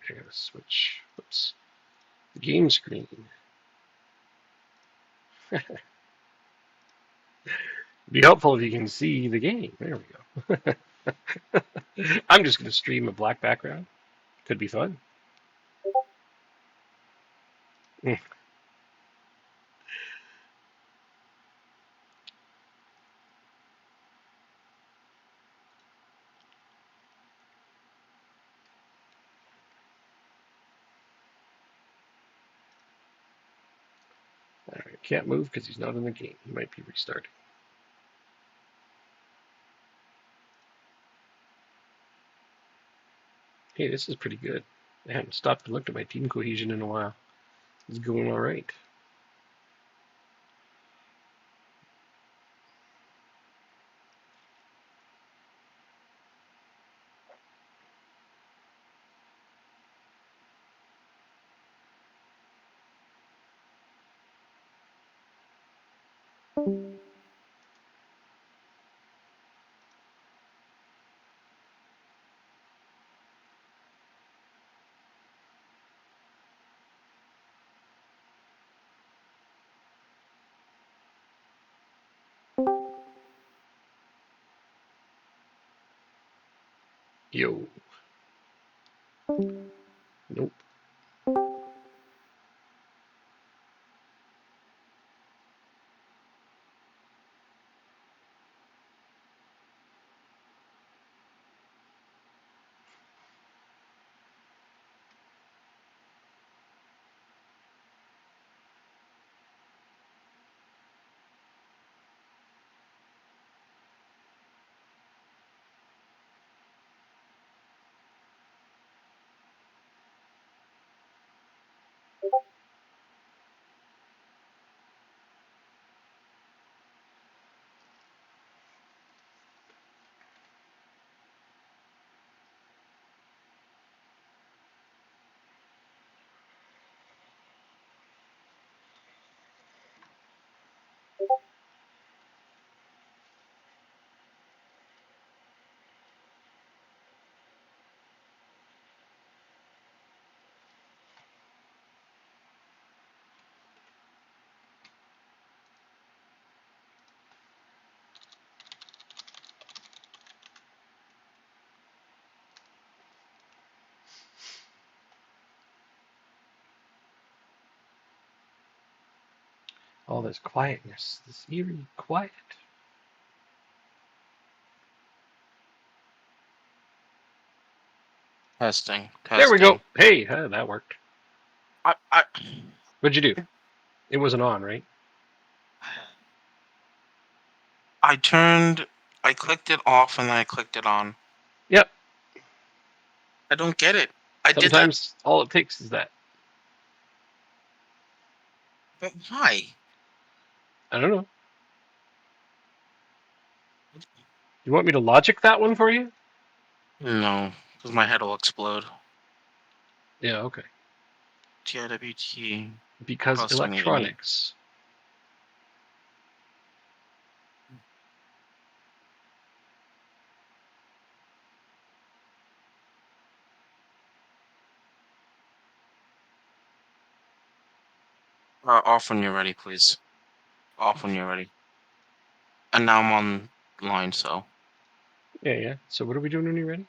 I gotta switch. Whoops. The game screen. It'd be helpful if you can see the game. There we go. I'm just gonna stream a black background. Could be fun. Alright, can't move because he's not in the game. He might be restarting. Hey, this is pretty good. I haven't stopped and looked at my team cohesion in a while. It's going all right. Yo. Nope. All this quietness, this eerie quiet. Testing, There we go. testing. Hey, that worked. I, I, What'd you do? It wasn't on, right? I turned, I clicked it off and then I clicked it on. Yep. I don't get it. I did that, Sometimes all it takes is that. but why? I don't know. You want me to logic that one for you? No, because my head will explode. Yeah, okay. TIWT. What Because else do I need to meet? electronics. Off when you're ready, please. Off when you're ready. And now I'm online, so. Yeah, yeah. So what are we doing when you're ready?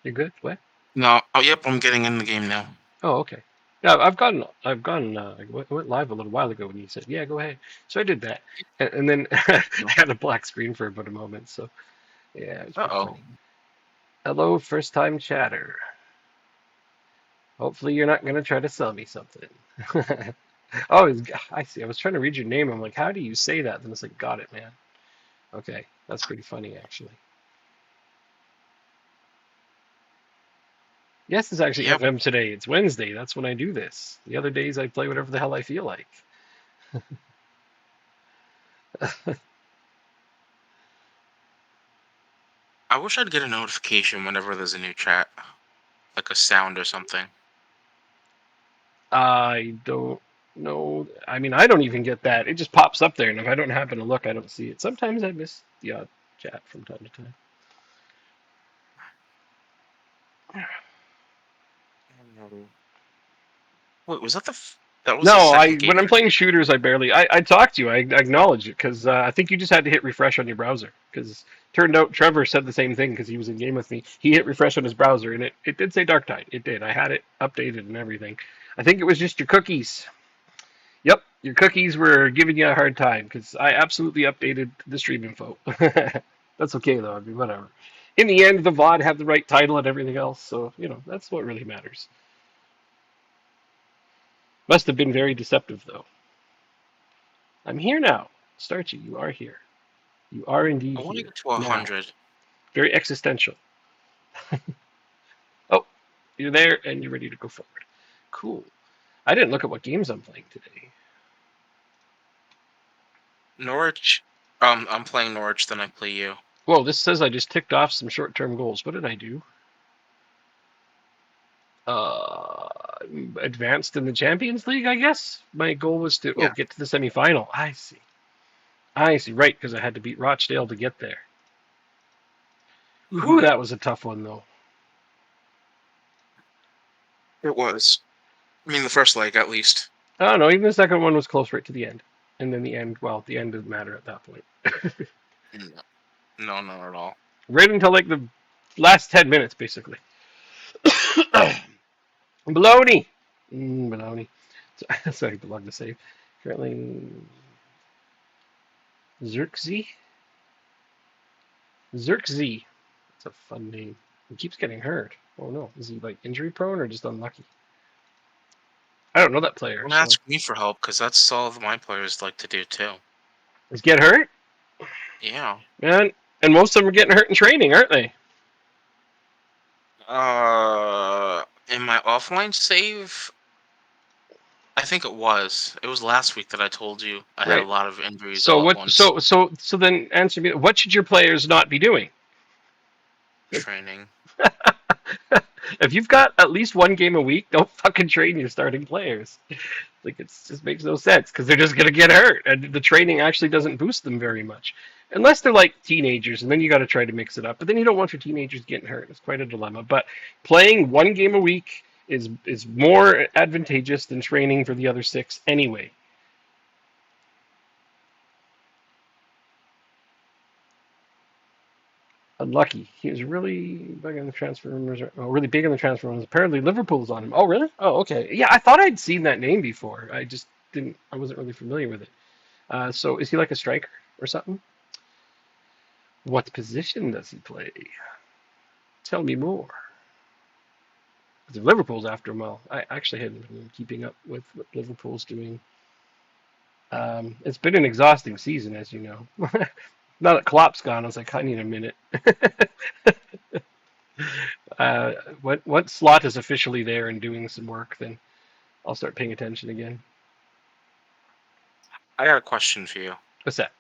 You good? What? No, oh, yep, I'm getting in the game now. Oh, okay. Yeah, I've gone. I went live a little while ago when you said, "Yeah, go ahead." So I did that, and then I had a black screen for but a moment. So yeah, it was pretty Uh-oh. funny. Hello, first time chatter. Hopefully you're not gonna try to sell me something. Oh, I see. I was trying to read your name. I'm like, how do you say that? Then it's like, got it, man. Okay, that's pretty funny actually. Yes, it's actually Yep. FM today. It's Wednesday. That's when I do this. The other days I play whatever the hell I feel like. I wish I'd get a notification whenever there's a new chat. Like a sound or something. I don't know. I mean, I don't even get that. It just pops up there, and if I don't happen to look, I don't see it. Sometimes I miss the odd chat from time to time. Wait, was that that was the No, second game when I'm you're playing taking? shooters, I talked to you. I acknowledge it because I think you just had to hit refresh on your browser. Because turned out Trevor said the same thing because he was in game with me. He hit refresh on his browser and it did say Dark Tide. It did. I had it updated and everything. I think it was just your cookies. Yep, your cookies were giving you a hard time because I absolutely updated the stream info. That's okay though. I mean, whatever. In the end, the VOD had the right title and everything else, so that's what really matters. Must have been very deceptive though. I'm here now. Starchy, you are here. You are indeed I want to here get to now. 100. Very existential. Oh, you're there and you're ready to go forward. Cool. I didn't look at what games I'm playing today. Norwich. I'm playing Norwich, then I play you. Whoa, this says I just ticked off some short-term goals. What did I do? Uh, Advanced in the Champions League, I guess. My goal was to Yeah. get to the semifinal. I see. I see. Right, because I had to beat Rochdale to get there. Whew, Hmm. that was a tough one though. It was. I mean, the first leg, at least. I don't know. Even the second one was close right to the end, and then the end. Well, the end didn't matter at that point. No, no, not at all. Right until like the last 10 minutes, basically. Baloney. Baloney. Sorry, belong to save. Currently, Xerxes. Xerxes. That's a fun name. He keeps getting hurt. Oh no, is he like injury prone or just unlucky? I don't know that player, Don't so ask me for help, because that's all my players like to do too. is get hurt, Yeah. man. And most of them are getting hurt in training, aren't they? In my offline save, I think it was. It was last week that I told you I had a Right. lot of injuries So all at what? once. So then, answer me. What should your players not be doing? Training. If you've got at least one game a week, don't fucking train your starting players. Like it just makes no sense because they're just gonna get hurt, and the training actually doesn't boost them very much, unless they're like teenagers, and then you got to try to mix it up. But then you don't want your teenagers getting hurt. It's quite a dilemma. But playing one game a week is more advantageous than training for the other six anyway. Unlucky. He was really big on the transfer rumors. Oh, really big on the transfer rumors. Apparently, Liverpool's on him. Oh, really? Oh, okay. Yeah, I thought I'd seen that name before. I just didn't. I wasn't really familiar with it. So, is he like a striker or something? What position does he play? Tell me more. Because if Liverpool's after him, well, I actually hadn't been keeping up with what Liverpool's doing. It's been an exhausting season, as you know. Now that Klopp's gone, I was like, I need a minute. Once Slot is officially there and doing some work, then I'll start paying attention again. I got a question for you. What's that?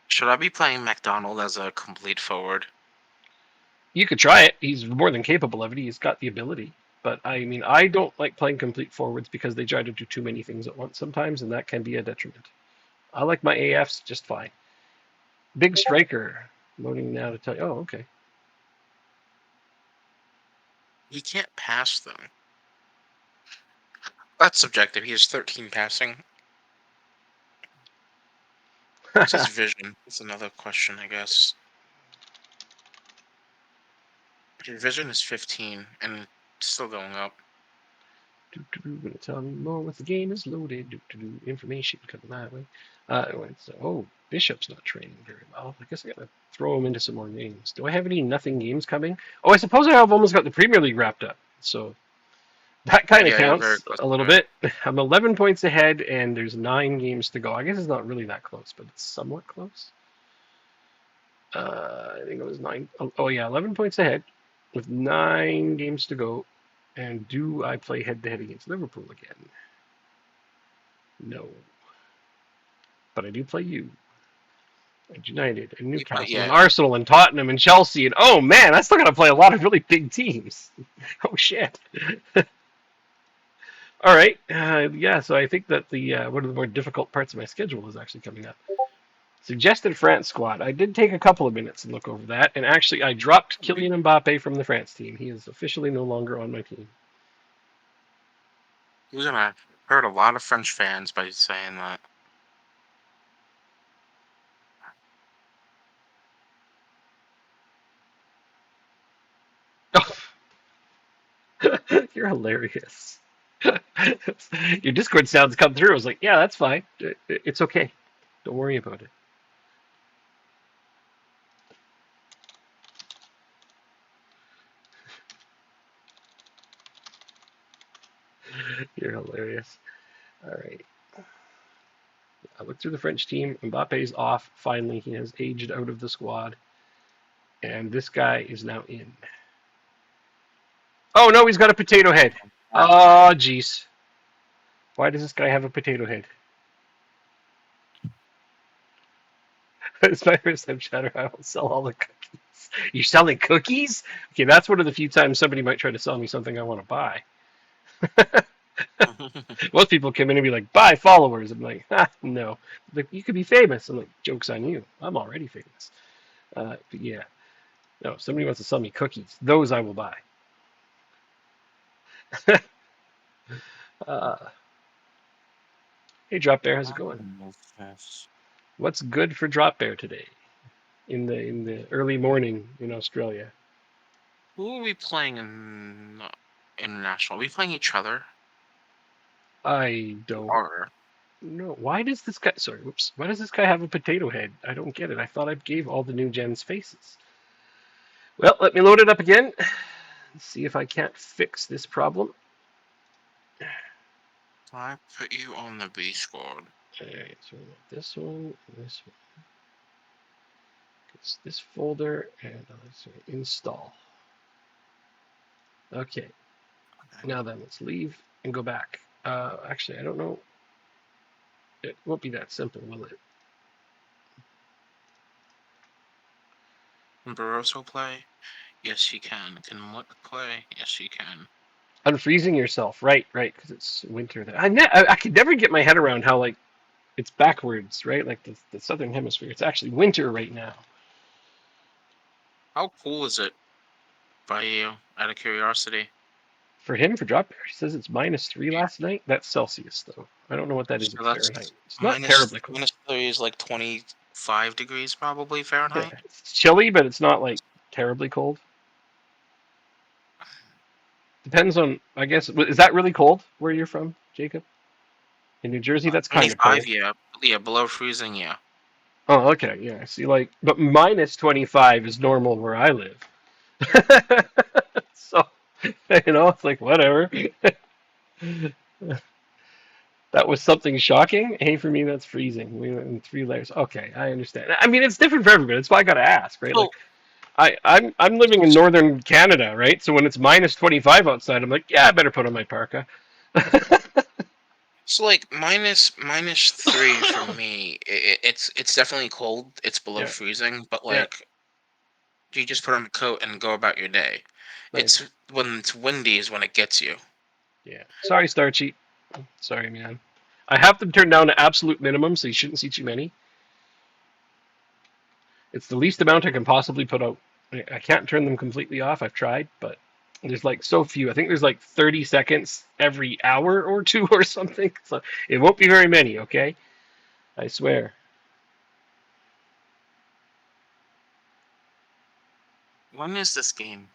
Should I be playing McDonald as a complete forward? You could try it. He's more than capable of it. He's got the ability. But I mean, I don't like playing complete forwards because they try to do too many things at once sometimes, and that can be a detriment. I like my AFs just fine. Big striker. Loading now to tell you. Oh, okay. He can't pass them. That's subjective. He has 13 passing. What's his vision? That's another question, I guess. His vision is 15 and still going up. Gonna tell me more once the game is loaded. Information coming my way. Oh, Bishop's not training very well. I guess I gotta throw him into some more games. Do I have any nothing games coming? Oh, I suppose I have almost got the Premier League wrapped up. So that kind of Yeah, you're very counts close a little to it. bit. I'm 11 points ahead, and there's 9 games to go. I guess it's not really that close, but it's somewhat close. I think it was 9. Oh yeah, 11 points ahead with 9 games to go. And do I play head-to-head against Liverpool again? No. But I do play you. And United and Newcastle and Yeah, Arsenal and Tottenham and Chelsea. And oh man, I still got to play a lot of really big teams. Oh shit. All right. Yeah, so I think that the one of the more difficult parts of my schedule is actually coming up. Suggested France squad. I did take a couple of minutes and look over that. And actually, I dropped Kylian Mbappe from the France team. He is officially no longer on my team. You're gonna hurt a lot of French fans by saying that. You're hilarious. Your Discord sounds come through. I was like, yeah, that's fine. It's okay. Don't worry about it. You're hilarious. All right. I looked through the French team. Mbappe's off. Finally, he has aged out of the squad. And this guy is now in. Oh, no, he's got a potato head. Oh, jeez. Why does this guy have a potato head? It's my first time chatter. I will sell all the cookies. You're selling cookies? Okay, that's one of the few times somebody might try to sell me something I want to buy. Most people come in and be like, buy followers. I'm like, no. Like, you could be famous. I'm like, joke's on you. I'm already famous. But yeah, no, if somebody wants to sell me cookies, those I will buy. uh, hey, Drop Bear, how's it going? What's good for Drop Bear today in the early morning in Australia? Who are we playing in international? Are we playing each other? I don't Or know. Why does this guy? Sorry, whoops. Why does this guy have a potato head? I don't get it. I thought I gave all the new gens faces. Well, let me load it up again. See if I can't fix this problem. I put you on the B squad? Alright, so we want this one, and this one. It's this folder, and let's install. Okay, now then, let's leave and go back. Actually, I don't know. It won't be that simple, will it? Can Barroso play? Yes, he can. Can Mutt play? Yes, he can. Unfreezing yourself, right, because it's winter there. I could never get my head around how, like, it's backwards, right? Like the southern hemisphere. It's actually winter right now. How cool is it by you, out of curiosity? For him, for Drop Bear, he says it's -3 last night. That's Celsius, though. I don't know what that is in So that's Fahrenheit. It's not terribly cold. -3 is like 25 degrees probably Yeah, Fahrenheit. it's chilly, but it's not like terribly cold. Depends on, I guess, is that really cold where you're from, Jacob? In New Jersey, that's kind of 25, cold. yeah, yeah, below freezing, yeah. Oh, okay, yeah. See, like, but -25 is normal where I live. So, it's like whatever. That was something shocking. Hey, for me, that's freezing. We went in 3 layers. Okay, I understand. I mean, it's different for everybody. That's why I got to ask, right? So, Like, I'm living in northern Canada, right? So when it's -25 outside, I'm like, yeah, I better put on my parka. so like minus 3 for me. It's definitely cold. It's below Yeah, freezing, but yeah, like you just put on a coat and go about your day. nice. It's when it's windy is when it gets you. Yeah. Sorry, Starchy. Sorry, man. I have them turned down to absolute minimum, so you shouldn't see too many. It's the least amount I can possibly put out. I can't turn them completely off. I've tried, but there's like so few. I think there's like 30 seconds every hour or two or something. So it won't be very many, okay? I swear. When is this game?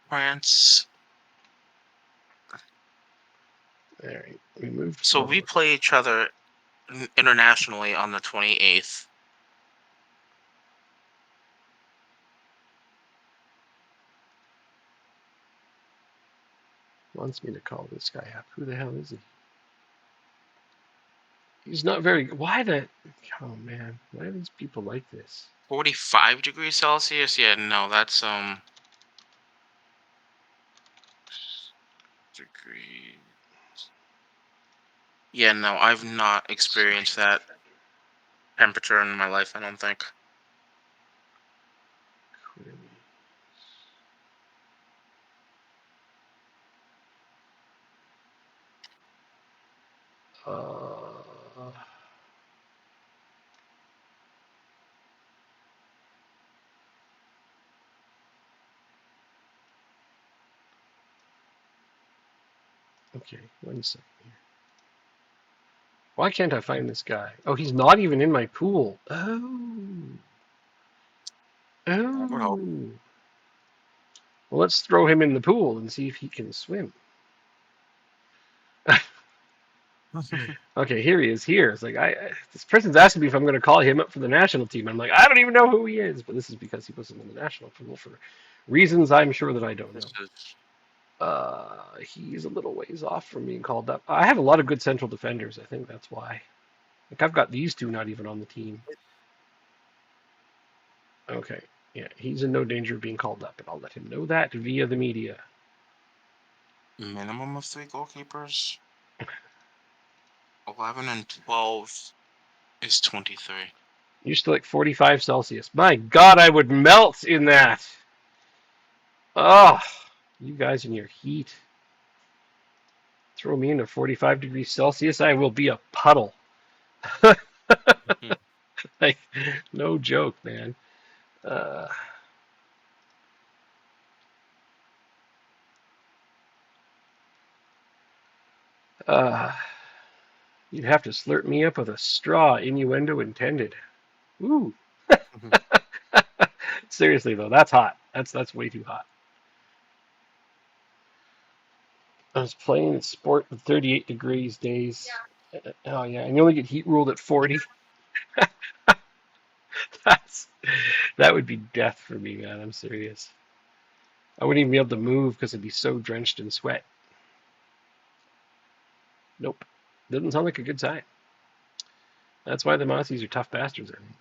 France. All right, we moved So we forward. play each other internationally on the 28th. Wants me to call this guy up. Who the hell is he? He's not very. Why the? Oh man, why are these people like this? 45 degrees Celsius? Yeah, no, that's degree. Yeah, no, I've not experienced that temperature in my life, I don't think. Uh, Okay, 1 second here. Why can't I find this guy? Oh, he's not even in my pool. Oh. That would help. Oh. Well, let's throw him in the pool and see if he can swim. Okay, here he is. Here, it's like this person's asking me if I'm going to call him up for the national team. I'm like, I don't even know who he is, but this is because he wasn't in the national pool for reasons I'm sure that I don't This know. is He's a little ways off from being called up. I have a lot of good central defenders. I think that's why. Like I've got these two not even on the team. Okay, yeah, he's in no danger of being called up, and I'll let him know that via the media. minimum of 3 goalkeepers. 11 and 12 is 23. You're still like 45 Celsius. My God, I would melt in that. Oh, you guys in your heat. Throw me into 45 degrees Celsius, I will be a puddle. Like, no joke, man. Uh, uh, you'd have to slurp me up with a straw, innuendo intended. Ooh. Seriously though, that's hot. That's way too hot. I was playing sport with 38 degrees days. Oh yeah, and you only get heat ruled at 40. That's that would be death for me, man. I'm serious. I wouldn't even be able to move because I'd be so drenched in sweat. Nope. Doesn't sound like a good sign. That's why the Mossies are tough bastards. I mean.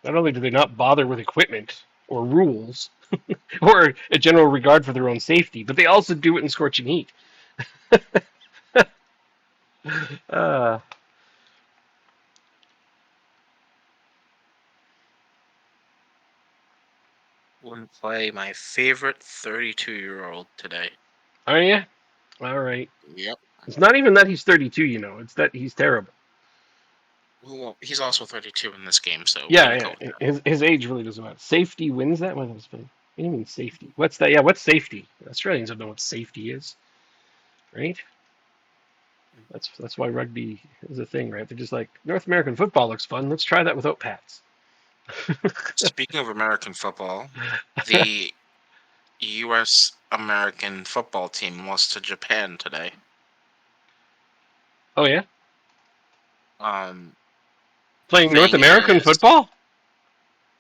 Not only do they not bother with equipment or rules or a general regard for their own safety, but they also do it in scorching heat. uh, Wouldn't play my favorite 32-year-old today. are you? All right. Yep. It's not even that he's 32, you know. It's that he's terrible. Well, he's also 32 in this game, so we're gonna Yeah, go with yeah. that. His age really doesn't matter. Safety wins that one. What do you mean safety? What's that? Yeah, what's safety? Australians don't know what safety is, right? That's why rugby is a thing, right? They're just like North American football looks fun. Let's try that without pads. Speaking of American football, the U.S. American football team lost to Japan today. Oh yeah, Um, the playing North thing American is, football,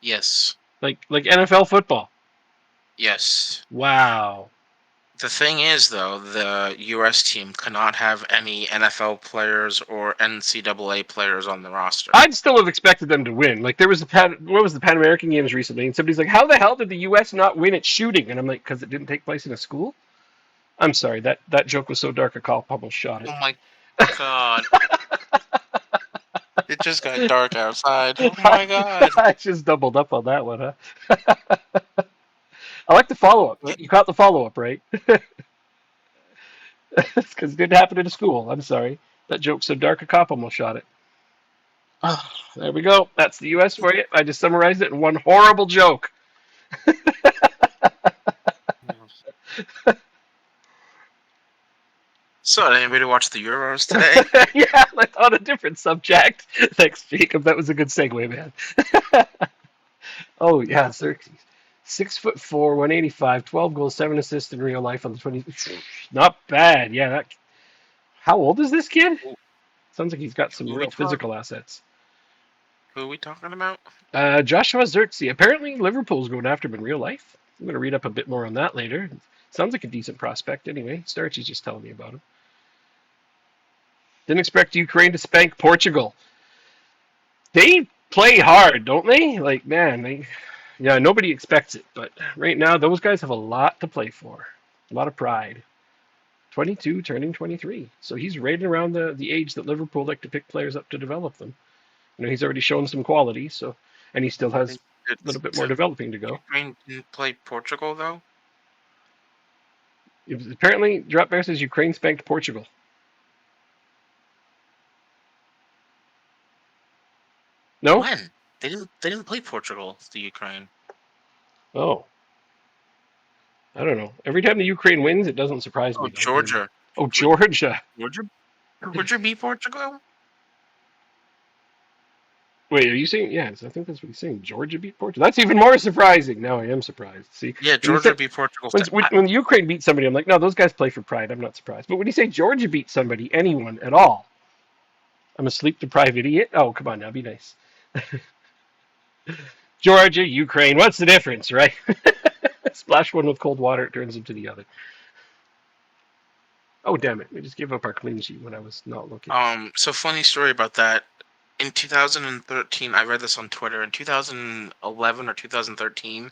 yes, like NFL football. yes. Wow. The thing is, though, the U.S. team cannot have any NFL players or NCAA players on the roster. I'd still have expected them to win. Like there was what was the Pan American Games recently, and somebody's like, "How the hell did the U.S. not win at shooting?" And I'm like, "Because it didn't take place in a school." I'm sorry that joke was so dark a cop almost shot it. Oh my God. It just got dark outside. Oh my God. I just doubled up on that one, huh? I like the follow up. What? You caught the follow up, right? Because it didn't happen in a school. I'm sorry. That joke's so dark a cop almost shot it. Oh, there we go. That's the U.S. for you. I just summarized it in one horrible joke. So, did anybody watch the Euros today? Yeah, like on a different subject. Thanks, Jacob. That was a good segue, man. Oh yeah, Xerxes. 6'4", 185, 12 goals, 7 assists in real life on the 20. Not bad. Yeah, that. How old is this kid? Who, Sounds like he's got some who we real talk? physical assets. Who we talking about? Joshua Xerxes. Apparently, Liverpool's going after him in real life. I'm going to read up a bit more on that later. Sounds like a decent prospect anyway. Starchy's just telling me about him. Didn't expect Ukraine to spank Portugal. They play hard, don't they? Like, man, yeah, nobody expects it, but right now those guys have a lot to play for. A lot of pride. 22 turning 23. So he's right around the age that Liverpool like to pick players up to develop them. You know, he's already shown some quality, so and he still has a little bit more To developing to go. Ukraine didn't play Portugal though. Apparently, Drop Bear says Ukraine spanked Portugal. No? When? They didn't play Portugal. The Ukraine. Oh, I don't know. Every time the Ukraine wins, it doesn't surprise Oh, me though. Georgia. Oh, Would Georgia. Georgia Georgia beat Portugal? Wait, are you saying? Yes, I think that's what he's saying. Georgia beat Portugal. That's even more surprising. Now I am surprised. See, Yeah, when you Georgia say beat Portugal. when Ukraine beats somebody, I'm like, no, those guys play for pride. I'm not surprised. But when you say Georgia beat somebody, anyone at all, I'm a sleep deprived idiot. Oh, come on now, be nice. Georgia, Ukraine. What's the difference, right? Splash one with cold water, it turns into the other. Oh, damn it! We just gave up our clean sheet when I was not looking. So funny story about that. In 2013, I read this on Twitter. In 2011 or 2013,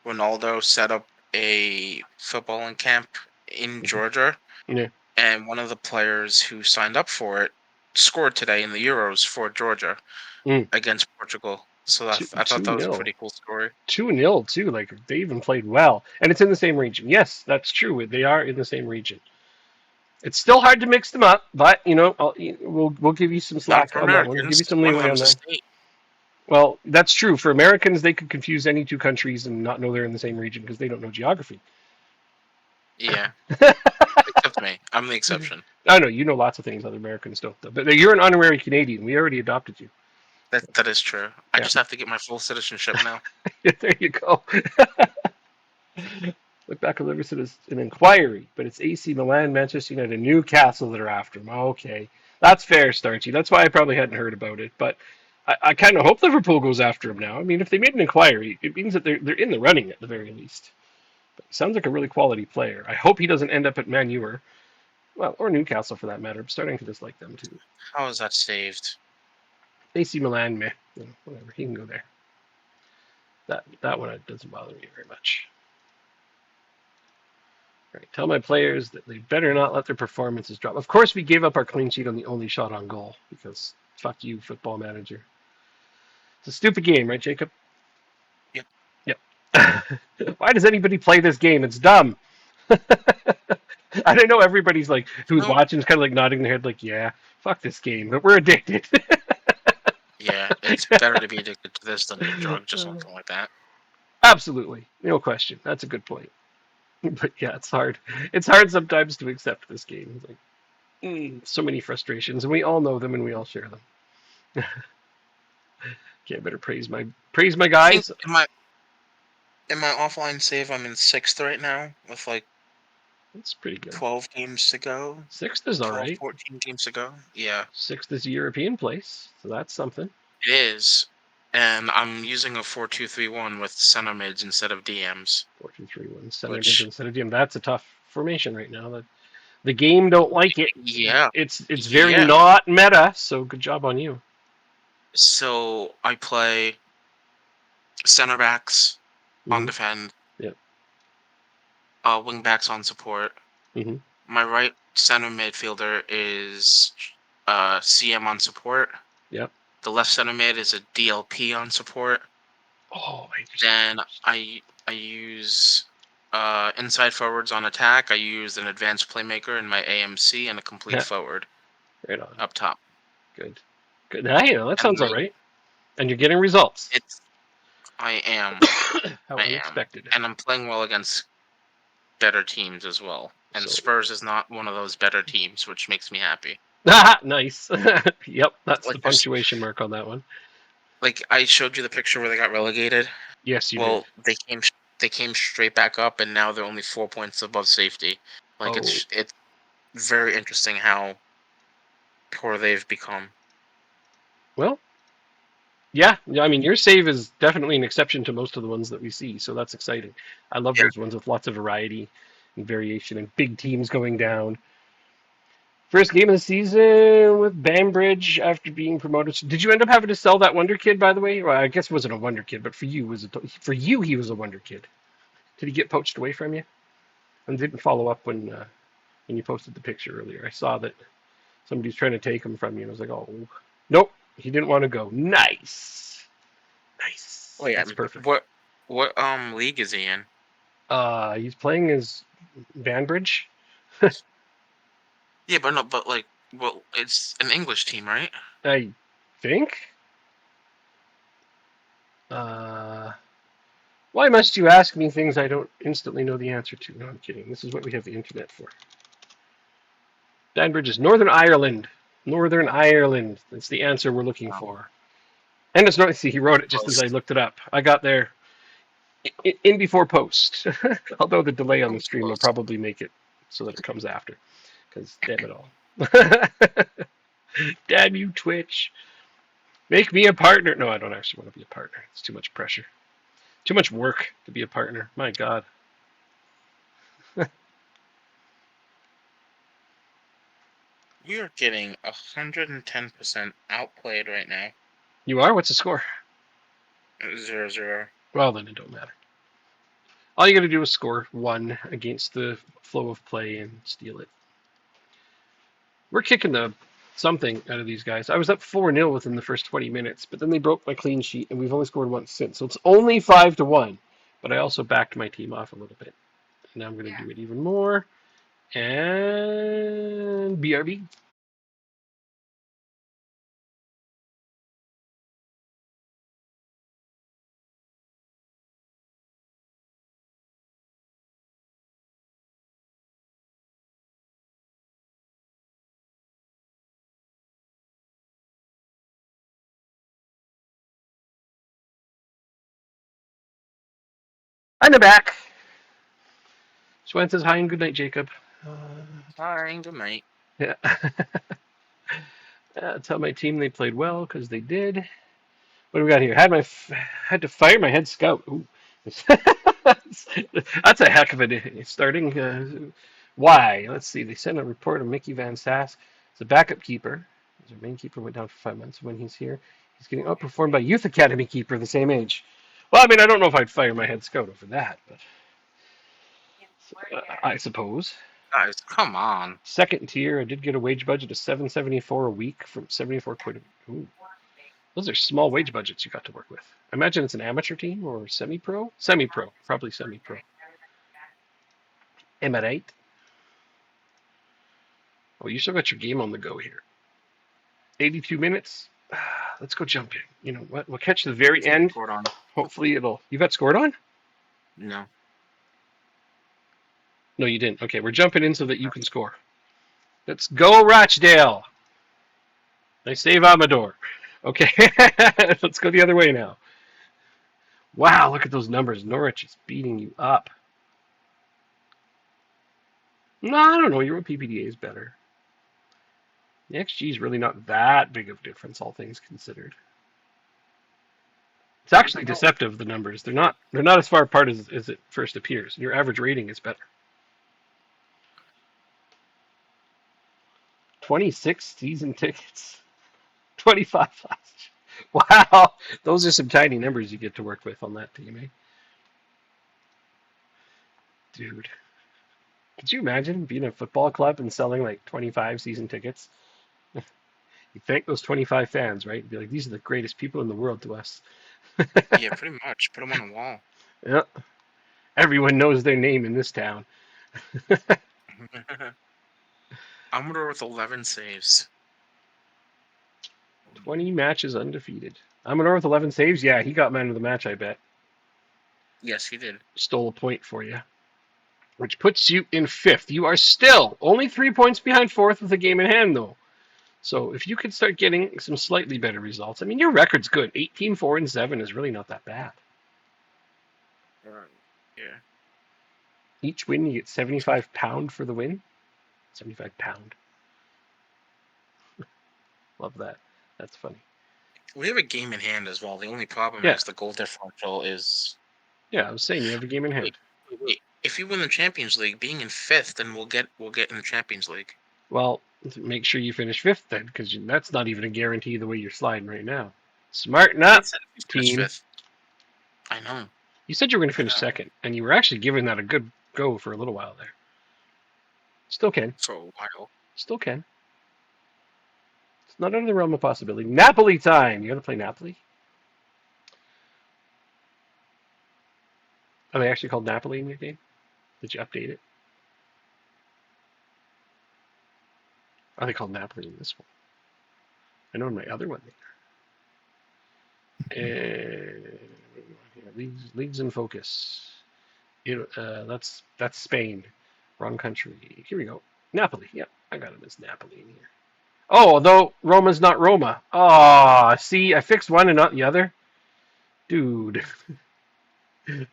Ronaldo set up a footballing camp in Georgia, Yeah. and one of the players who signed up for it scored today in the Euros for Georgia Mm. against Portugal. So Two I thought two that was a nil. pretty cool story. 2-0 too. Like they even played well, and it's in the same region. Yes, that's true. They are in the same region. It's still hard to mix them up, but we'll give you some Not slack for on that one. We'll give Americans. you some One of leeway them on is a that. state. Well, that's true. For Americans, they could confuse any two countries and not know they're in the same region because they don't know geography. Yeah, except me. I'm the exception. I know you know lots of things other Americans don't, though. But you're an honorary Canadian. We already adopted you. That is true. I Yeah, just have to get my full citizenship now. there you go. Look back at Livingston as an inquiry, but it's AC Milan, Manchester United, and Newcastle that are after him. Okay, that's fair, Starchy. That's why I probably hadn't heard about it, but I kind of hope Liverpool goes after him now. I mean, if they made an inquiry, it means that they're in the running at the very least. But he sounds like a really quality player. I hope he doesn't end up at Man U or Newcastle for that matter. I'm starting to dislike them too. How is that saved? AC Milan, meh, whatever. He can go there. That one doesn't bother me very much. Right. Tell my players that they better not let their performances drop. Of course, we gave up our clean sheet on the only shot on goal because fuck you, football manager. It's a stupid game, right, Jacob? Yep. Yep. Why does anybody play this game? It's dumb. I don't know. Everybody's like, who's No. watching, is kind of like nodding their head, like, yeah, fuck this game, but we're addicted. Yeah, it's better to be addicted to this than drugs or something like that. Absolutely, no question. That's a good point. But yeah, it's hard. It's hard sometimes to accept this game. It's like, so many frustrations, and we all know them, and we all share them. Okay, I better praise my I think guys. in my offline save, I'm in sixth right now with like That's pretty good. 12 games to go. Sixth is all 12, right. 14 games to go. Yeah, Sixth is a European place, so that's something. it is. And I'm using a 4-2-3-1 with center mids instead of DMs, 4-2-3-1 center mids which instead of DM. That's a tough formation right now. The game don't like it. yeah, It's very yeah. not meta. So good job on you. So I play center backs on Hmm. defend, Yep. wing backs on support. Hmm. My right center midfielder is CM on support. Yep. The left center mid is a DLP on support. Oh, I just. Then I use inside forwards on attack. I use an advanced playmaker in my AMC and a complete Yeah, forward right on. up top. Good. Good. Now, that And sounds all right. And you're getting results. it's I am How I am, unexpected. and I'm playing well against better teams as well. And So Spurs is not one of those better teams, which makes me happy. nice. Yep, that's the Like there's punctuation mark on that one. like I showed you the picture where they got relegated. Yes, you did. Well, they came straight back up, and now they're only 4 points above safety. Like Oh, it's very interesting how poor they've become. well, yeah. I mean, your save is definitely an exception to most of the ones that we see, so that's exciting. I love Yeah. those ones with lots of variety and variation and big teams going down. First game of the season with Bambridge after being promoted. Did you end up having to sell that Wonder Kid, by the way? Well, I guess it wasn't a Wonder Kid, but for you he was a Wonder Kid. Did he get poached away from you? And didn't follow up when you posted the picture earlier. I saw that somebody's trying to take him from you, and I was like, oh, nope, he didn't want to go. Nice, Oh nice. yeah. That's perfect. What league is he in? He's playing as Banbridge. Yeah, but no, but like, well, it's an English team, right? I think. Uh, Why must you ask me things I don't instantly know the answer to? No, I'm kidding. This is what we have the internet for. Danbridge is Northern Ireland. Northern Ireland. That's the answer we're looking Um, for. And it's not, see, he wrote it just as I close. looked it up. I got there in before post. Although the delay on That the was stream will close. probably make it so that it comes after. Because damn it all. Damn you, Twitch. Make me a partner. No, I don't actually want to be a partner. It's too much pressure. Too much work to be a partner. My God. We are getting 110% outplayed right now. You are? What's the score? 0-0. Well, then it don't matter. All you got to do is score one against the flow of play and steal it. We're kicking the something out of these guys. I was up 4-0 within the first 20 minutes, but then they broke my clean sheet, and we've only scored once since. So it's only 5-1. But I also backed my team off a little bit. And now I'm going to do it even more. And BRB. I'm back. Swan says hi and good night, Jacob. Hi, good night. Yeah. Tell my team they played well because they did. What do we got here? Had to fire my head scout. Ooh. That's a heck of a starting. Why? Let's see. They sent a report of Mickey Van Sass. It's a backup keeper. His main keeper went down for 5 months. When he's here, he's getting outperformed by youth academy keeper the same age. Well, I mean, I don't know if I'd fire my head scout over that, but I suppose. Guys, come on. Second tier, I did get a wage budget of $7.74 a week from 74 quid. Ooh, those are small wage budgets you got to work with. I imagine it's an amateur team or semi-pro. Semi-pro, probably semi-pro. Am I right? Oh, you still got your game on the go here. 82 minutes. Let's go jump in. You know what? We'll catch the very end. Scored on. Hopefully it'll. You got scored on? No. No, you didn't. Okay, we're jumping in so that you can score. Let's go, Rochdale. I save Amador. Okay, let's go the other way now. Wow, look at those numbers. Norwich is beating you up. No, I don't know. Your PPDA is better. The XG is really not that big of a difference, all things considered. It's actually deceptive. The numbers they're not as far apart as it first appears. Your average rating is better. 26 season tickets, 25 last year. Wow, those are some tiny numbers you get to work with on that team, eh? Dude, could you imagine being a football club and selling like 25 season tickets? You thank those 25 fans, right? Be like, these are the greatest people in the world to us. Yeah, pretty much. Put them on a wall. Yeah, everyone knows their name in this town. Amador with 11 saves. 20 matches undefeated. Amador with 11 saves. Yeah, he got man of the match, I bet. Yes, he did. Stole a point for you, which puts you in fifth. You are still only 3 points behind fourth with a game in hand, though. So if you could start getting some slightly better results, I mean, your record's good. 18, 4, and 7 is really not that bad. Yeah. Each win, you get £75 for the win. £75. Love that. That's funny. We have a game in hand as well. The only problem Yeah. is the goal differential is. Yeah, I was saying you have a game in hand. Wait. If you win the Champions League, being in fifth, then we'll get in the Champions League. Well, make sure you finish fifth then, because that's not even a guarantee the way you're sliding right now. Smarten up, team. Fifth. I know. You said you were going to finish second, and you were actually giving that a good go for a little while there. Still can. For a while. Still can. It's not out of the realm of possibility. Napoli time. You got to play Napoli. Are they actually called Napoli in your game? Did you update it? Are they called Napoli in this one? I know in my other one they are. Leagues in focus. That's Spain. Wrong country. Here we go. Napoli. Yep, I got it as Napoli in here. Oh, though Roma's not Roma. Oh, see, I fixed one and not the other. Dude,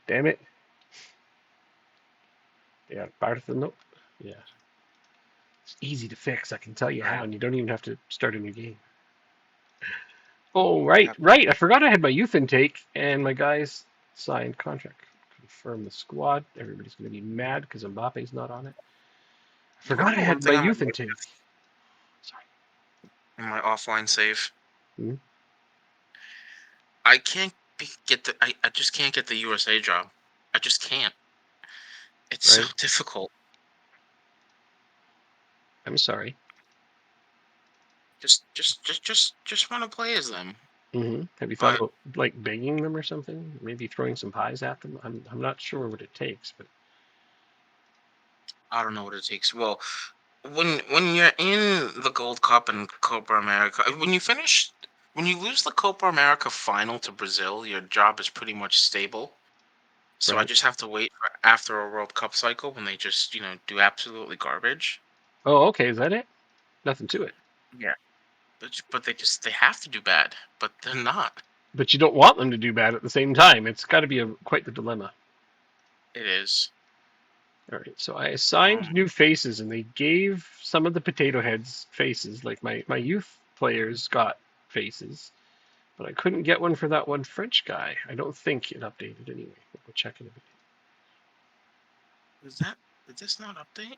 damn it. Yeah, Barcelona. Yeah, it's easy to fix. I can tell you how, Right. and you don't even have to start a new game. Oh, right, Yep. right. I forgot I had my youth intake and my guys signed contract. Confirm the squad. Everybody's going to be mad because Mbappe's not on it. I You wanna forgot I know one had my thing I'm youth annoyed intake. Sorry. in my offline save? Hmm? I can't get the. I just can't get the USA job. I just can't. It's so Right? difficult. I'm sorry. Just want to play as them. Have you thought But about like begging them or something? Maybe throwing some pies at them? I'm not sure what it takes, but I don't know what it takes. Well, when you're in the Gold Cup and Copa America, when you lose the Copa America final to Brazil, your job is pretty much stable. So I right. just have to wait for after a World Cup cycle when they just do absolutely garbage. Oh, okay. Is that it? Nothing to it. Yeah. But they have to do bad, but they're not. But you don't want them to do bad at the same time. It's got to be quite the dilemma. It is. All right. So I assigned Um, new faces, and they gave some of the potato heads faces. Like my youth players got faces, but I couldn't get one for that one French guy. I don't think it updated anyway. We'll check in a bit. is that did this not update?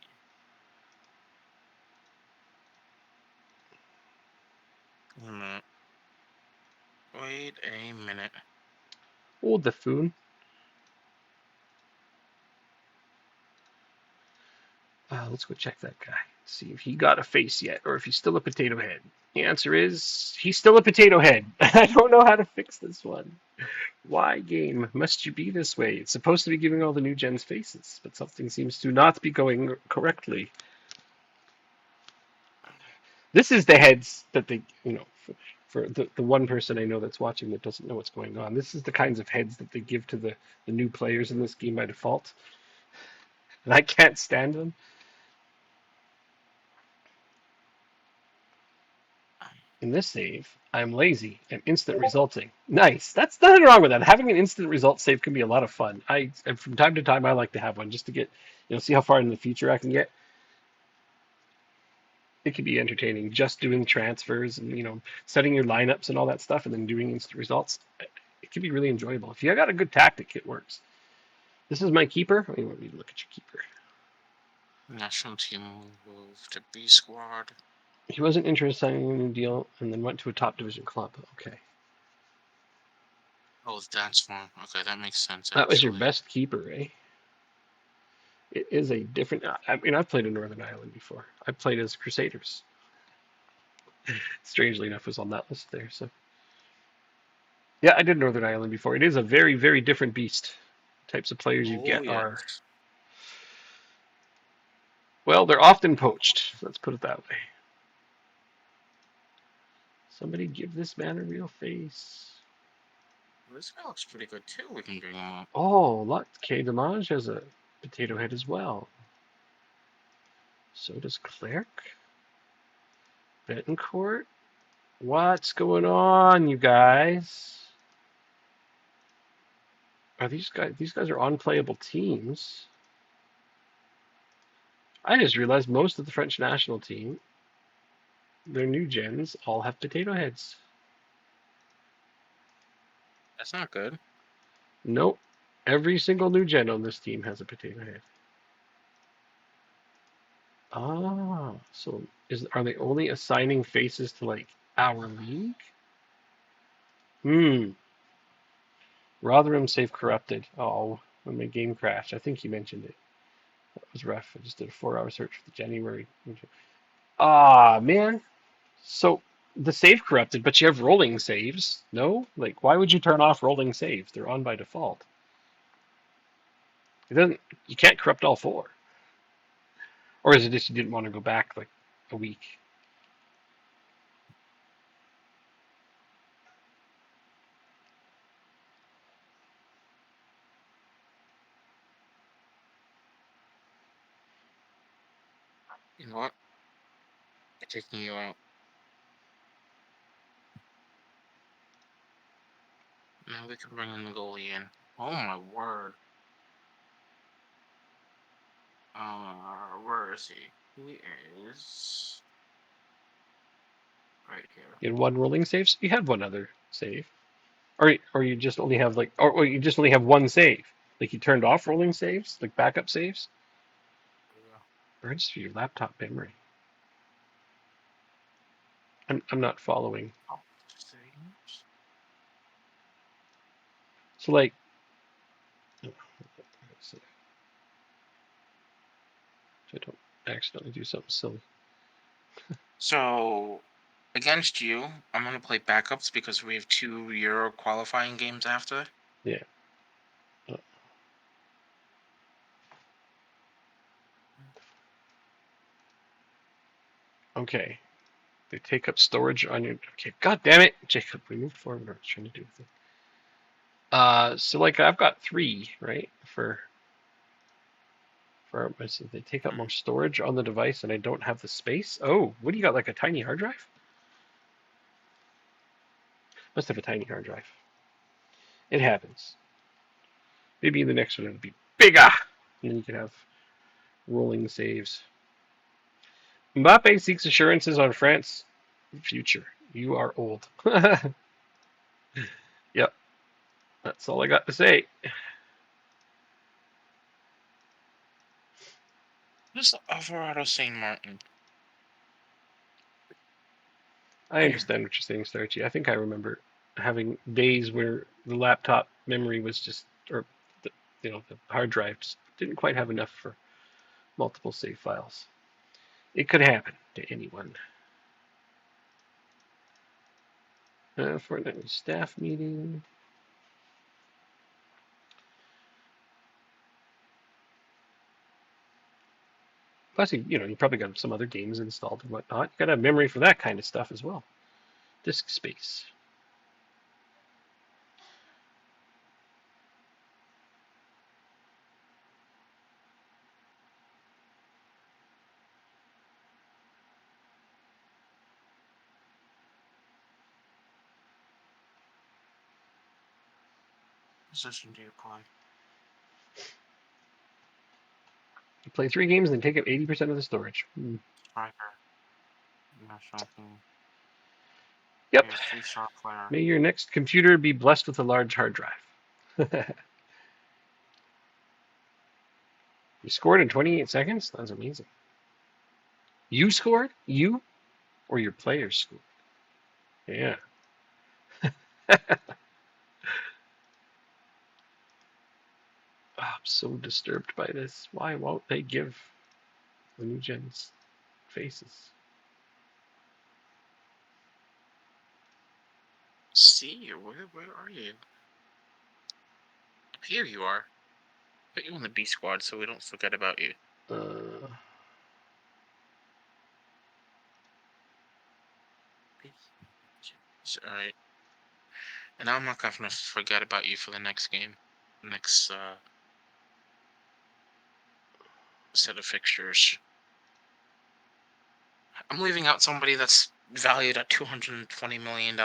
Wait a minute. Wait a minute. Oh, the foon. Let's go check that guy. See if he got a face yet, or if he's still a potato head. The answer is he's still a potato head. I don't know how to fix this one. Why, game, must you be this way? It's supposed to be giving all the new gens faces, but something seems to not be going correctly. This is the heads that for the one person I know that's watching that doesn't know what's going on. This is the kinds of heads that they give to the new players in this game by default, and I can't stand them. In this save, I'm lazy and instant resulting. Nice. That's nothing wrong with that. Having an instant result save can be a lot of fun. And from time to time I like to have one just to get, see how far in the future I can get. It can be entertaining just doing transfers and setting your lineups and all that stuff and then doing instant results. It can be really enjoyable. If you got a good tactic, it works. This is my keeper. I want you to look at your keeper. National team move to B squad. He wasn't interested in a new deal and then went to a top division club. Okay. Oh, that's fine. Okay, that makes sense That was your actually. best keeper, eh? It is a different. I mean, I've played in Northern Ireland before. I played as Crusaders. Strangely enough, was on that list there. So yeah, I did Northern Ireland before. It is a very, very different beast. Types of players you Oh get are, yes. well, they're often poached. Let's put it that way. Somebody give this man a real face. This guy looks pretty good too. We can bring him up. Oh, look, K. Damage has a potato head as well. So does Clerc. Betancourt. What's going on, you guys? Are these guys? These guys are unplayable teams. I just realized most of the French national team, their new gens, all have potato heads. That's not good. Nope. Every single new gen on this team has a potato head. Ah, so are they only assigning faces to like our league? Hmm. Rotherham save corrupted. Oh, when my game crashed. I think you mentioned it. That was rough. I just did a 4-hour search for the January. Ah, man. So the save corrupted, but you have rolling saves. No? Like, why would you turn off rolling saves? They're on by default. It doesn't. You can't corrupt all four. Or is it just you didn't want to go back like a week? You know what? I'm taking you out. Now we can bring in the goalie in. Oh my word. Where is he? He is right here. You had one rolling save. So you had one other save, or you just only have like, or you just only have one save. Like you turned off rolling saves, like backup saves. Or just for your laptop memory. I'm not following. Oh, saves. So like, so I don't accidentally do something silly. So against you, I'm gonna play backups because we have 2 Euro qualifying games after. Yeah. Uh, okay. They take up storage on your. Okay. God damn it, Jacob. We moved forward. I was trying to do with it. So like I've got 3, right? So they take up more storage on the device, and I don't have the space. Oh, what do you got? Like a tiny hard drive? Must have a tiny hard drive. It happens. Maybe in the next one it'll be bigger, and then you can have rolling saves. Mbappe seeks assurances on France future. You are old. Yep, that's all I got to say. This is Alvarado Saint Martin. I understand what you're saying, Starchy. I think I remember having days where the laptop memory was just, or the, the hard drive just didn't quite have enough for multiple save files. It could happen to anyone. Fortnightly staff meeting. Plus, you probably got some other games installed and whatnot. You got to have memory for that kind of stuff as well. Disk space. Position do you play? You play 3 games and they take up 80% of the storage. Striker. National team. Yep. Here's 3-star player. May your next computer be blessed with a large hard drive. You scored in 28 seconds? That's amazing. You scored? You? Or your players scored? Yeah. I'm so disturbed by this. Why won't they give the new gens faces? See, where are you? Here you are. Put you on the B squad so we don't forget about you. Uh, Alright. And I'm not gonna forget about you for the next game. Next set of fixtures. I'm leaving out somebody that's valued at $220 million.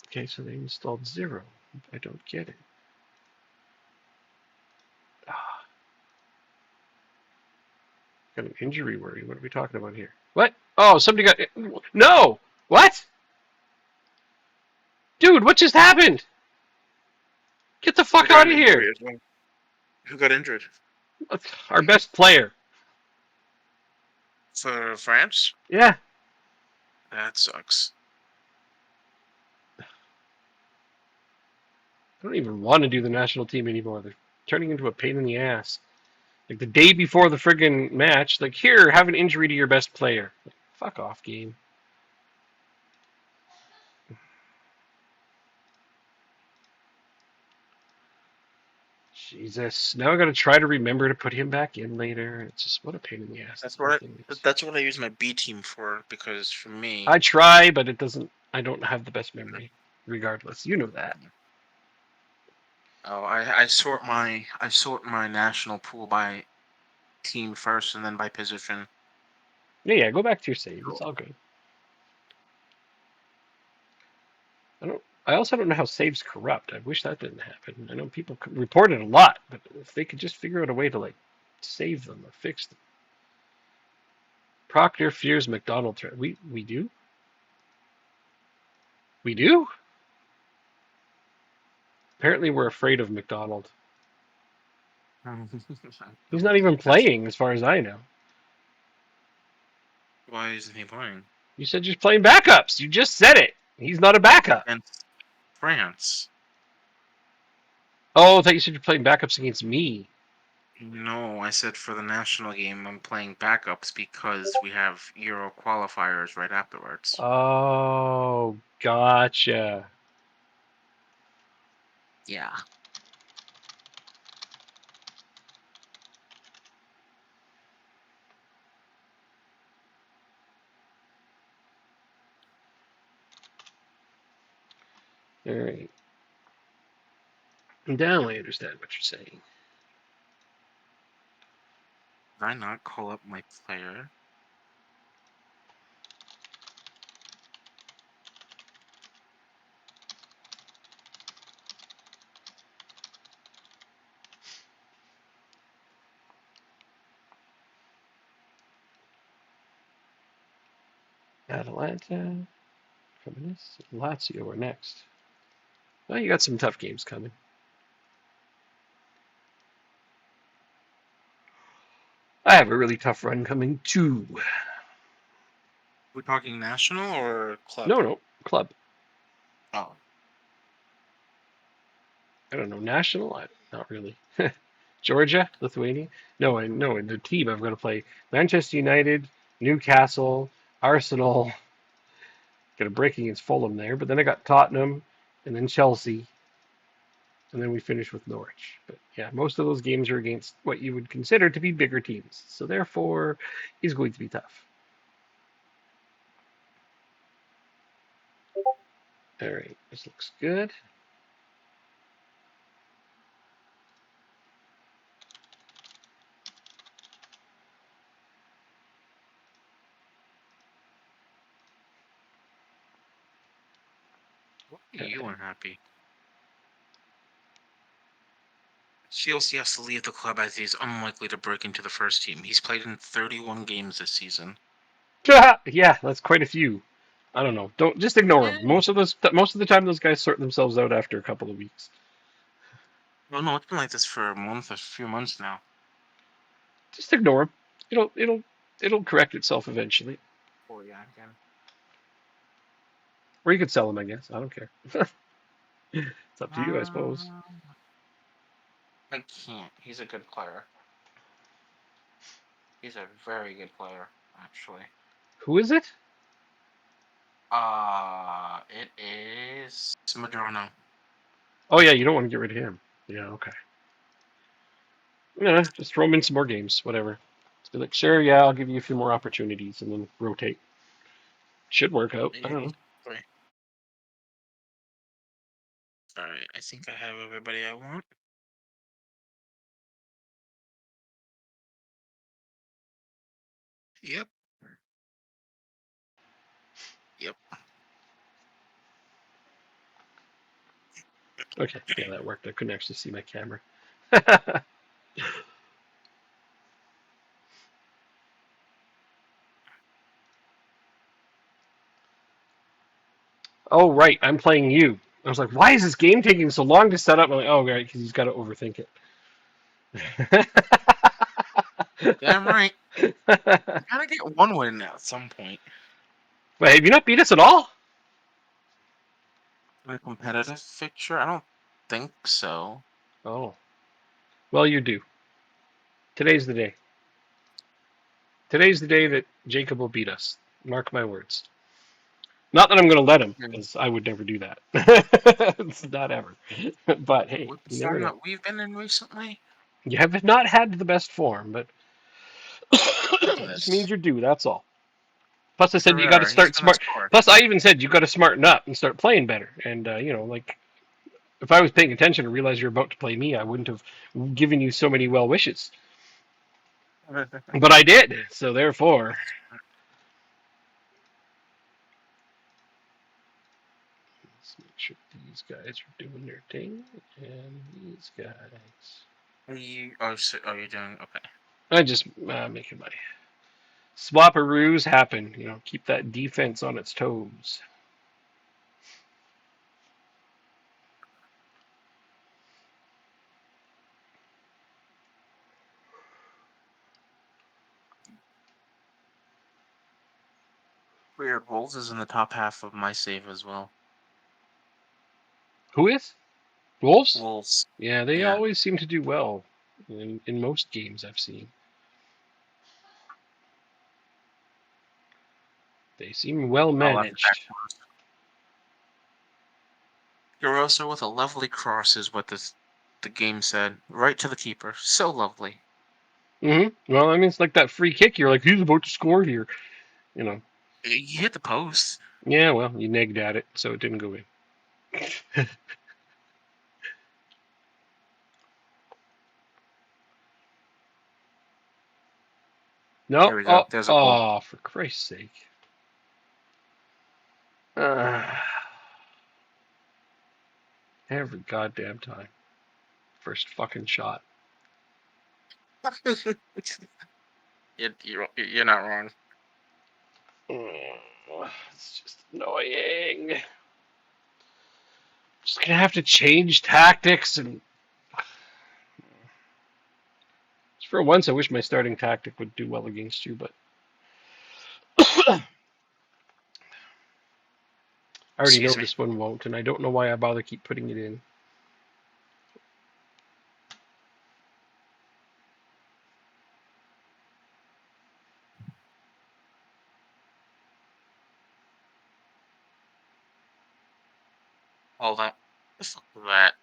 okay, so they installed 0. I don't get it. Ah, got an injury worry. What are we talking about here? What? Oh, somebody got. No! What? Dude, what just happened? Get the Who fuck got out an of injury here! as well? Who got injured? Our best player. For France? Yeah. That sucks. I don't even want to do the national team anymore. They're turning into a pain in the ass. Like the day before the friggin' match, like, here, have an injury to your best player. Like, fuck off, game. Jesus. Now I gotta try to remember to put him back in later. It's just, what a pain in the ass this That's whole what thing is. that's what I use my B team for, because for me, I try, but it doesn't, I don't have the best memory, regardless. You know that. Oh, I sort my national pool by team first and then by position. Yeah, go back to your save. It's all good. I also don't know how saves corrupt. I wish that didn't happen. I know people report it a lot, but if they could just figure out a way to like save them or fix them. Proctor fears McDonald threat. We do? We do? Apparently we're afraid of McDonald. He's not even playing as far as I know. Why isn't he playing? You said you're playing backups. You just said it. He's not a backup. Against France. Oh, I thought you said you're playing backups against me. No, I said for the national game I'm playing backups because we have Euro qualifiers right afterwards. Oh, gotcha. Yeah. All right. Now I understand what you're saying. Did I not call up my player? Atalanta, Cremonese, Lazio are next. Well, you got some tough games coming. I have a really tough run coming too. We're talking national or club? No, club. Oh. I don't know, national? Not really. Georgia, Lithuania? No, I know in the team I've got to play Manchester United, Newcastle, Arsenal. Got a break against Fulham there, but then I got Tottenham, and then Chelsea, and then we finish with Norwich. But yeah, most of those games are against what you would consider to be bigger teams. So therefore, it's going to be tough. All right, this looks good. Why are you unhappy? Chelsea has to leave the club as he is unlikely to break into the first team. He's played in 31 games this season. Yeah, that's quite a few. I don't know. Don't just ignore them. Yeah. Most of the time, those guys sort themselves out after a couple of weeks. Well, no, it's been like this for a few months now. Just ignore them. It'll correct itself eventually. Oh yeah, again. Or you could sell them, I guess. I don't care. It's up to you, I suppose. I can't. He's a good player. He's a very good player, actually. Who is it? It is Madrono. Oh yeah, you don't want to get rid of him. Yeah, okay. Yeah, just throw him in some more games, whatever. Just be like, sure, yeah, I'll give you a few more opportunities, and then rotate. Should work out. I Yeah, don't he's know. great. All right, I think I have everybody I want. Yep. Yep. Okay, yeah, that worked. I couldn't actually see my camera. Oh right, I'm playing you. I was like, why is this game taking so long to set up? I'm like, oh right, because he's got to overthink it. Damn right. Gotta get one win at some point. Wait, have you not beat us at all? In a competitive fixture? I don't think so. Oh, well, you do. Today's the day. Today's the day that Jacob will beat us. Mark my words. Not that I'm going to let him, because I would never do that. It's not ever. But hey, With the you never form know. that we've been in recently, You have not had the best form, but it just means goodness. you're due. That's all. Plus, I said you got to Herrera, he's start gonna smart. score. Plus, I even said you got to smarten up and start playing better. And like If I was paying attention and realized you're about to play me, I wouldn't have given you so many well wishes. But I did, so therefore. Let's make sure these guys are doing their thing, and these guys. Are you? Oh, so, oh, you're doing okay. I just making my swapperoos happen. Keep that defense on its toes. Weird. Wolves is in the top half of my save as well. Who is? Wolves? Wolves. Yeah, they Yeah. always seem to do well in most games I've seen. They seem well Oh, left back. managed. Garosa with a lovely cross is what the game said. Right to the keeper. So lovely. Well, I mean, it's like that free kick. You're like, he's about to score here. You hit the post. Yeah, well, you negged at it, so it didn't go in. No. There we go. Oh, There's a goal. oh, for Christ's sake. Every goddamn time. First fucking shot. You're not wrong. It's just annoying. Just gonna have to change tactics and. For once, I wish my starting tactic would do well against you, but I already know Excuse me. this one won't, and I don't know why I bother keep putting it in. All that. Fuck that.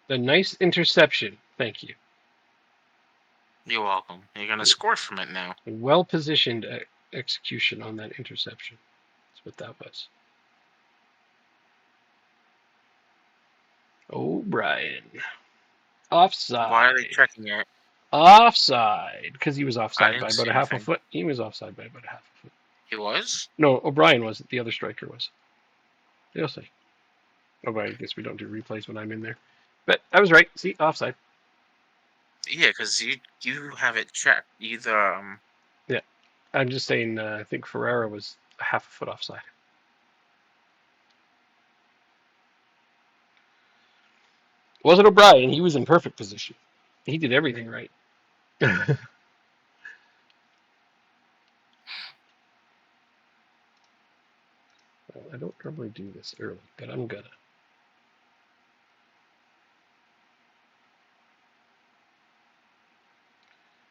A nice interception. Thank you. You're welcome. You're gonna score from it now. A well-positioned execution on that interception. That's what that was. O'Brien. Offside. Why are they checking it? Offside. Because he was I offside by didn't about see a half a anything. foot. He was offside by about a half a foot. He was? No, O'Brien wasn't. The other striker was. They'll say. Oh, but I guess we don't do replays when I'm in there. But I was right. See, offside. Yeah, because you have it checked. Either Yeah. I'm just saying, I think Ferreira was a half a foot offside. Wasn't O'Brien. He was in perfect position. He did everything right. I don't normally do this early, but I'm gonna.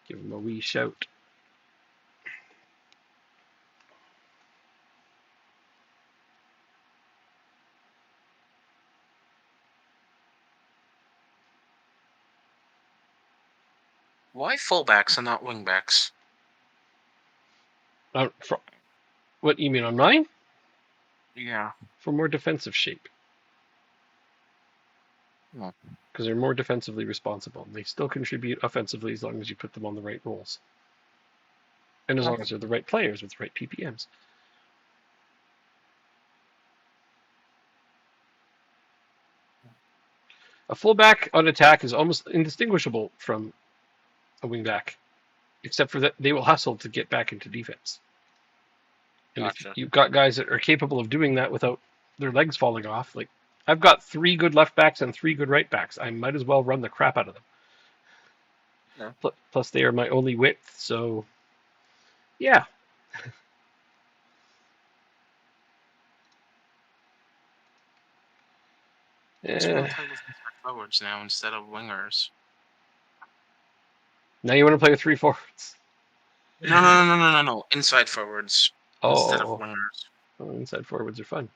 Give him a wee shout. why fullbacks and not wingbacks? What you mean on mine? Yeah. For more defensive shape. Well, Because they're more defensively responsible. They still contribute offensively as long as you put them on the right roles. And as long as they're the right players with the right PPMs. A fullback on attack is almost indistinguishable from a wingback, except for that they will hustle to get back into defense. And if gotcha. you've got guys that are capable of doing that without their legs falling off, like I've got 3 good left backs and 3 good right backs, I might as well run the crap out of them. Yeah. Plus, they are my only width, so yeah. I just want to play with forwards now instead of wingers. Now you want to play with 3 forwards? No. Inside forwards instead of Oh, wingers. well, inside forwards are fun.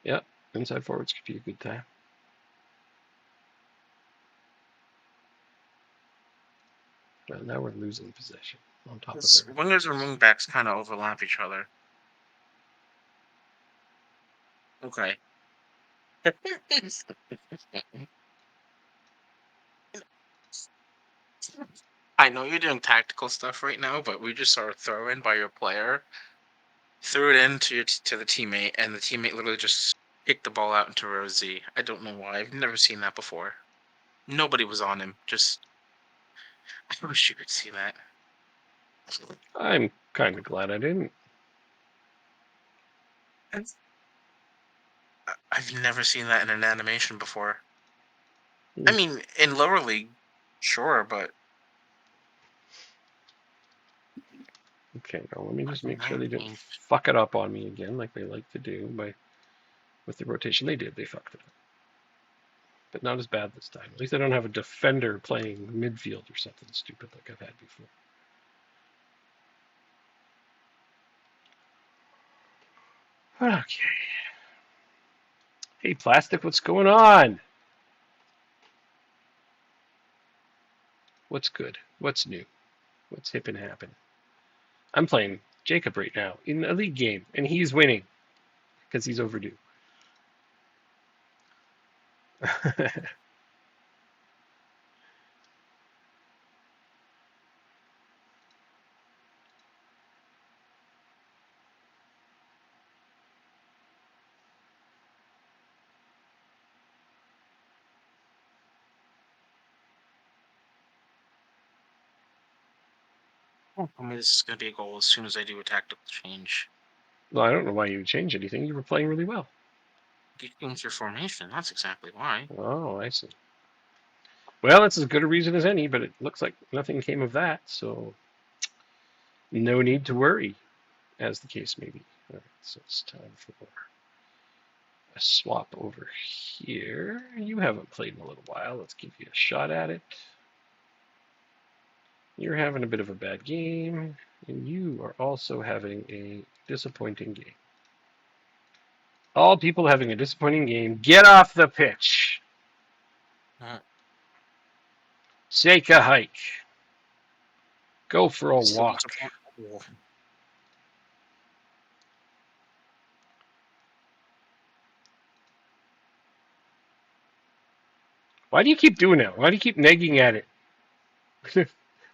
Yeah, inside forwards could be a good time. Well, now we're losing possession on top of everything. Wingers and wingbacks kind of overlap each other. Okay. I know you're doing tactical stuff right now, but we just saw a throw in by your player, threw it into to the teammate, and the teammate literally just kicked the ball out into row Z. I don't know why. I've never seen that before. Nobody was on him. Just I wish you could see that. I'm kind of glad I didn't. I've never seen that in an animation before. I Hmm. mean, in lower league, sure, but Okay, now let me just I've make sure never they didn't seen. fuck it up on me again, like they like to do with the rotation they did. They fucked it up, but not as bad this time. At least I don't have a defender playing midfield or something stupid like I've had before. Okay. Hey, Plastic, what's going on? What's good? What's new? What's hip and happen? I'm playing Jacob right now in a league game, and he's winning because he's overdue. I mean, this is going to be a goal as soon as I do a tactical change. Well, I don't know why you would change anything. You were playing really well. You change your formation. That's exactly why. Oh, I see. Well, that's as good a reason as any, but it looks like nothing came of that, so no need to worry, as the case may be. All right, so it's time for a swap over here. You haven't played in a little while. Let's give you a shot at it. You're having a bit of a bad game, and you are also having a disappointing game. All people having a disappointing game, get off the pitch. Uh, Take a hike. Go for a Still walk. disappointed. Oh, Why do you keep doing that? Why do you keep nagging at it?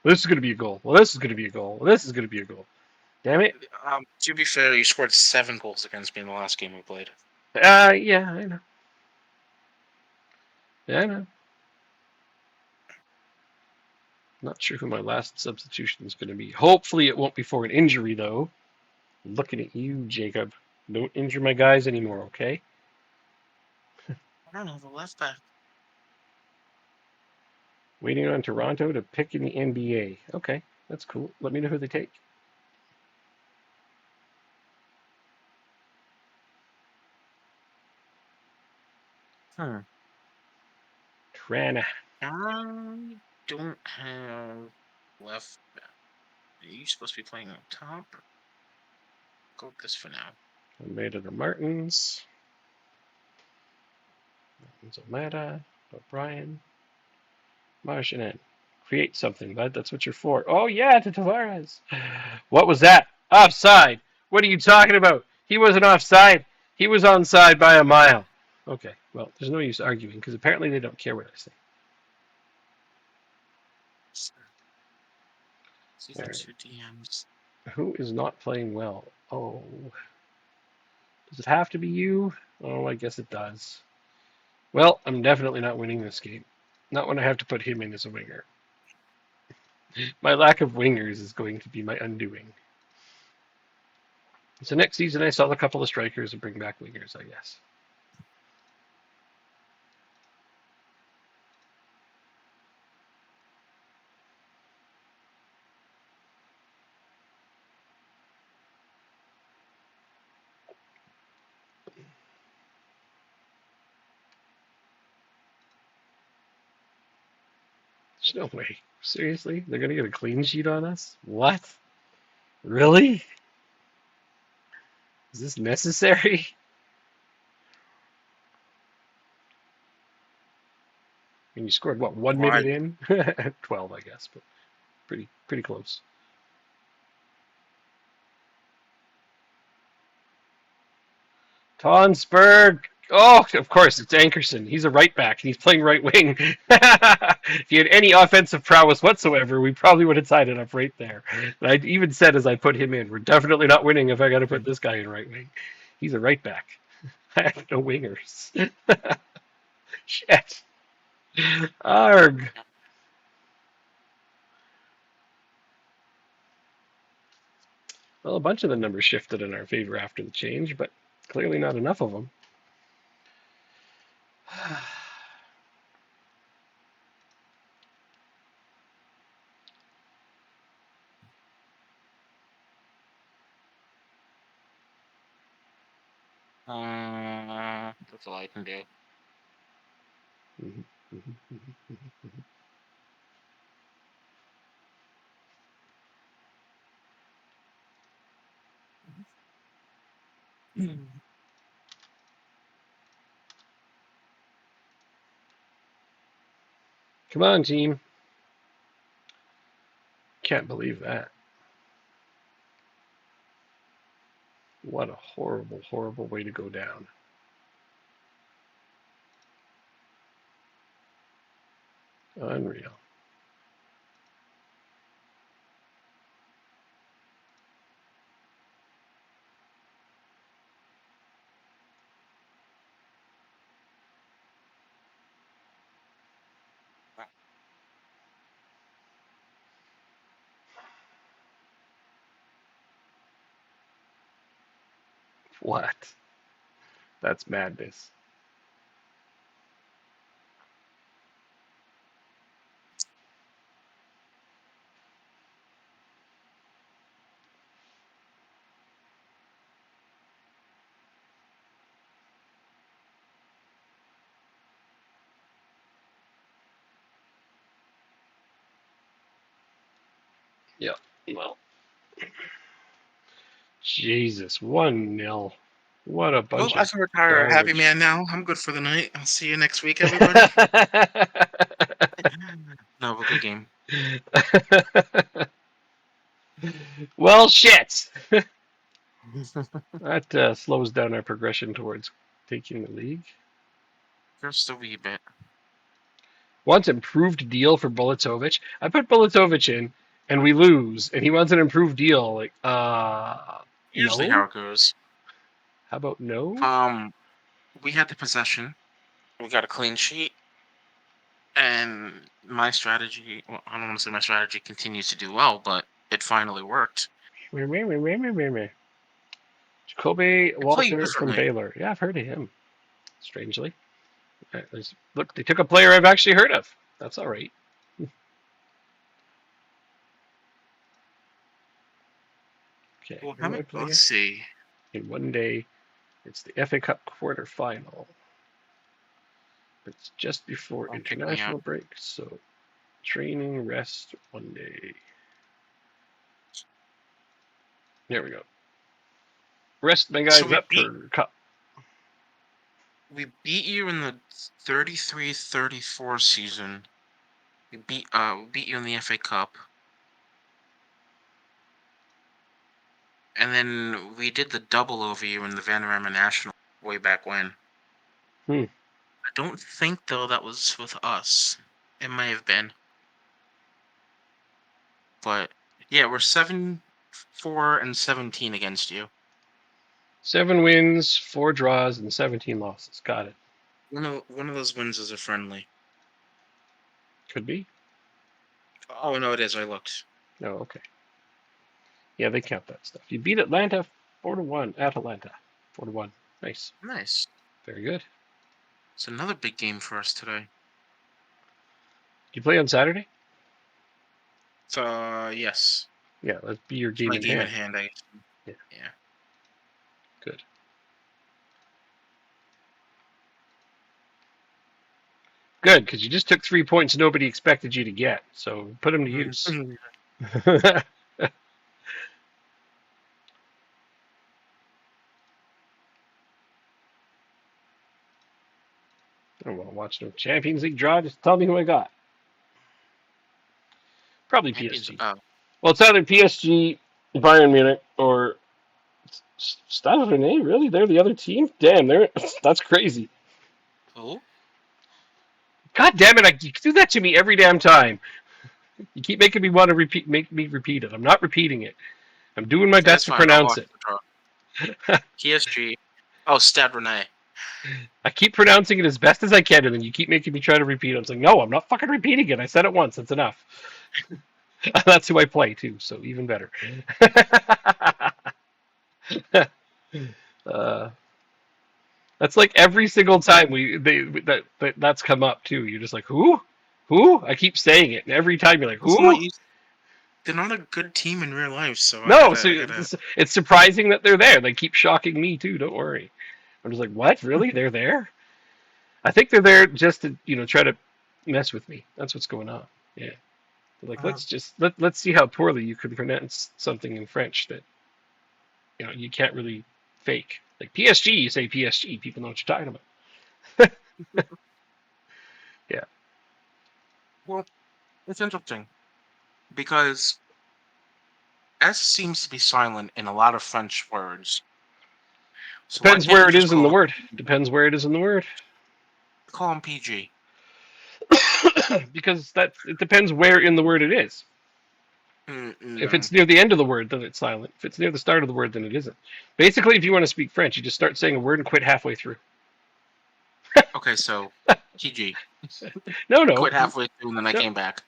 This is going to be a goal. Well, this is going to be a goal. Well, this is going to be a goal. Damn it. To be fair, you scored 7 goals against me in the last game we played. Yeah, I know. Yeah, I know. Not sure who my last substitution is going to be. Hopefully, it won't be for an injury, though. Looking at you, Jacob. Don't injure my guys anymore, okay? I don't know, the left back. Waiting on Toronto to pick in the NBA. Okay, that's cool. Let me know who they take. Hmm. Trana. I don't have left back. Are you supposed to be playing up top? Go with this for now. Almeida to Martins. Martins Almeida. O'Brien. Martianen. Create something, bud. That's what you're for. Oh, yeah, to Tavares. What was that? Offside. What are you talking about? He wasn't offside. He was onside by a mile. Okay, well, there's no use arguing because apparently they don't care what I say. These All are right. two DMs. Who is not playing well? Oh, does it have to be you? Oh, I guess it does. Well, I'm definitely not winning this game. Not when I have to put him in as a winger. My lack of wingers is going to be my undoing. So next season I sell a couple of strikers and bring back wingers, I guess. There's no way. Seriously? They're going to get a clean sheet on us? What? Really? Is this necessary? And you scored what, 1 minute Why? in? 12, I guess, but pretty close. Tonsberg. Oh, of course, it's Ankerson. He's a right back, and he's playing right wing. If he had any offensive prowess whatsoever, we probably would have tied it up right there. And I even said as I put him in, we're definitely not winning if I got to put this guy in right wing. He's a right back. I have no wingers. Shit. Arg. Well, a bunch of the numbers shifted in our favor after the change, but clearly not enough of them. That's all I can do. Come on, team. Can't believe that. What a horrible, horrible way to go down. Unreal. What? That's madness. Yep. Well, Jesus, 1-0. What a Well, bunch I of can retire a happy garbage. man now. I'm good for the night. I'll see you next week, everybody. No, but good game. Well, shit. That slows down our progression towards taking the league. Just a wee bit. Wants improved deal for Bulatovic. I put Bulatovic in, and we lose, and he wants an improved deal. Like, Usually how no. it goes. How about no? We had the possession. We got a clean sheet. And my strategy, well, I don't want to say my strategy continues to do well, but it finally worked. Jacoby I play Walter from differently. Baylor. Yeah, I've heard of him. Strangely, look, they took a player I've actually heard of. That's all right. Okay, Well, who do I play let's against? see. In one day, it's the FA Cup quarterfinal. It's just before Don't kick me out. international break, so training, rest, one day. There we go. Rest my So guys up for cup. we beat you in the 33-34 season. We beat you in the FA Cup. And then we did the double over you in the Vanarama National way back when. Hmm. I don't think though that was with us. It may have been. But yeah, we're 7-4-17 against you. 7 wins, 4 draws, and 17 losses. Got it. One of those wins is a friendly. Could be. Oh no, it is. I looked. No, okay. Yeah, they count that stuff. You beat Atlanta 4-1 at Atlanta. 4-1. Nice. Nice. Very good. It's another big game for us today. You play on Saturday? So yes, Yeah, let's be your it's game my in game in hand. hand. I guess. Yeah, Yeah. good. Good, because you just took 3 points nobody expected you to get. So put them to use. Oh, well, watch no Champions League draw. Just tell me who I got. Probably Champions. PSG. Oh, Well, it's either PSG, Bayern Munich, or Stade Rennais, really? They're the other team? Damn, that's crazy. Who? God damn it! You do that to me every damn time. You keep making me want to make me repeat it. I'm not repeating it. I'm doing my Okay, best that's to fine. I'll pronounce watch it. the draw. PSG. Oh, Stade Rennais. I keep pronouncing it as best as I can, and then you keep making me try to repeat it. I'm saying, no, I'm not fucking repeating it. I said it once. That's enough. That's who I play too, so even better. uh, that's like every single time that's come up too. You're just like, who? I keep saying it, and every time you're like, Because I'm not who? used. They're not a good team in real life, so I No, gotta, so I gotta. it's surprising that they're there. They keep shocking me too. Don't worry. I'm just like, what? Really? They're there? I think they're there just to try to mess with me. That's what's going on. Yeah. They're like, let's see how poorly you can pronounce something in French that you can't really fake. Like PSG, you say PSG, people know what you're talking about. Yeah. Well, it's interesting because S seems to be silent in a lot of French words. So why Depends can't where you it just is in the call word. Depends where it is in the word. him PG? Because it depends where in the word it is. If No. it's near the end of the word, then it's silent. If it's near the start of the word, then it isn't. Basically, if you want to speak French, you just start saying a word and quit halfway through. Okay, so PG. No, I no, quit halfway through and then I no, came back.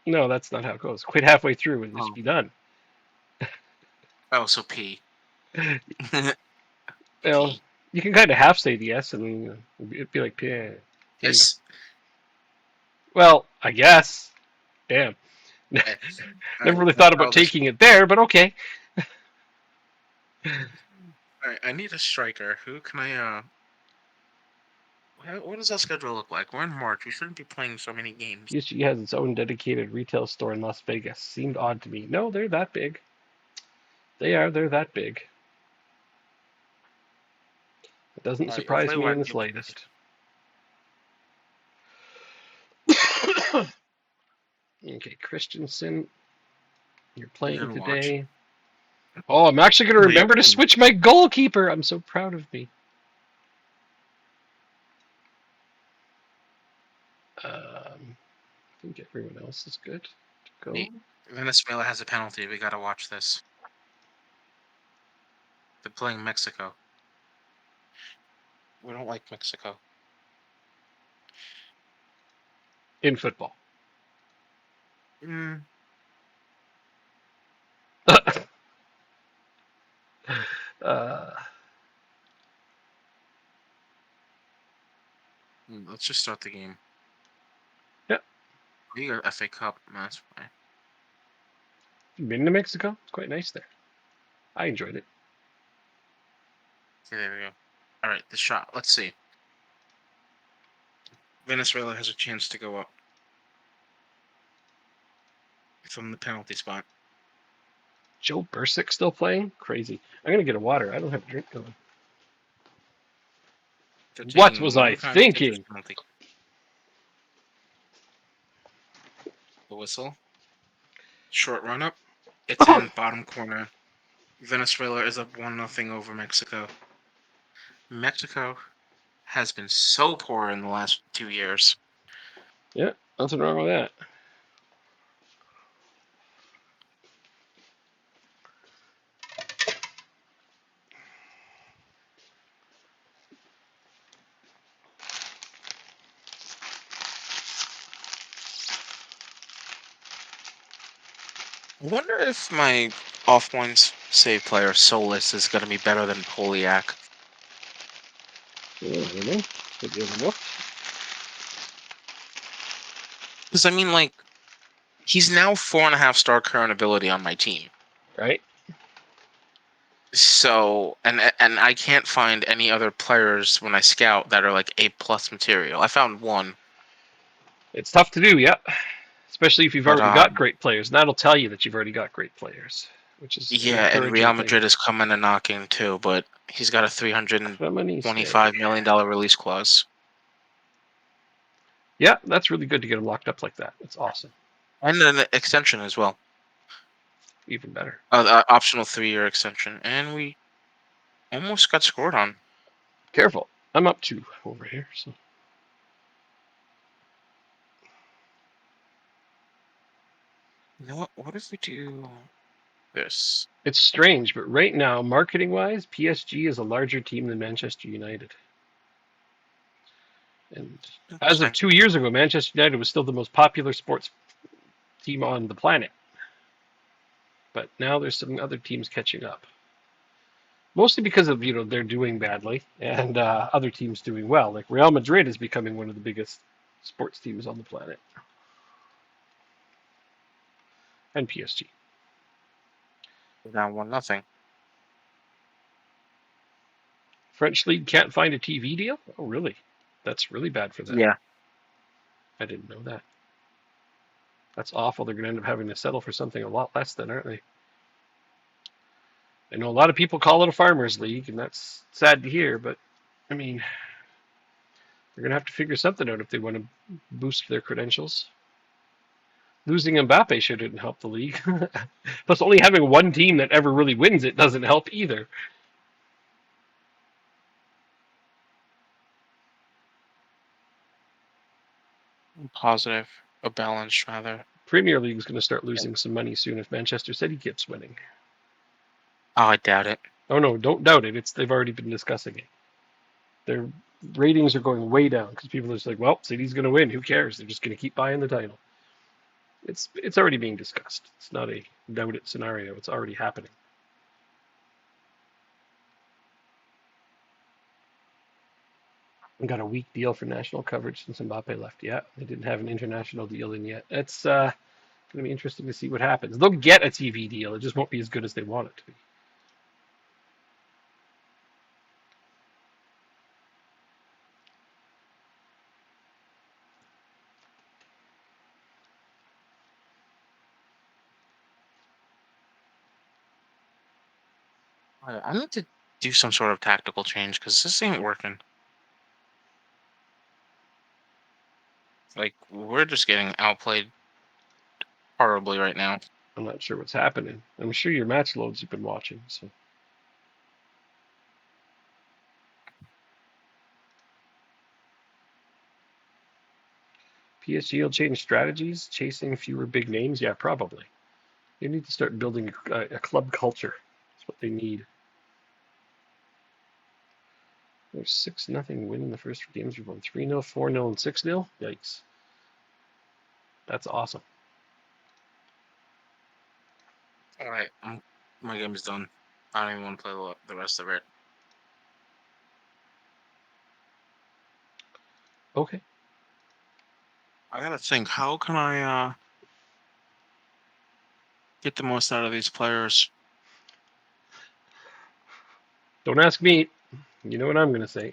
no, that's not how it goes. Quit halfway through and just Oh, be done. oh, so P. Well, P. you can kind of half say the S and it'd be like, yeah, kind of. S. Well, I guess. Damn. S. All Never right, really let's thought about draw this. taking it there, but okay. All right, I need a striker. Who can I? What does our schedule look like? We're in March. We shouldn't be playing so many games. PSG has its own dedicated retail store in Las Vegas. Seemed odd to me. No, they're that big. They're that big. It doesn't All right, you'll surprise play me in the Wednesday. slightest. Okay, Christensen, you're You playing gotta watch. today. Oh, I'm actually going to No, you're remember to playing. switch my goalkeeper. I'm so proud of me. I think everyone else is good to go. Wait, Venezuela has a penalty. We gotta watch this. They're playing Mexico. We don't like Mexico. In football. Mm, uh, let's just start the game. yeah, We got FA Cup. That's fine. been to Mexico. It's quite nice there. I enjoyed it. Okay, there we go. All right, the shot. Let's see. Venezuela has a chance to go up from the penalty spot. Joe Bursick still playing? Crazy. I'm gonna get a water. I don't have a drink going. They're What taking a was long I time to take this thinking? penalty. The whistle. Short run up. It's in bottom corner. Venezuela is up 1-0 over Mexico. Mexico has been so poor in the last 2 years. Yeah, nothing wrong with that. I wonder if my off-points save player Solis is going to be better than Poliak. I don't know. Have you ever looked? Because I mean, like, he's now 4.5-star current ability on my team. Right? So, and I can't find any other players when I scout that are like A+ material. I found one, It's tough to do, yeah. Especially if you've but already got great players. And that'll tell you that you've already got great players, which is an yeah, and encouraging Real thing. Madrid is coming and knocking too, but he's got a Feministe. $325 million release clause Yeah, that's really good to get them locked up like that. It's awesome. and an extension as well, Even better. optional 3-year extension, and we almost got scored on. Careful. I'm up 2 over here. So You know what? What if we do this? it's strange, but right now, marketing wise, PSG is a larger team than Manchester United. And as of Interesting. 2 years ago, Manchester United was still the most popular sports team on the planet. But now there's some other teams catching up. Mostly because of they're doing badly and other teams doing well. Like Real Madrid is becoming one of the biggest sports teams on the planet, and PSG. We're down 1-0. French league can't find a TV deal. Oh, really? That's really bad for them. Yeah. I didn't know that. That's awful. They're going to end up having to settle for something a lot less than, aren't they? I know a lot of people call it a farmers league, and that's sad to hear. But I mean, they're going to have to figure something out if they want to boost their credentials. Losing Mbappe shouldn't help the league. Plus, only having one team that ever really wins it doesn't help either. Positive. A balanced, rather. Premier League is going to start losing some money soon if Manchester City keeps winning. Oh, I doubt it. Oh no, don't doubt it. They've already been discussing it. Their ratings are going way down because people are just like, well, City's going to win. Who cares? They're just going to keep buying the title. It's already being discussed. It's not a doubt it scenario. It's already happening. We got a weak deal for national coverage since Mbappe left. Yeah, they didn't have an international deal in yet. It's going to be interesting to see what happens. They'll get a TV deal. It just won't be as good as they want it to be. I need to do some sort of tactical change because this ain't working. Like, we're just getting outplayed horribly right now. I'm not sure what's happening. I'm sure your match loads you've been watching. So PSG will change strategies, chasing fewer big names. Yeah, probably. They need to start building a club culture. That's what they need. There's 6-0 win in the first 3 games. We've won 3-0, 4-0, and 6-0. Yikes. That's awesome. All right, my game is done. I don't even want to play the rest of it. Okay. I gotta think. How can I get the most out of these players? Don't ask me. You know what I'm going to say.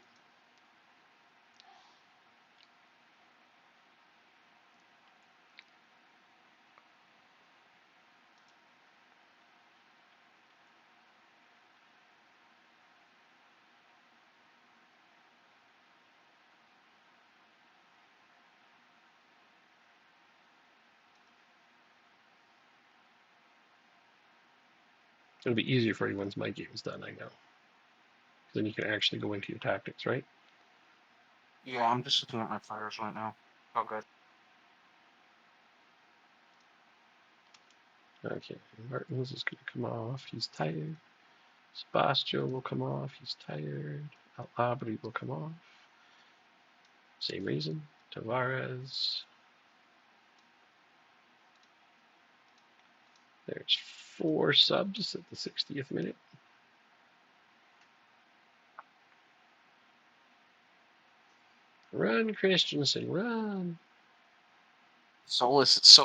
It'll be easier for you once my game's done, I know. Then you can actually go into your tactics, right? Yeah, I'm just looking at my players right now. Oh, good. Okay. Martins is going to come off. He's tired. Sebastio will come off. He's tired. Alabri will come off. Same reason. Tavares. There's 4 subs at the 60th minute. Run, Christensen, run. Solus,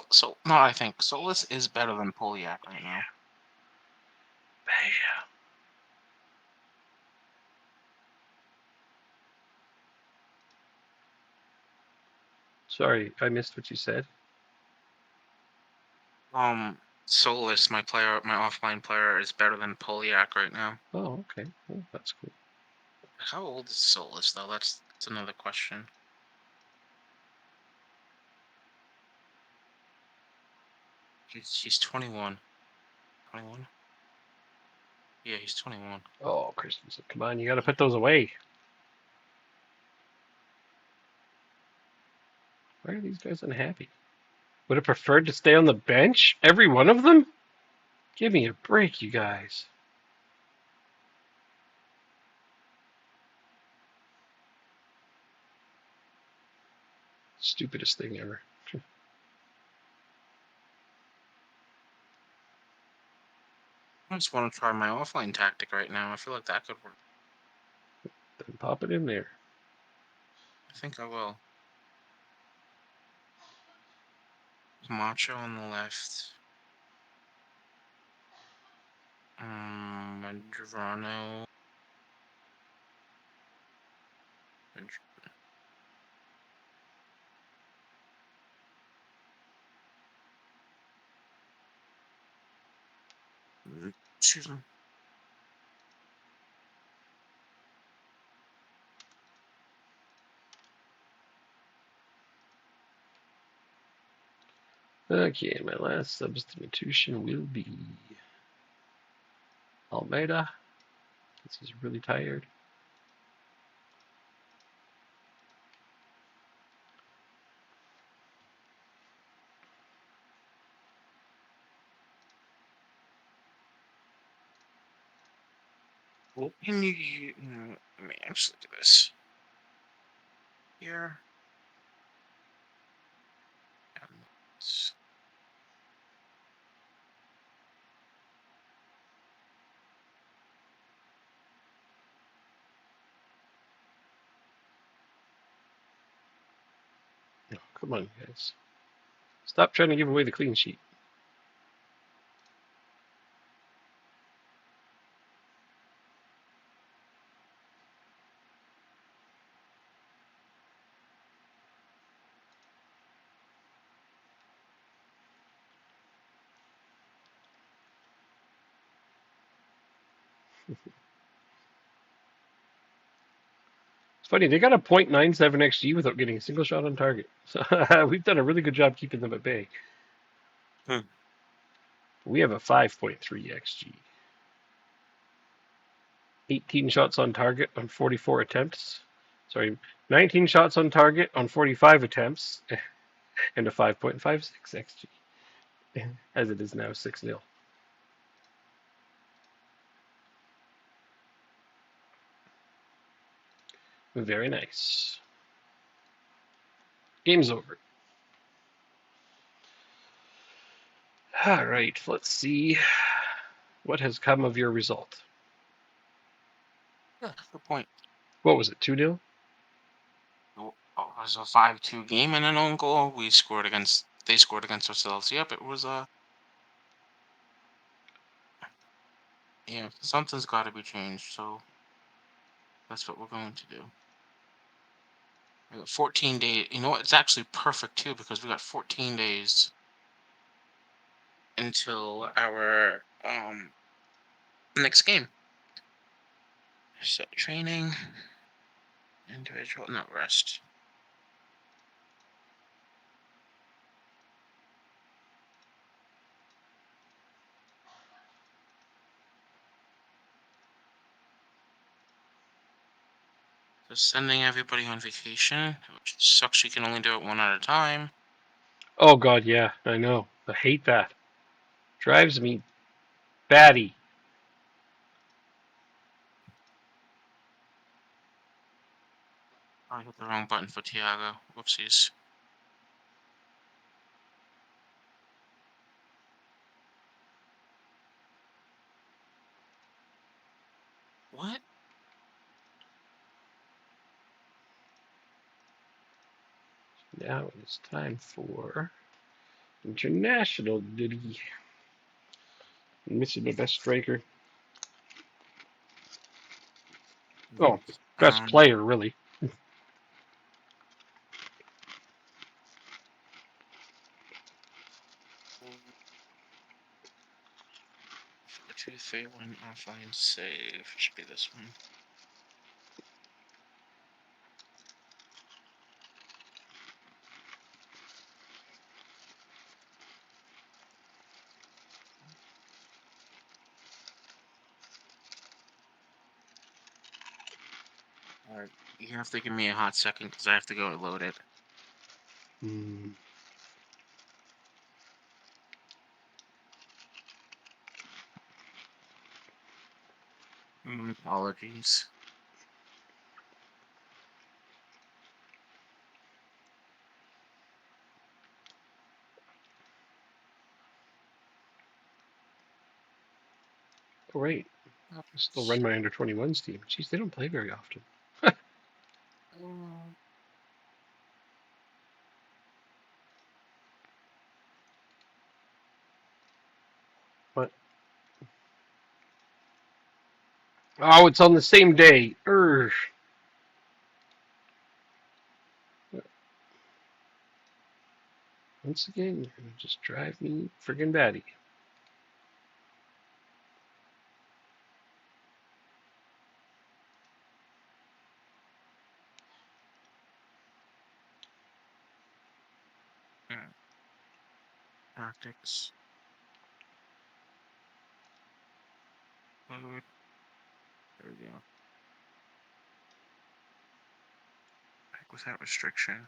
no, I think Solus is better than Poliak right now. Bam. Sorry, I missed what you said. Solus, my offline player, is better than Poliak right now. Oh, okay. Well, that's cool. How old is Solus though? That's another question. He's 21. 21? Yeah, he's 21. Oh, Christensen, come on, you got to put those away. Why are these guys unhappy? Would have preferred to stay on the bench? Every one of them? Give me a break, you guys. Stupidest thing ever. I just want to try my offline tactic right now. I feel like that could work. Then pop it in there. I think I will. Camacho on the left. Madrano. Excuse me. Okay, my last substitution will be Almeida, because he's really tired. Well, can you let me actually do this here. And Oh, come on, guys. Stop trying to give away the clean sheet. It's funny, they got a .97 xG without getting a single shot on target. So we've done a really good job keeping them at bay. Hmm. We have a 5.3 xG. 18 shots on target on 44 attempts. Sorry, 19 shots on target on 45 attempts, and a 5.56 xG, as it is now 6-0. Very nice. Game's over. All right, let's see what has come of your result. Yeah, good point. What was it, 2-0? It was a 5-2 game and an own goal. We scored against. They scored against ourselves. Yep, it was yeah, something's got to be changed. So that's what we're going to do. We got 14 days. You know what? It's actually perfect too because we got 14 days until our next game. So training, individual, not rest. So sending everybody on vacation, which sucks. You can only do it one at a time. Oh God, yeah, I know. I hate that. Drives me batty. I hit the wrong button for Tiago. Whoopsies. What? Now it is time for international duty. I'm missing my best striker. Oh, best Um, player, really. 2-3-1 offline save. Should be this one. Alright, you have to give me a hot second because I have to go load it. Hmm. Apologies. Oh, right. I still run my under 21s team. Jeez, they don't play very often. Mm. But oh, it's on the same day. Urgh. Once again, you're gonna just drive me friggin' batty. Tactics. Load. There we go. Back without restriction.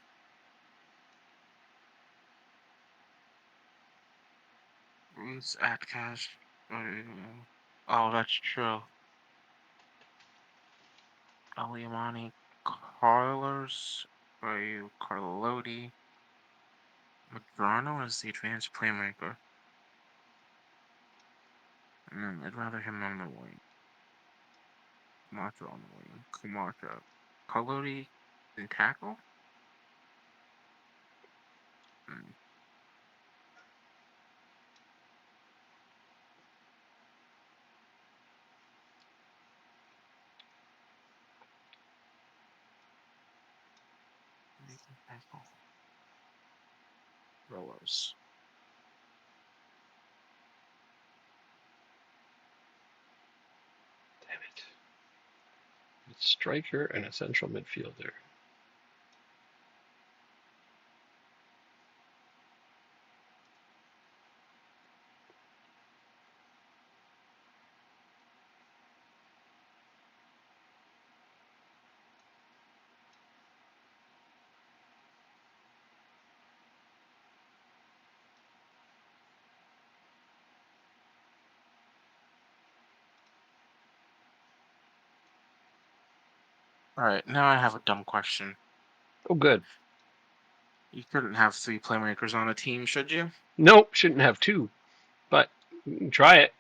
Ruth Atcast. Oh, that's true. Aliamani Carlos. Are you Carloti? Madrano is the advanced playmaker. I'd rather him on the wing. Kamata on the wing. Kamata. Carloti in tackle? Mm. Tackle. Rowers. Damn it. It's striker and a central midfielder. Alright, now I have a dumb question. Oh, good. You couldn't have 3 playmakers on a team, should you? Nope, shouldn't have two, but try it.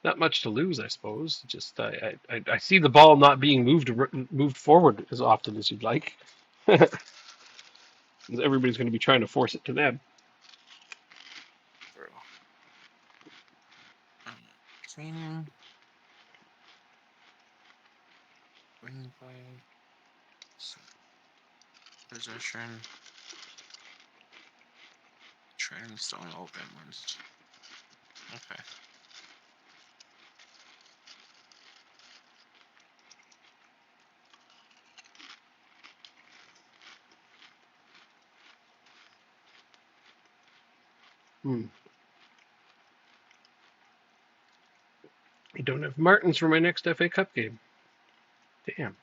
Not much to lose, I suppose. Just I see the ball not being moved forward as often as you'd like. Everybody's going to be trying to force it to them. Bro. Training. Wing play. Possession. Training still on open ones. Okay. Hmm. I don't have Martins for my next FA Cup game. Damn.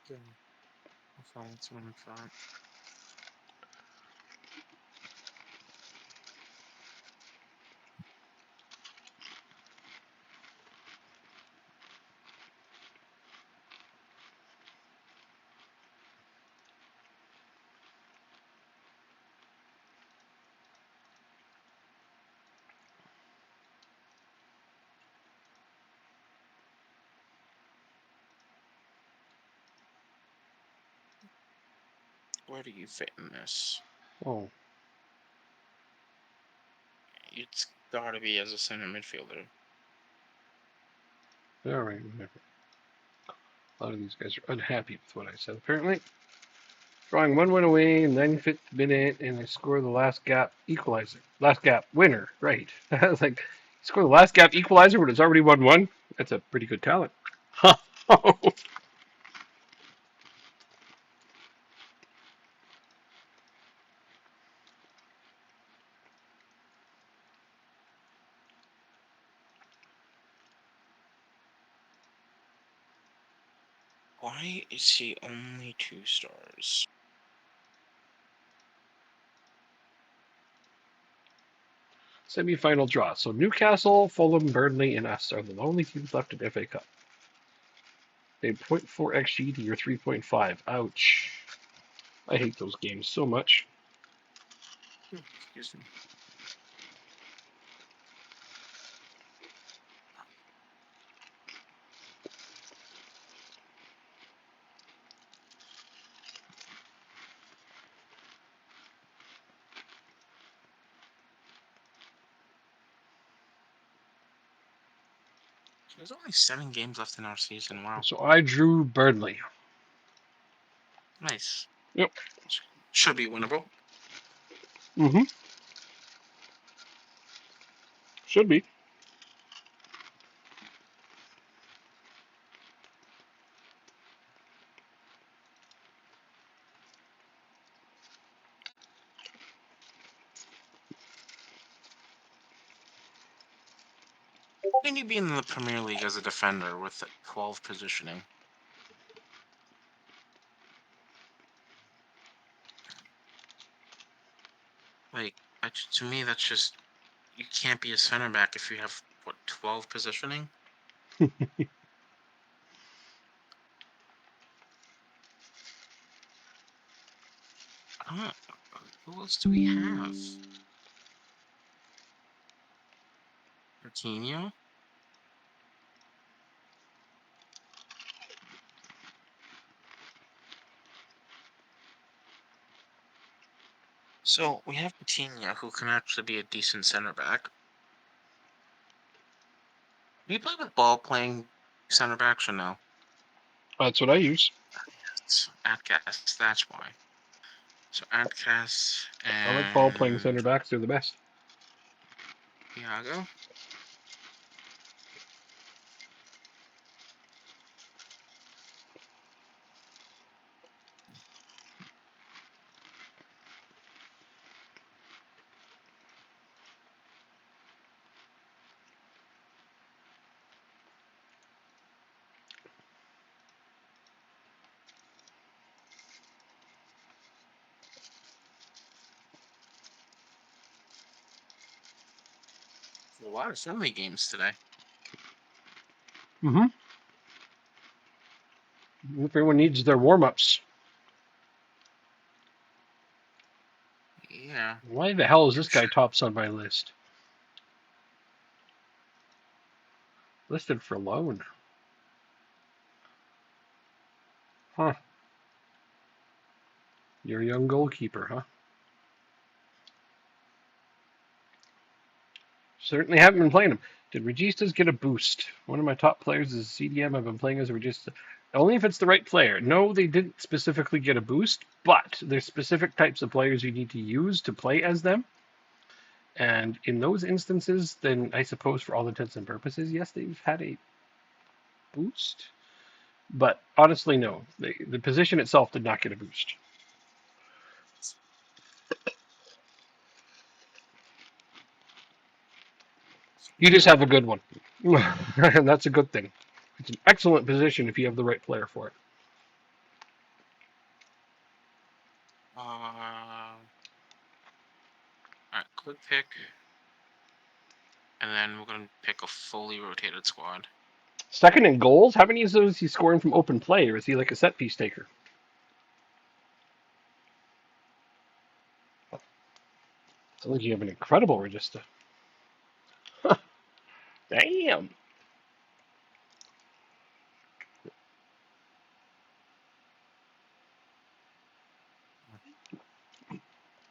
Yeah. Offense in front. Where do you fit in this? Oh. It's gotta be as a center midfielder. All right, whatever. A lot of these guys are unhappy with what I said, apparently. Drawing 1-1 away in the 95th minute, and they score the last gap equalizer. Last gap winner, right. I was like, score the last gap equalizer when it's already 1-1? That's a pretty good talent. Why is he only 2 stars? Semi-final draw. So Newcastle, Fulham, Burnley, and us are the only teams left in FA Cup. They have 0.4 XG to your 3.5. Ouch. I hate those games so much. Excuse me. There's only 7 games left in our season. Wow. So I drew Burnley. Nice. Yep. Should be winnable. Mm-hmm. Should be. How can you be in the Premier League as a defender with 12 positioning? Like, to me, that's just, you can't be a center back if you have, what, 12 positioning? Uh, who else do we have? Coutinho? So, we have Coutinho, who can actually be a decent center back. Do you play with ball playing center backs or no? That's what I use. Yes, Outcast, that's why. So, Outcast I like ball playing and center backs. They're the best. Iago. A lot of friendly games today. Mm-hmm. Everyone needs their warm-ups. Yeah. Why the hell is For this guy sure. tops on my list? Listed for loan. Huh. You're a young goalkeeper, huh? Certainly haven't been playing him. Did Registas get a boost? One of my top players is CDM. I've been playing as a Regista. Only if it's the right player. No, they didn't specifically get a boost, but there's specific types of players you need to use to play as them. And in those instances, then I suppose for all intents and purposes, yes, they've had a boost. But honestly, no. The position itself did not get a boost. You just have a good one. And that's a good thing. It's an excellent position if you have the right player for it. Alright, quick pick. And then we're going to pick a fully rotated squad. Second in goals, how many of those is he scoring from open play, or is he like a set piece taker? Sounds like you have an incredible Regista. Damn.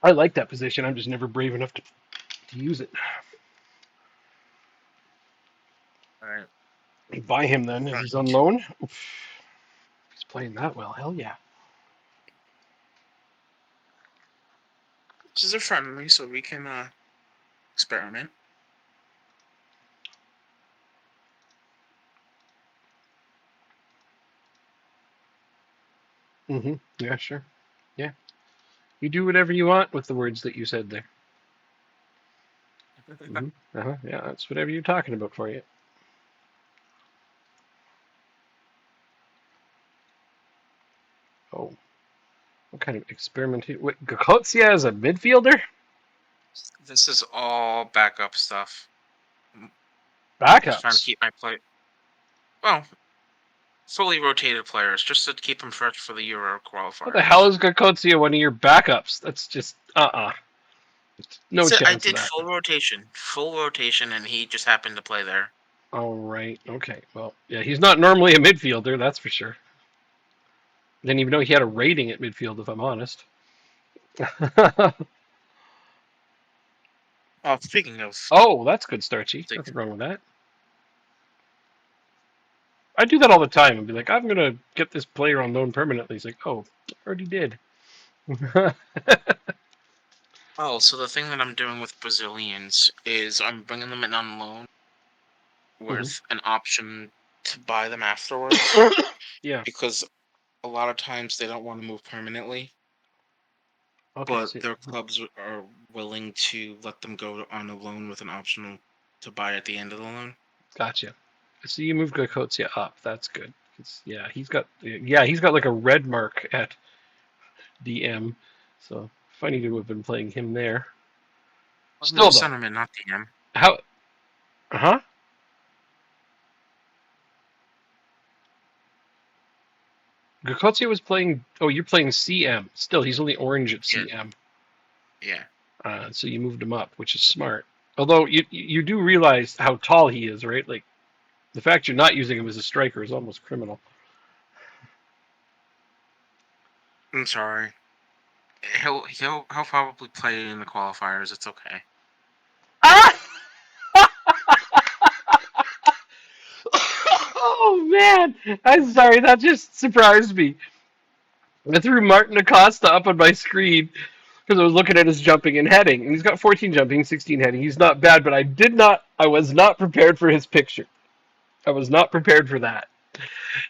I like that position. I'm just never brave enough to use it. Buy him then if he's on Right. loan. Oof, if he's playing that well, hell yeah. This is a friendly, so we can experiment. Yeah, sure. Yeah. You do whatever you want with the words that you said there. Yeah, that's whatever you're talking about for you. Oh, what kind of experimentation? What, Gokotsia as a midfielder? This is all backup stuff. Just trying to Backups. keep my play. Well, fully rotated players, just to keep them fresh for the Euro What the hell qualifiers. is Gokotsia one of your backups? That's just, no So I chance of did that. full rotation, and he just happened to play there. All right. Okay. Well, yeah, he's not normally a midfielder, that's for sure. Didn't even know he had a rating at midfield, if I'm honest. Oh, speaking of, Oh, that's good, Starchy. Nothing wrong with that. I do that all the time and be like, I'm going to get this player on loan permanently. He's like, oh, already did. oh, so the thing that I'm doing with Brazilians is I'm bringing them in on loan with an option to buy them afterwards, Yeah. because a lot of times they don't want to move permanently, Okay. but their clubs are willing to let them go on a loan with an option to buy at the end of the loan. Gotcha. So you moved Gokotsia up. That's good. He's got like a red mark at DM. So funny to have been playing him there. Oh, no, Still though, centerman, not DM. how? Huh? Gokotsia was playing. Oh, you're playing CM. Still, he's only orange at Yeah, CM. yeah. So you moved him up, which is smart. Although you do realize how tall he is, right? Like the fact you're not using him as a striker is almost criminal. I'm sorry. He'll probably play in the qualifiers. It's okay. Ah! Oh man, I'm sorry. That just surprised me. I threw Martin Acosta up on my screen because I was looking at his jumping and heading, and he's got 14 jumping, 16 heading. He's not bad, but I was not prepared for his picture. I was not prepared for that.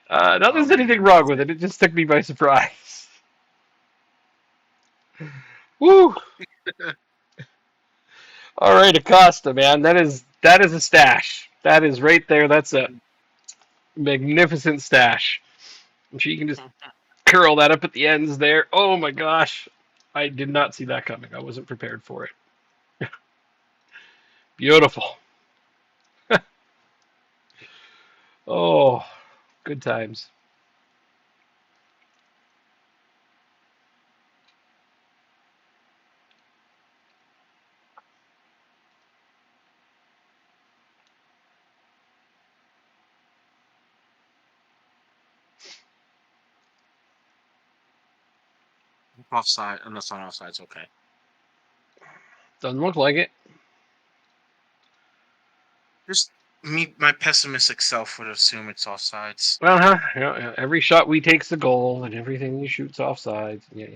Not that Oh there's anything man, wrong with it. It just took me by surprise. Woo! All right, Acosta, man, that is a stash. That is right there. That's a magnificent stash. I'm sure you can just curl that up at the ends there. Oh my gosh, I did not see that coming. I wasn't prepared for it. Beautiful. Oh, good times. offside. Unless not offside, it's okay. Doesn't look like it. Just me, my pessimistic self would assume it's offsides. Uh-huh. Yeah. Every shot we take's a goal, and everything we shoot's offsides. Yeah.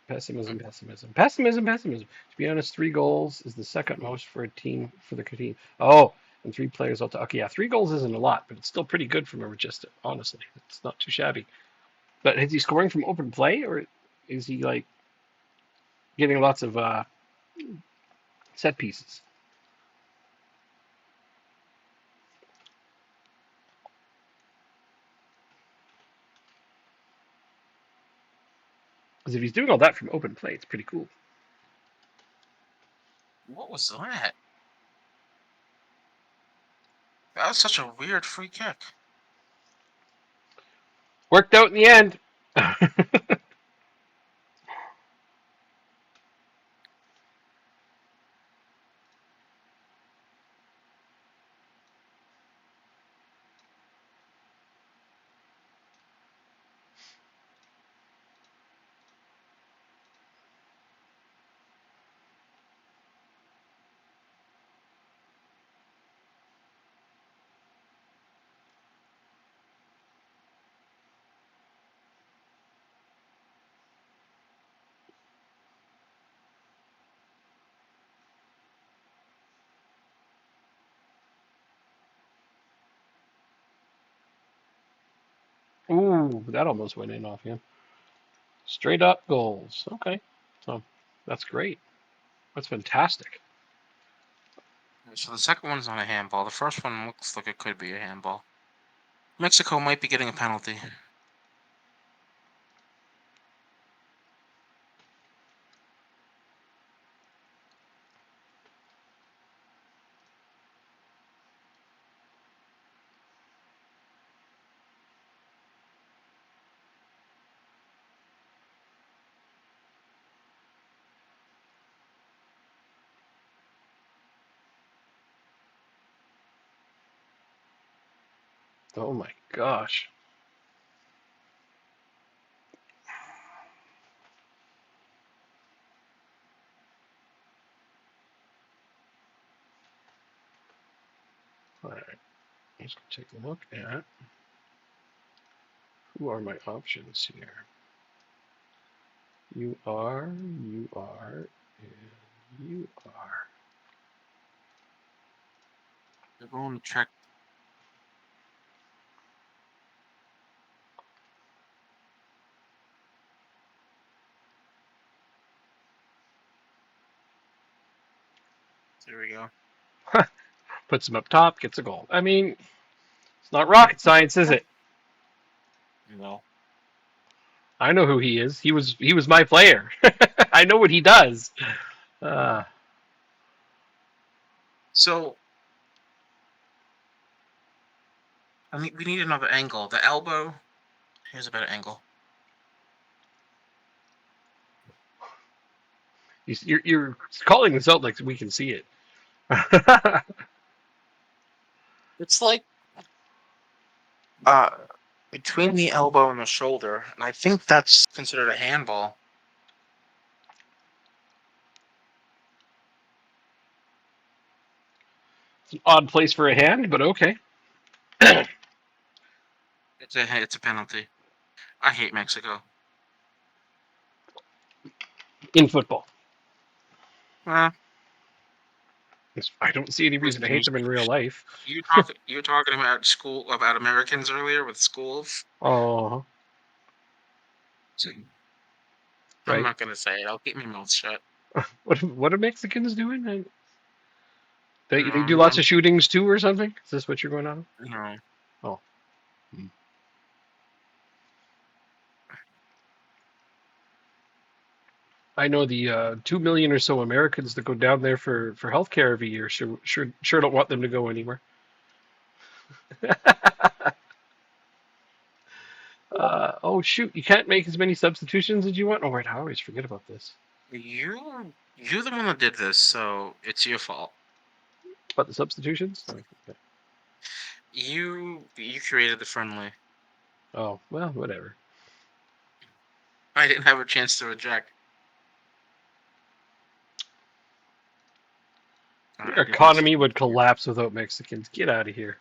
Pessimism, pessimism, pessimism, pessimism. To be honest, 3 goals is the second most for a team for the team. Oh, and 3 players all. Okay, yeah, 3 goals isn't a lot, but it's still pretty good from a regista. Honestly, it's not too shabby. But is he scoring from open play, or is he like getting lots of set pieces? Because if he's doing all that from open play, it's pretty cool. What was that? That was such a weird free kick. Worked out in the end. Ooh, that almost went in off him. Straight up goals. Okay. So that's great. That's fantastic. So the second one's not a handball. The first one looks like it could be a handball. Mexico might be getting a penalty. Oh my gosh. All right. Let's take a look at who are my options here. You are, and you are. They're going to check. There we go. Puts him up top, gets a goal. I mean, it's not rocket science, is it? No. I know who he is. He was my player. I know what he does. Uh, So I mean, we need another angle. The elbow. Here's a better angle. you're calling this out like we can see it. It's like uh between the elbow and the shoulder, and I think that's considered a handball. It's an odd place for a hand, but okay. It's a penalty. I hate Mexico. In football, Well, I don't see any reason to hate them in real life. you were talking about school about Americans earlier with schools. Oh, I'm right. not gonna say it. I'll keep my mouth shut. What are Mexicans doing? They do lots Um, of shootings too, or something? Is this what you're going on? no. Oh, hmm. I know the 2 million or so Americans that go down there for healthcare every year. Sure don't want them to go anywhere. Oh shoot, you can't make as many substitutions as you want. Oh right, I always forget about this. You're the one that did this, so it's your fault. About the substitutions? Okay. You created the friendly. Oh well, whatever. I didn't have a chance to reject. Your I did mess economy would up. collapse without Mexicans. Get out of here.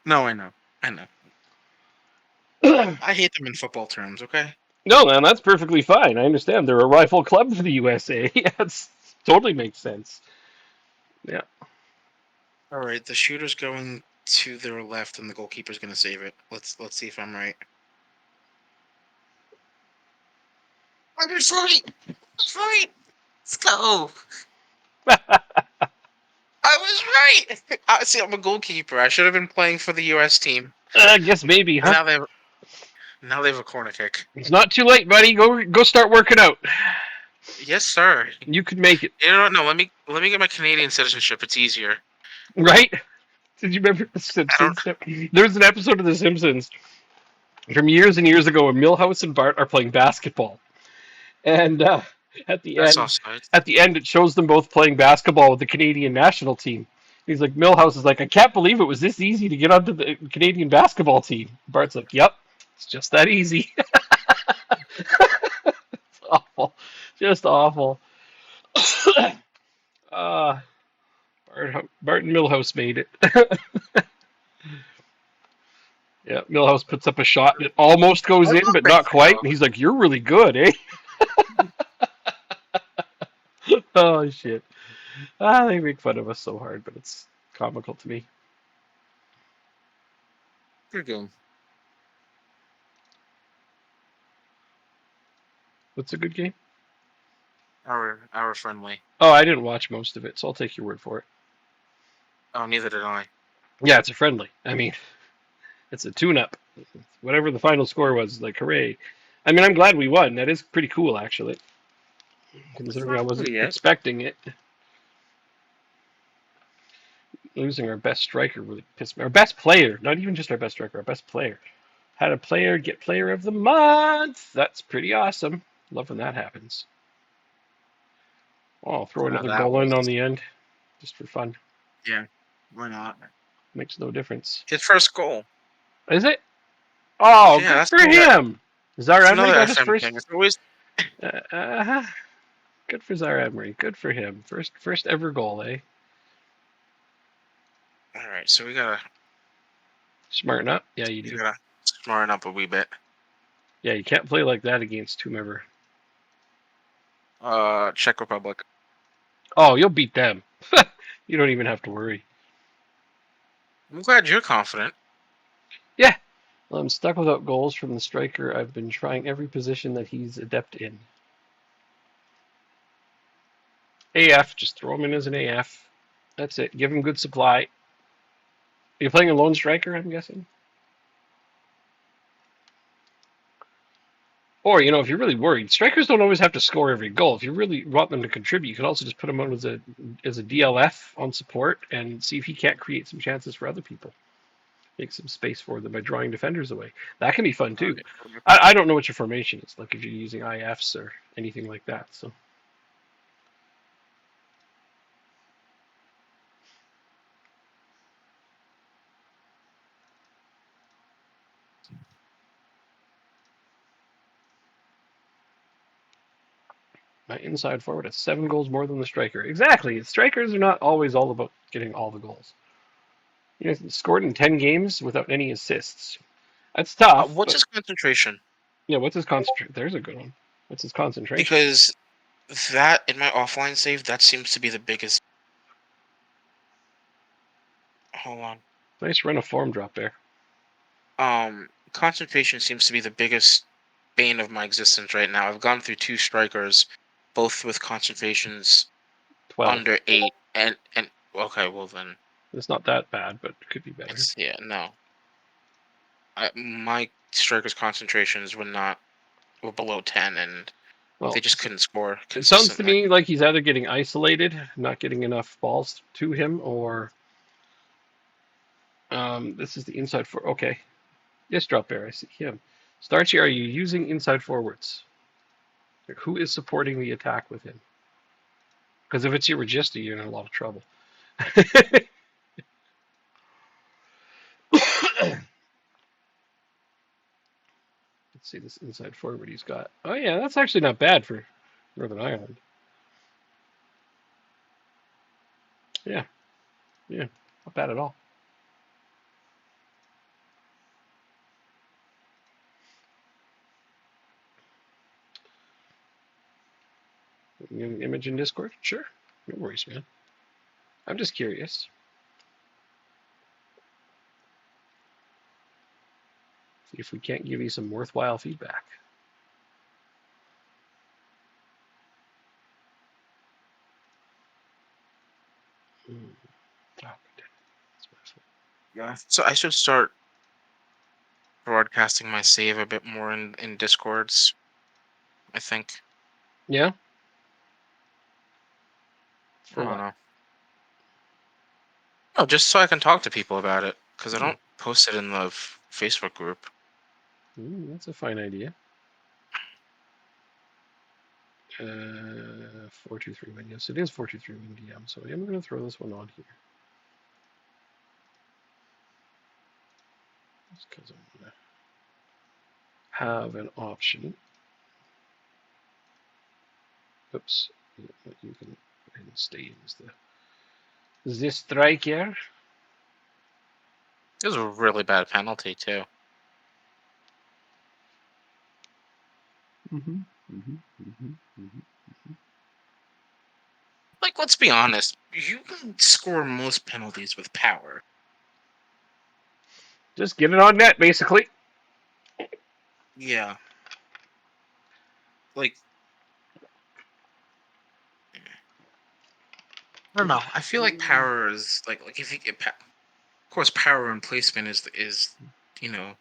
No, I know. I know. I hate them in football terms, okay? No, man, that's perfectly fine. I understand they're a rival club for the USA. That's totally makes sense. Yeah. All right, the shooter's going to their left and the goalkeeper's going to save it. Let's see if I'm right. I was right. I was right. Let's go. I was right. See, I'm a goalkeeper. I should have been playing for the US team. I guess maybe, And huh? now they have a corner kick. It's not too late, buddy. Go start working out. Yes, sir. You could make it, You know what? No, let me get my Canadian citizenship. It's easier. right? Did you remember The I don't. Simpsons? There's an episode of The Simpsons from years and years ago when Milhouse and Bart are playing basketball, and at the That's end, offside. at the end, it shows them both playing basketball with the Canadian national team. He's like, Milhouse is like, I can't believe it was this easy to get onto the Canadian basketball team. Bart's like, Yep, it's just that easy. It's awful, just awful. uh, Bart and Milhouse made it. Yeah, Milhouse puts up a shot and it almost I goes in, love but not quite. Mexico. And he's like, "You're really good, eh?" Oh shit! They make fun of us so hard, but it's comical to me. Good game. What's a good game? Our friendly. Oh, I didn't watch most of it, so I'll take your word for it. Oh, neither did I. Yeah, it's a friendly. I mean, it's a tune-up. Whatever the final score was, like, hooray. I mean, I'm glad we won. That is pretty cool, actually, It's considering I not wasn't over yet. expecting it. Losing our best striker really pissed me. Our best player, not even just our best striker, our best player. Had a player get player of the month. That's pretty awesome. Love when that happens. Oh, I'll throw Now another that goal in on was the end, just for fun. yeah. Why not? Makes no difference. His first goal. Is it? Oh, Yeah, good for him. Zara that's Emery another got his FM first. thing. It's always Uh, good for Zara Emery. Good for him. First ever goal, eh? all right. So Smarten up. Yeah, you we do. gotta smarten up a wee bit. Yeah, you can't play like that against whomever. Czech Republic. Oh, you'll beat them. You don't even have to worry. I'm glad you're confident. Yeah. Well, I'm stuck without goals from the striker. I've been trying every position that he's adept in. AF, just throw him in as an AF. That's it. Give him good supply. You're playing a lone striker, I'm guessing? Or, if you're really worried, strikers don't always have to score every goal. If you really want them to contribute, you can also just put him out as a DLF on support and see if he can't create some chances for other people. Make some space for them by drawing defenders away. That can be fun too. Okay. I don't know what your formation is, like if you're using IFs or anything like that. So my inside forward has 7 goals more than the striker. Exactly. Strikers are not always all about getting all the goals. Scored in 10 games without any assists. That's tough, What's but his concentration? yeah, what's his concentration? There's a good one. What's his concentration? Because that in my offline save, that seems to be the biggest. Hold on. Nice run of form drop there. Concentration seems to be the biggest bane of my existence right now. I've gone through two strikers, both with concentrations 12. under 8, and okay, well then It's not that bad, but it could be better. it's yeah, no. My strikers' concentrations were below 10, and they Well, just couldn't score it sounds to consistently. me like he's either getting isolated, not getting enough balls to him, or this is the inside for. Okay, yes, drop there. I see him. Starchy, are you using inside forwards? Like, who is supporting the attack with him? Because if it's your Regista, you're in a lot of trouble. Let's see this inside forward he's got. Oh yeah, that's actually not bad for Northern Ireland. Yeah, yeah, not bad at all. Image in Discord? Sure. No worries, man. I'm just curious. See if we can't give you some worthwhile feedback. Mm. Oh, that's my fault. Yeah. So I should start broadcasting my save a bit more in Discords, I think. Yeah? I For don't what? know. No, just so I can talk to people about it, because I Hmm. don't post it in the Facebook group. That's a fine idea. 423 win. Yes, it is 423 win DM. So I am going to throw this one on here. Just because I'm going to have an option. Oops. You can go ahead and stay as the striker. It was a really bad penalty too. Mm-hmm. Mm-hmm. Mm-hmm. Mm-hmm. Like, let's be honest, you can score most penalties with power. Just get it on net, basically. Yeah, like I don't know. I feel like power is like if you get, of course, power and placement is you know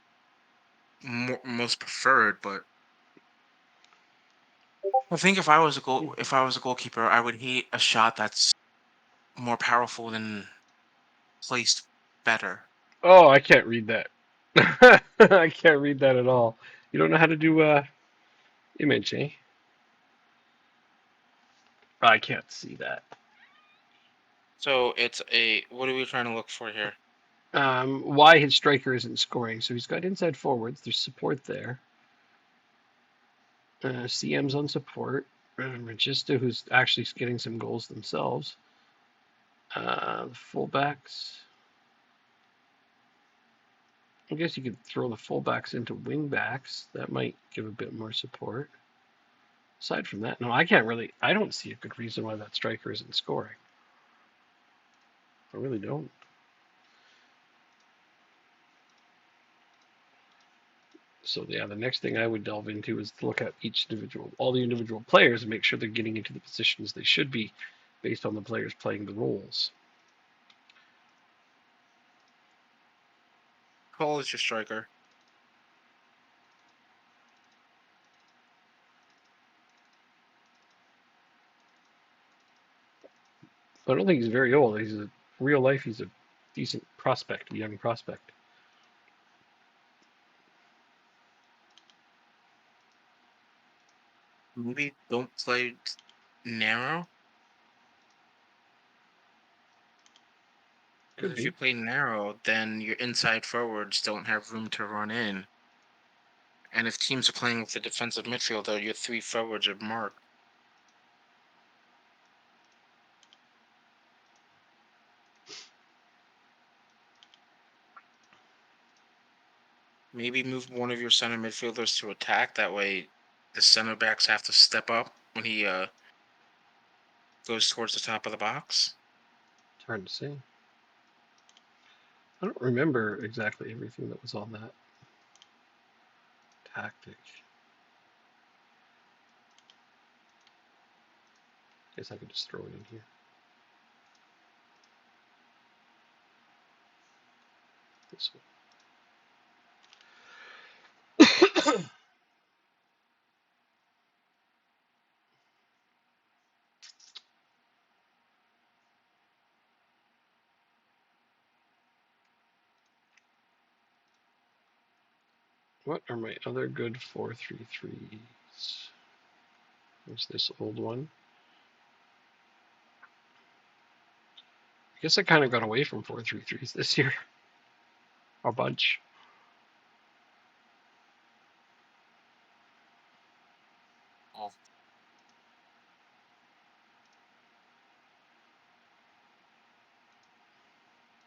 most preferred, but I think if I was a goalkeeper, I would hate a shot that's more powerful than placed better. Oh, I can't read that. I can't read that at all. You don't know how to do image, eh? I can't see that. So it's a what are we trying to look for here? Why his striker isn't scoring? So he's got inside forwards. There's support there. CM's on support. Regista, who's actually getting some goals themselves. The fullbacks. I guess you could throw the fullbacks into wingbacks. That might give a bit more support. Aside from that, no, I can't really. I don't see a good reason why that striker isn't scoring. I really don't. So yeah, the next thing I would delve into is to look at all the individual players, and make sure they're getting into the positions they should be, based on the players playing the roles. Call is your striker. I don't think he's very old. He's a real life. He's a decent prospect, a young prospect. Maybe don't play narrow. Because Could if you be. play narrow, then your inside forwards don't have room to run in. And if teams are playing with a defensive midfielder, your three forwards are marked. Maybe move one of your center midfielders to attack. That way, the center backs have to step up when he goes towards the top of the box. It's hard to say. I don't remember exactly everything that was on that tactic. Guess I could just throw it in here. This one. What are my other good 4-3-3s? There's this old one. I guess I kind of got away from 4-3-3s this year. A bunch. Oh,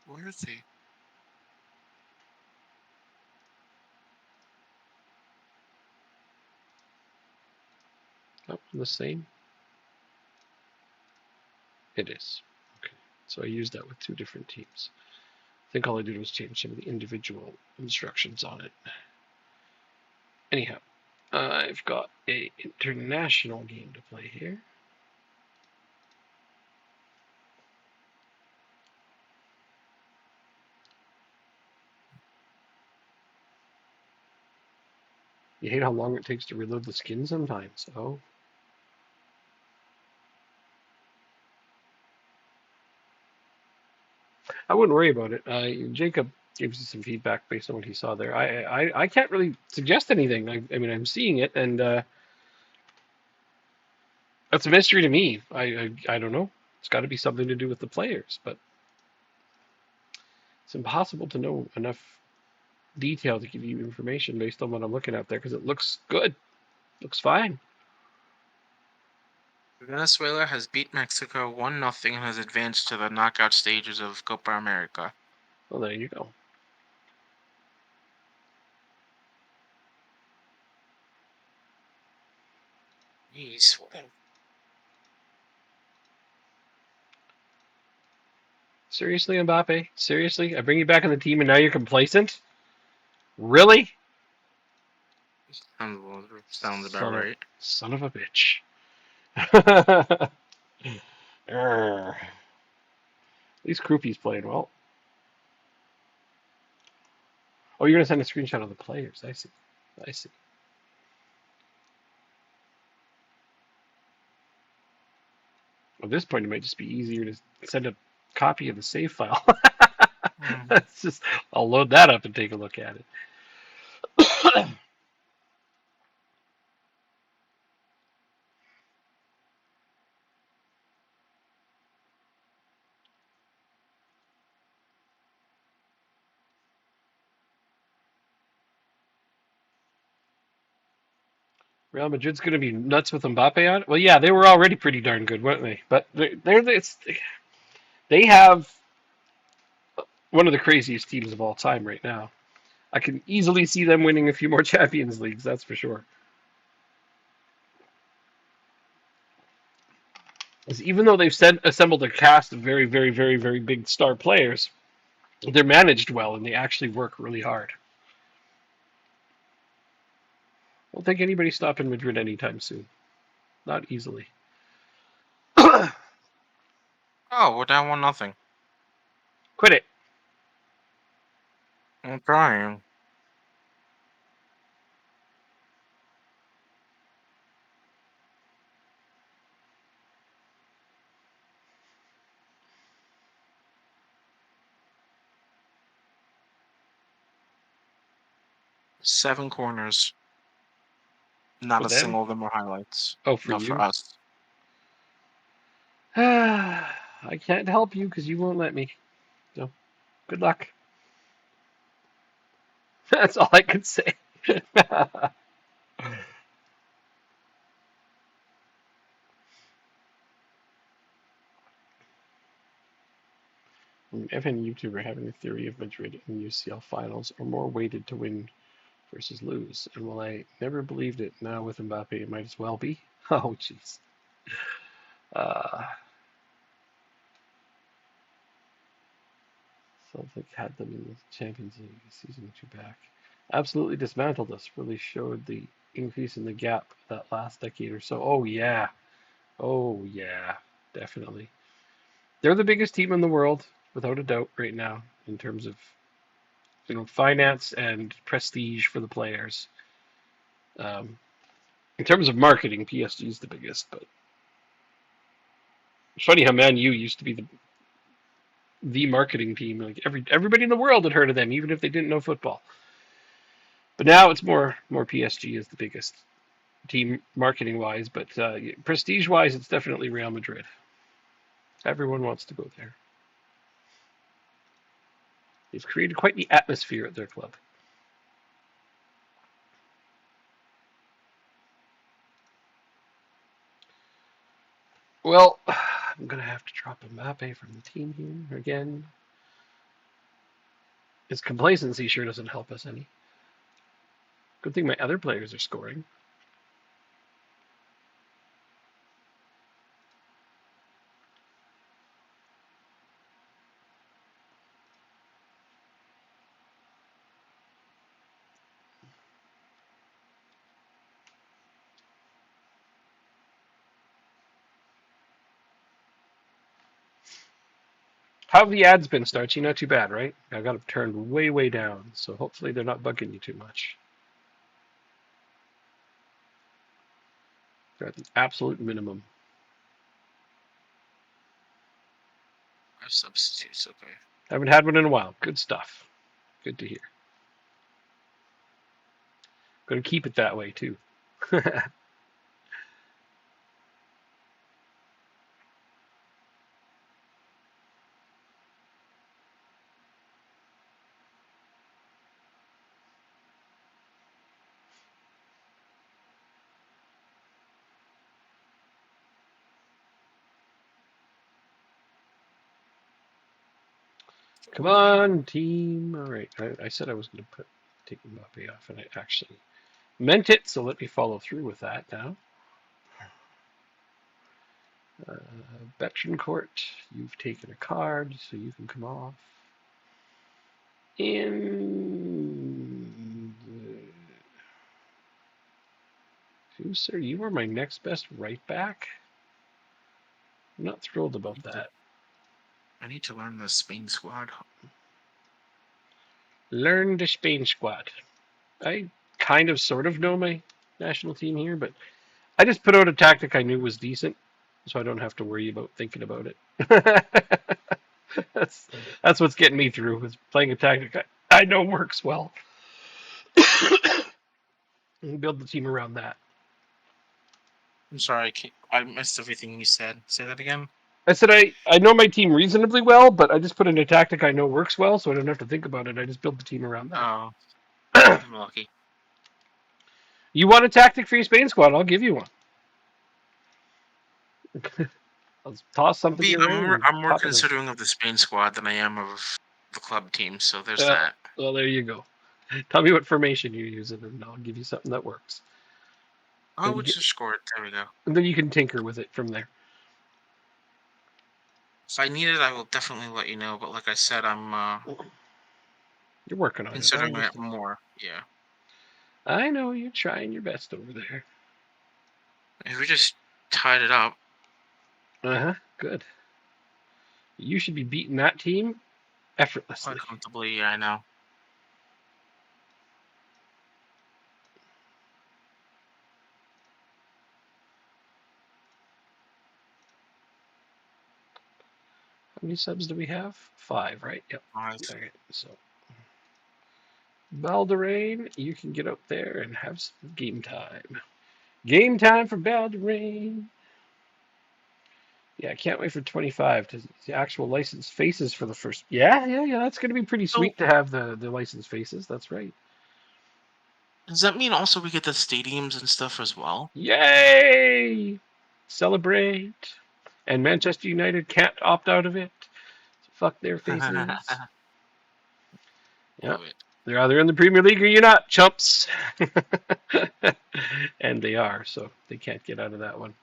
where is he? Oh, the same? It is. Okay. So I used that with two different teams. I think all I did was change some of the individual instructions on it. Anyhow, I've got a international game to play here. You hate how long it takes to reload the skin sometimes. Oh, I wouldn't worry about it. Jacob gives you some feedback based on what he saw there. I can't really suggest anything. I mean, I'm seeing it, and that's a mystery to me. I don't know. It's got to be something to do with the players, but it's impossible to know enough detail to give you information based on what I'm looking at there because it looks good. Looks fine. Venezuela has beat Mexico 1-0 and has advanced to the knockout stages of Copa America. Well, there you go. Jeez, what a Seriously, Mbappe? Seriously? I bring you back on the team and now you're complacent? Really? Sounds about right. Son of a bitch. Arr. At least Krupi's playing well. Oh, you're gonna send a screenshot of the players. I see. I see. At this point, it might just be easier to send a copy of the save file. Mm. It's just, I'll load that up and take a look at it. Real Madrid's going to be nuts with Mbappe on it. Well, yeah, they were already pretty darn good, weren't they? But they have one of the craziest teams of all time right now. I can easily see them winning a few more Champions Leagues, that's for sure. Because even though they've assembled a cast of very, very, very, very big star players, they're managed well and they actually work really hard. I don't think anybody's stopping Madrid anytime soon. Not easily. Quit Oh, we're down 1-0. it. I'm trying. Seven corners. Not For a them? single of them are highlights. Oh, for No, for you? us. I can't help you because you won't let me. So, good luck. That's all I can say. If any YouTuber having a theory of Madrid in UCL finals are more weighted to win versus lose, and while I never believed it, now with Mbappe it might as well be. Oh, jeez. Uh, Celtic had them in the Champions League a season or two back. Absolutely dismantled us. Really showed the increase in the gap that last decade or so. Oh yeah. Oh yeah. Definitely. They're the biggest team in the world, without a doubt, right now, in terms of finance and prestige for the players. Um, in terms of marketing, PSG is the biggest, but it's funny how Man U used to be the marketing team. Like everybody in the world had heard of them, even if they didn't know football. But now it's more PSG is the biggest team marketing wise, but prestige wise, it's definitely Real Madrid. Everyone wants to go there. They've created quite the atmosphere at their club. Well, I'm gonna have to drop Mbappe from the team here again. His complacency sure doesn't help us any. Good thing my other players are scoring. How have the ads been, Starchy? Not too bad, right? I've got them turned way, way down, so hopefully they're not bugging you too much. They're at the absolute minimum. Substitutes, okay. Haven't had one in a while. Good stuff. Good to hear. Going to keep it that way too. Come on, team. All right. I said I was going to take Mbappe off, and I actually meant it, so let me follow through with that now. Uh, Betrancourt, you've taken a card, so you can come off. In You, sir, you are my next best right back. I'm not thrilled about that. I need to learn the Spain squad. Learn the Spain squad. I kind of sort of know my national team here, but I just put out a tactic I knew was decent, so I don't have to worry about thinking about it. that's that's what's getting me through is playing a tactic I know works well. And build the team around that. I'm sorry, I missed everything you said. Say that again. I said I know my team reasonably well, but I just put in a tactic I know works well, so I don't have to think about it. I just build the team around Oh, that. I'm lucky. You want a tactic for your Spain squad? I'll give you one. I'll toss something your way and I'm more pop it in. considering of the Spain squad than I am of the club team. So there's Uh, that. well, there you go. Tell me what formation you're using, and I'll give you something that works. Oh, we just scored. There we go. And then you can tinker with it from there. If I need it, I will definitely let you know. But like I said, I'm You're working on it. I considering it understand. more. Yeah. I know you're trying your best over there. If we just tied it up. Uh-huh. Good. You should be beating that team effortlessly. Quite comfortably, yeah, I know. How many subs do we have? 5, right? Yep. Alright. Okay. So, Balderain, you can get up there and have some game time. Game time for Balderain. Yeah, I can't wait for 25 to the actual licensed faces for the first. Yeah, yeah, yeah. That's going to be pretty So sweet to have the licensed faces. That's right. does that mean also we get the stadiums and stuff as well? Yay! Celebrate. And Manchester United can't opt out of it. So fuck their faces. Yeah. Love it. They're either in the Premier League or you're not, chumps. And they are, so they can't get out of that one.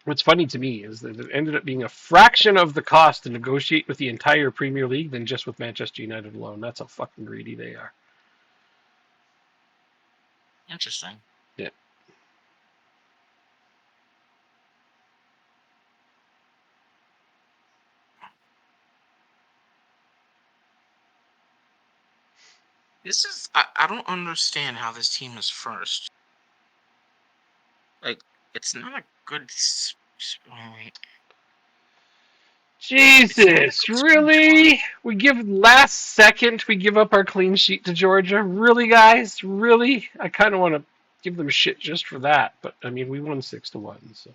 What's funny to me is that it ended up being a fraction of the cost to negotiate with the entire Premier League than just with Manchester United alone. That's how fucking greedy they are. Interesting. Yeah. I don't understand how this team is first. Like, it's not a good. Wait. It's not a Jesus, good Spain squad. really? We give last second we give up our clean sheet to Georgia. Really, guys? Really? I kind of want to give them shit just for that, but I mean we won 6-1, so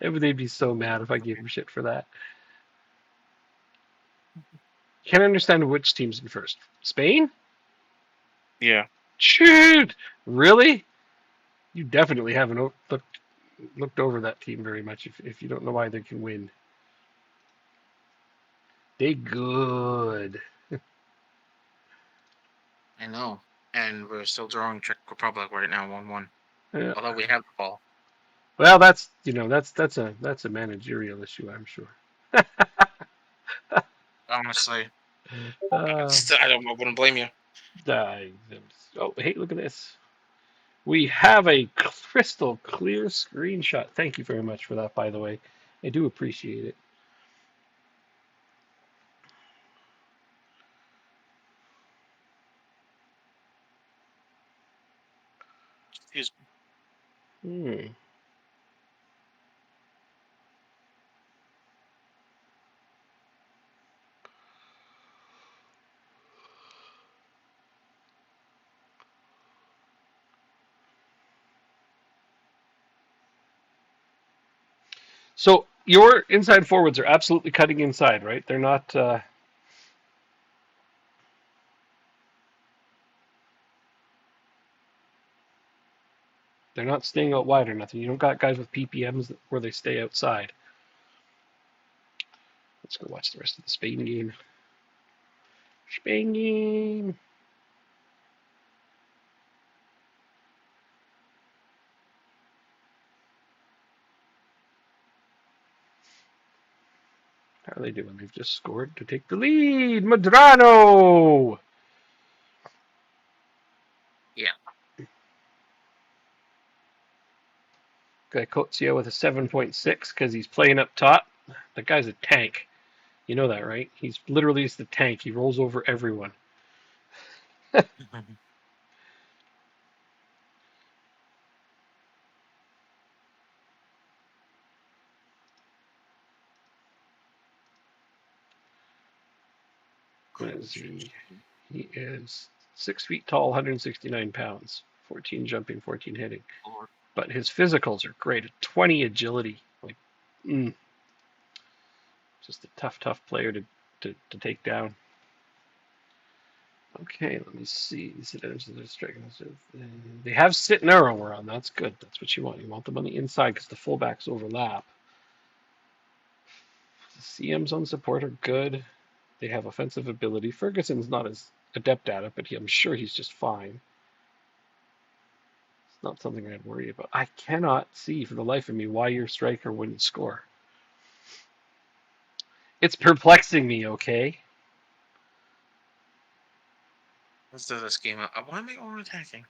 they'd be so mad if I gave them shit for that. Can't understand which team's in first. Spain? Yeah. Shoot! Really? You definitely haven't looked over that team very much if you don't know why they can win. They good. I know. And we're still drawing Czech Republic right now, 1-1. Yeah. Although we have the ball. Well, that's a managerial issue, I'm sure. Honestly, Uh, I wouldn't blame you. I, oh, hey, look at this. We have a crystal clear screenshot. Thank you very much for that, by the way. I do appreciate it. Excuse me. Hmm. So your inside forwards are absolutely cutting inside, right? They're not. They're not staying out wide or nothing. You don't got guys with PPMs where they stay outside. Let's go watch the rest of the Spain game. Spain game. How are they doing? They've just scored to take the lead. Madrano! Yeah. Got Coetzee with a 7.6 because he's playing up top. That guy's a tank. You know that, right? He's literally the tank. He rolls over everyone. What is he? He is 6 feet tall, 169 pounds, 14 jumping, 14 hitting. Lord. But his physicals are great. A 20 agility. Like, just a tough player to take down. Okay, let me see. They have sit narrower on. That's good. That's what you want. You want them on the inside because the fullbacks overlap. The CMs on support are good. They have offensive ability. Ferguson's not as adept at it, but I'm sure he's just fine. It's not something I'd worry about. I cannot see for the life of me why your striker wouldn't score. It's perplexing me, okay? Let's do this game. Why am I over attacking?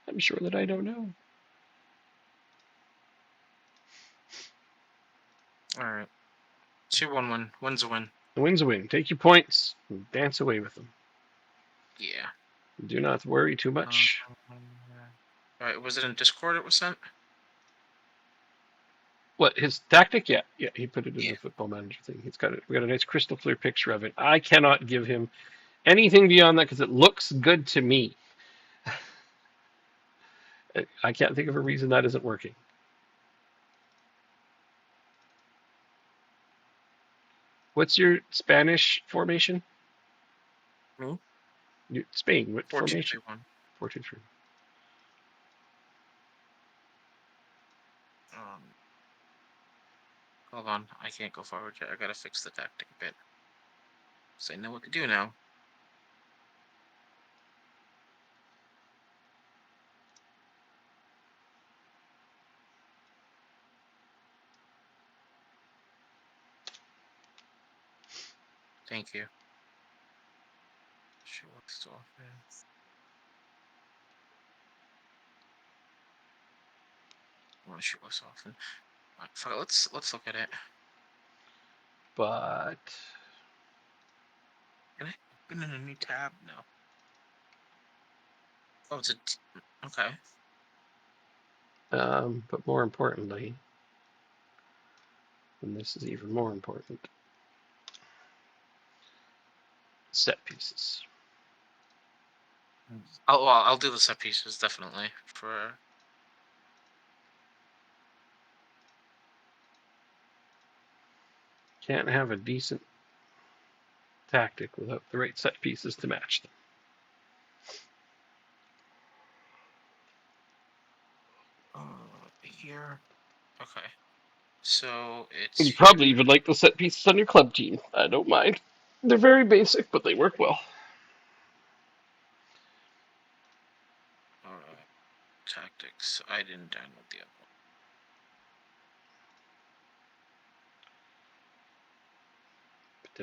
I'm sure that I don't know. Alright. 2-1 win. Win's a win. The win's a win. Take your points and dance away with them. Yeah. Do not worry too much. Alright, was it in Discord it was sent? What, his tactic? Yeah, he put it in Yeah. the football manager thing. He's got it. We got a nice crystal clear picture of it. I cannot give him anything beyond that because it looks good to me. I can't think of a reason that isn't working. What's your Spanish formation? Me? Spain, what 4 2 formation? 3 1. 4-2-3. Hold on. I can't go forward yet. I gotta fix the tactic a bit. So I know what to do now. Thank you. Show what's offense. I want to shoot less often. Fuck, let's look at it. But Can I open in a new tab? No. Oh, it's okay. but more importantly, and this is even more important, set pieces. I'll do the set pieces definitely for. Can't have a decent tactic without the right set pieces to match them. Here. Okay. So it's. You probably even like the set pieces on your club team. I don't mind. They're very basic, but they work well. Alright. Tactics. I didn't download the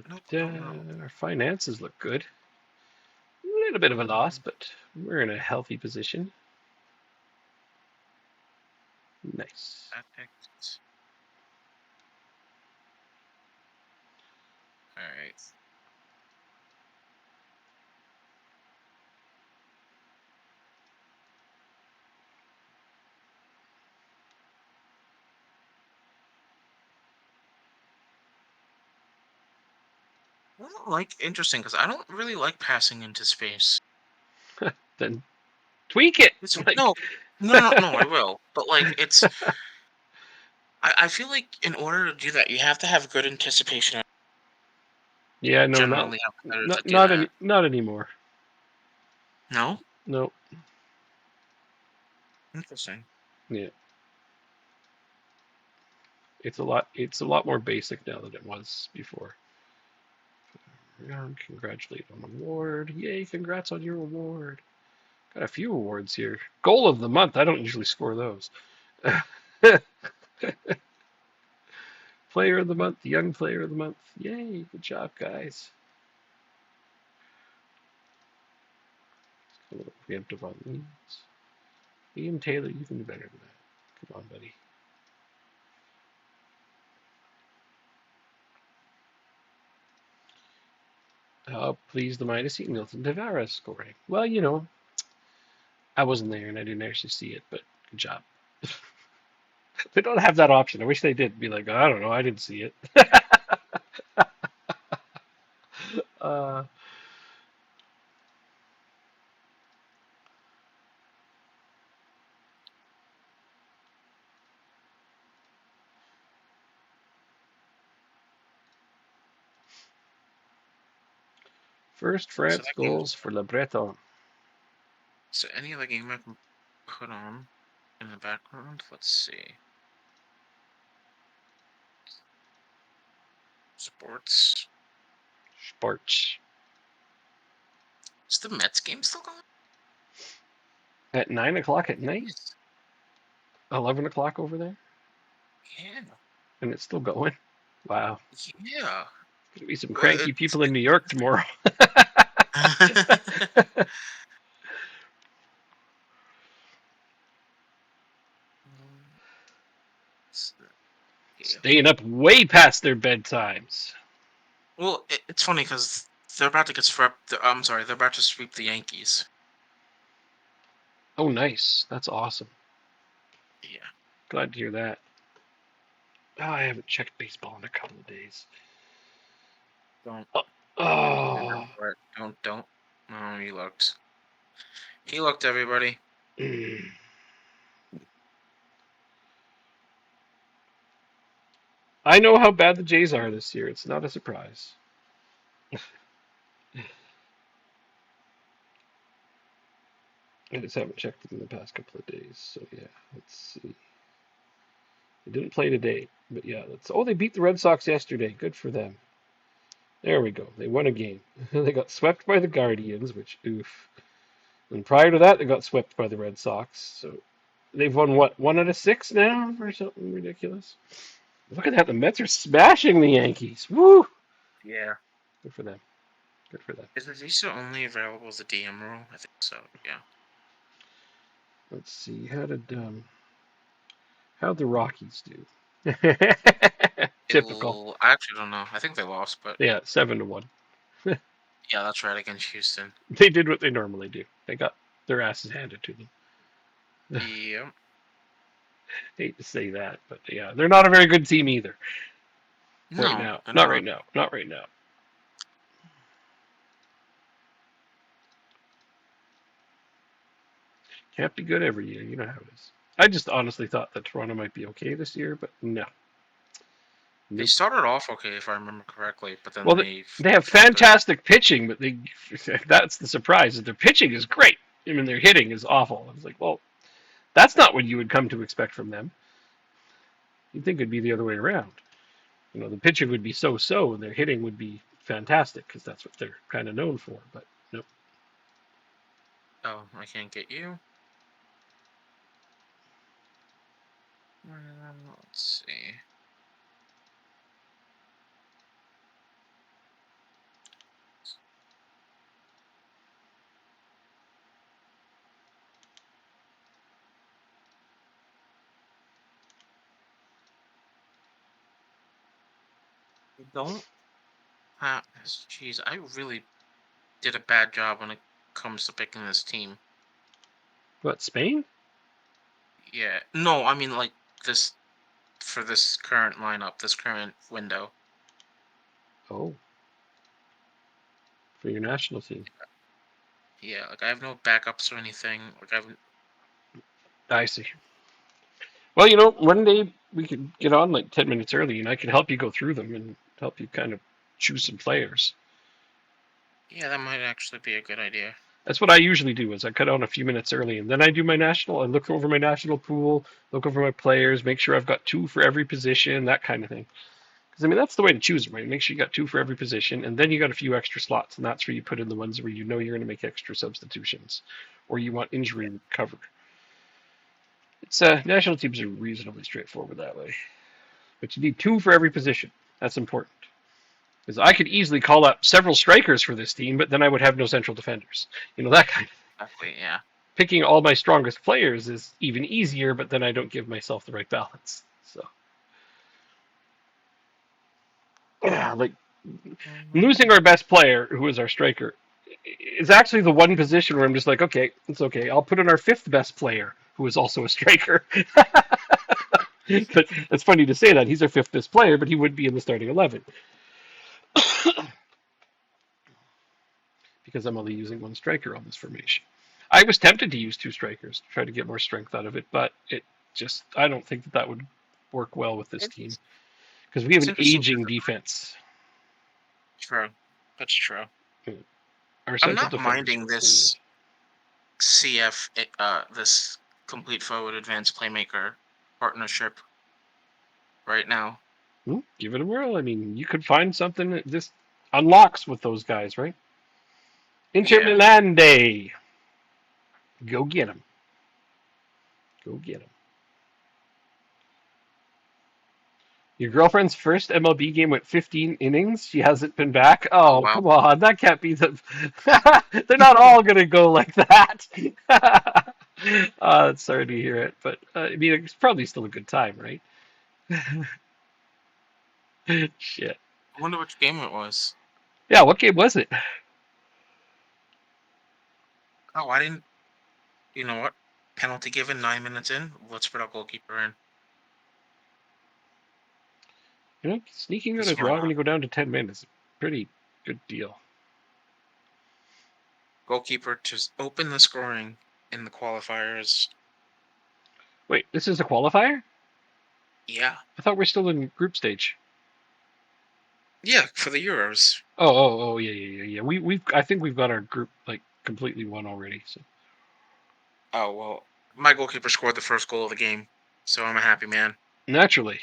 other one. Nope. Our finances look good. A little bit of a loss, but we're in a healthy position. Nice. Tactics. Alright. I don't like interesting because I don't really like passing into space. Then tweak it. It's Like, no, I will. But like it's I feel like in order to do that you have to have good anticipation. yeah, no, Generally have players that do not that. not anymore. No? No. Interesting. Yeah. It's a lot more basic now than it was before. Congratulate on award. Yay, congrats on your award. Got a few awards here. Goal of the month. I don't usually score those. Player of the month, young player of the month. Yay, good job, guys. A little preemptive on these. Liam Taylor, you can do better than that. Come on, buddy. Please the Midas eat Milton Tavares scoring. Well, I wasn't there and I didn't actually see it, but good job. They don't have that option. I wish they did. Be like, I don't know, I didn't see it. uh, First So France that game. goals for Le Breton. So any other game I can put on in the background? Let's see. Sports. Sports. Is the Mets game still going? At 9 o'clock at night? Yes. 11 o'clock over there? Yeah. And it's still going? Wow. Yeah. Gonna be some Well, cranky people in New York tomorrow. Staying up way past their bedtimes. Well, it's funny because they're about to get swept. I'm sorry, they're about to sweep the Yankees. Oh, nice. That's awesome. Yeah. Glad to hear that. Oh, I haven't checked baseball in a couple of days. Don't. Oh. Don't. No, he looked. He looked, everybody. I know how bad the Jays are this year. It's not a surprise. I just haven't checked it in the past couple of days. So, yeah, let's see. They didn't play today, but yeah, they beat the Red Sox yesterday. Good for them. There we go. They won a game. They got swept by the Guardians, which, oof. And prior to that, they got swept by the Red Sox. So they've won, what, 1 out of 6 now or something ridiculous? Look at that. The Mets are smashing the Yankees. Woo! Yeah. Good for them. Good for them. Is the visa only available as a DM rule? I think so, yeah. Let's see. How'd the Rockies do? Typical. I actually don't know. I think they lost, but Yeah, 7-1. yeah, that's right, against Houston. They did what they normally do. They got their asses handed to them. Yeah. Hate to say that, but yeah, they're not a very good team either. No, Right now. they're Not right now. Not right now. Can't be good every year. You know how it is. I just honestly thought that Toronto might be okay this year, but no. They Nope. started off okay, if I remember correctly, but then Well, they have fantastic pitching, but that's the surprise. That their pitching is great. I mean, their hitting is awful. I was like, well, that's not what you would come to expect from them. You'd think it'd be the other way around. The pitching would be so-so, and their hitting would be fantastic because that's what they're kind of known for. But nope. Oh, I can't get you. Let's see. Don't have. Jeez, I really did a bad job when it comes to picking this team. What, Spain? Yeah. No, I mean like this for this current lineup, this current window. Oh, for your national team. Yeah, like I have no backups or anything. Like I see. Well, one day we could get on like 10 minutes early, and I can help you go through them and help you kind of choose some players. Yeah, that might actually be a good idea. That's what I usually do. Is I cut on a few minutes early, and then I do my national. I look over my national pool, look over my players, make sure I've got 2 for every position, that kind of thing. Because I mean, that's the way to choose them, right? Make sure you got 2 for every position, and then you got a few extra slots, and that's where you put in the ones where you know you're going to make extra substitutions, or you want injury cover. It's national teams are reasonably straightforward that way, but you need 2 for every position. That's important. Because I could easily call up several strikers for this team, but then I would have no central defenders. You know, that kind of. Exactly. Yeah. Picking all my strongest players is even easier, but then I don't give myself the right balance. So, yeah, like losing our best player, who is our striker, is actually the one position where I'm just like, okay, it's okay. I'll put in our 5th best player, who is also a striker. But it's funny to say that he's our 5th best player, but he would be in the starting 11 because I'm only using 1 striker on this formation. I was tempted to use 2 strikers to try to get more strength out of it, but it just I don't think that would work well with this team It's, because we have it's an interesting. aging defense. True. That's true. Our I'm central not defenders minding are this CF, this complete forward advanced playmaker partnership right now. Give it a whirl. I mean, you could find something that just unlocks with those guys, right? Inter Yeah. Milan Day. Go get them. Go get them. Your girlfriend's first MLB game went 15 innings. She hasn't been back. Oh Oh, wow. come on. That can't be the. They're not all going to go like that. Sorry to hear it, but I mean, it's probably still a good time, right? Shit. I wonder which game it was. Yeah, what game was it? Oh, I didn't. You know what? Penalty given 9 minutes in. Let's put our goalkeeper in. You know, sneaking out a Because why draw when not? you go down to 10 men is a pretty good deal. Goalkeeper to open the scoring in the qualifiers. Wait, this is a qualifier? Yeah. I thought we're still in group stage. Yeah, for the Euros. Oh, yeah. I think we've got our group like completely won already. So Oh well, my goalkeeper scored the first goal of the game, so I'm a happy man. naturally,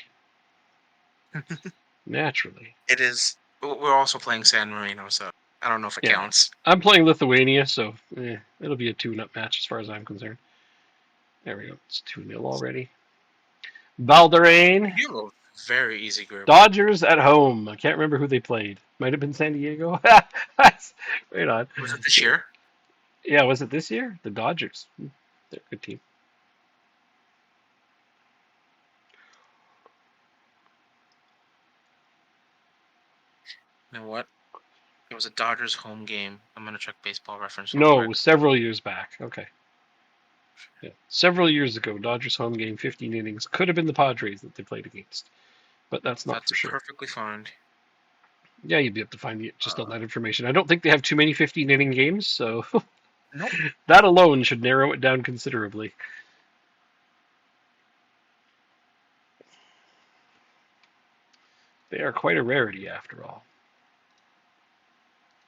naturally, It is. We're also playing San Marino, so I don't know if it yeah. counts. I'm playing Lithuania, so it'll be a tune-up match as far as I'm concerned. There we go. It's 2-0 already. Valderrain. You have a very easy group. Dodgers at home. I can't remember who they played. Might have been San Diego. Right on. Was it this year? Yeah, was it this year? The Dodgers. They're a good team. You know what? It was a Dodgers home game. I'm gonna check Baseball Reference real No, it quick. was several years back. Okay. Yeah. Several years ago, Dodgers home game, 15 innings. Could have been the Padres that they played against, but that's not That's for sure. perfectly fine. Yeah, you'd be able to find it just on that information. I don't think they have too many 15 inning games, so Nope. that alone should narrow it down considerably. They are quite a rarity after all. No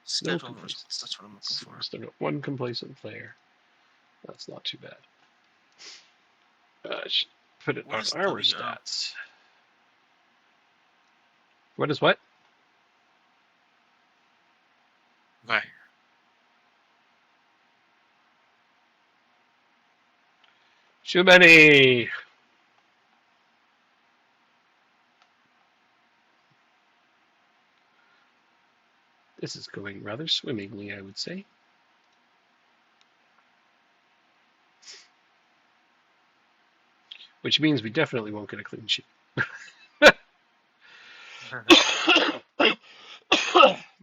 Schedule complaints. results. That's what I'm looking for. Still got 1 complacent player. That's not too bad. I should put it What on is our Leo? stats. What is what? Okay. Too many. This is going rather swimmingly, I would say. Which means we definitely won't get a clean sheet. But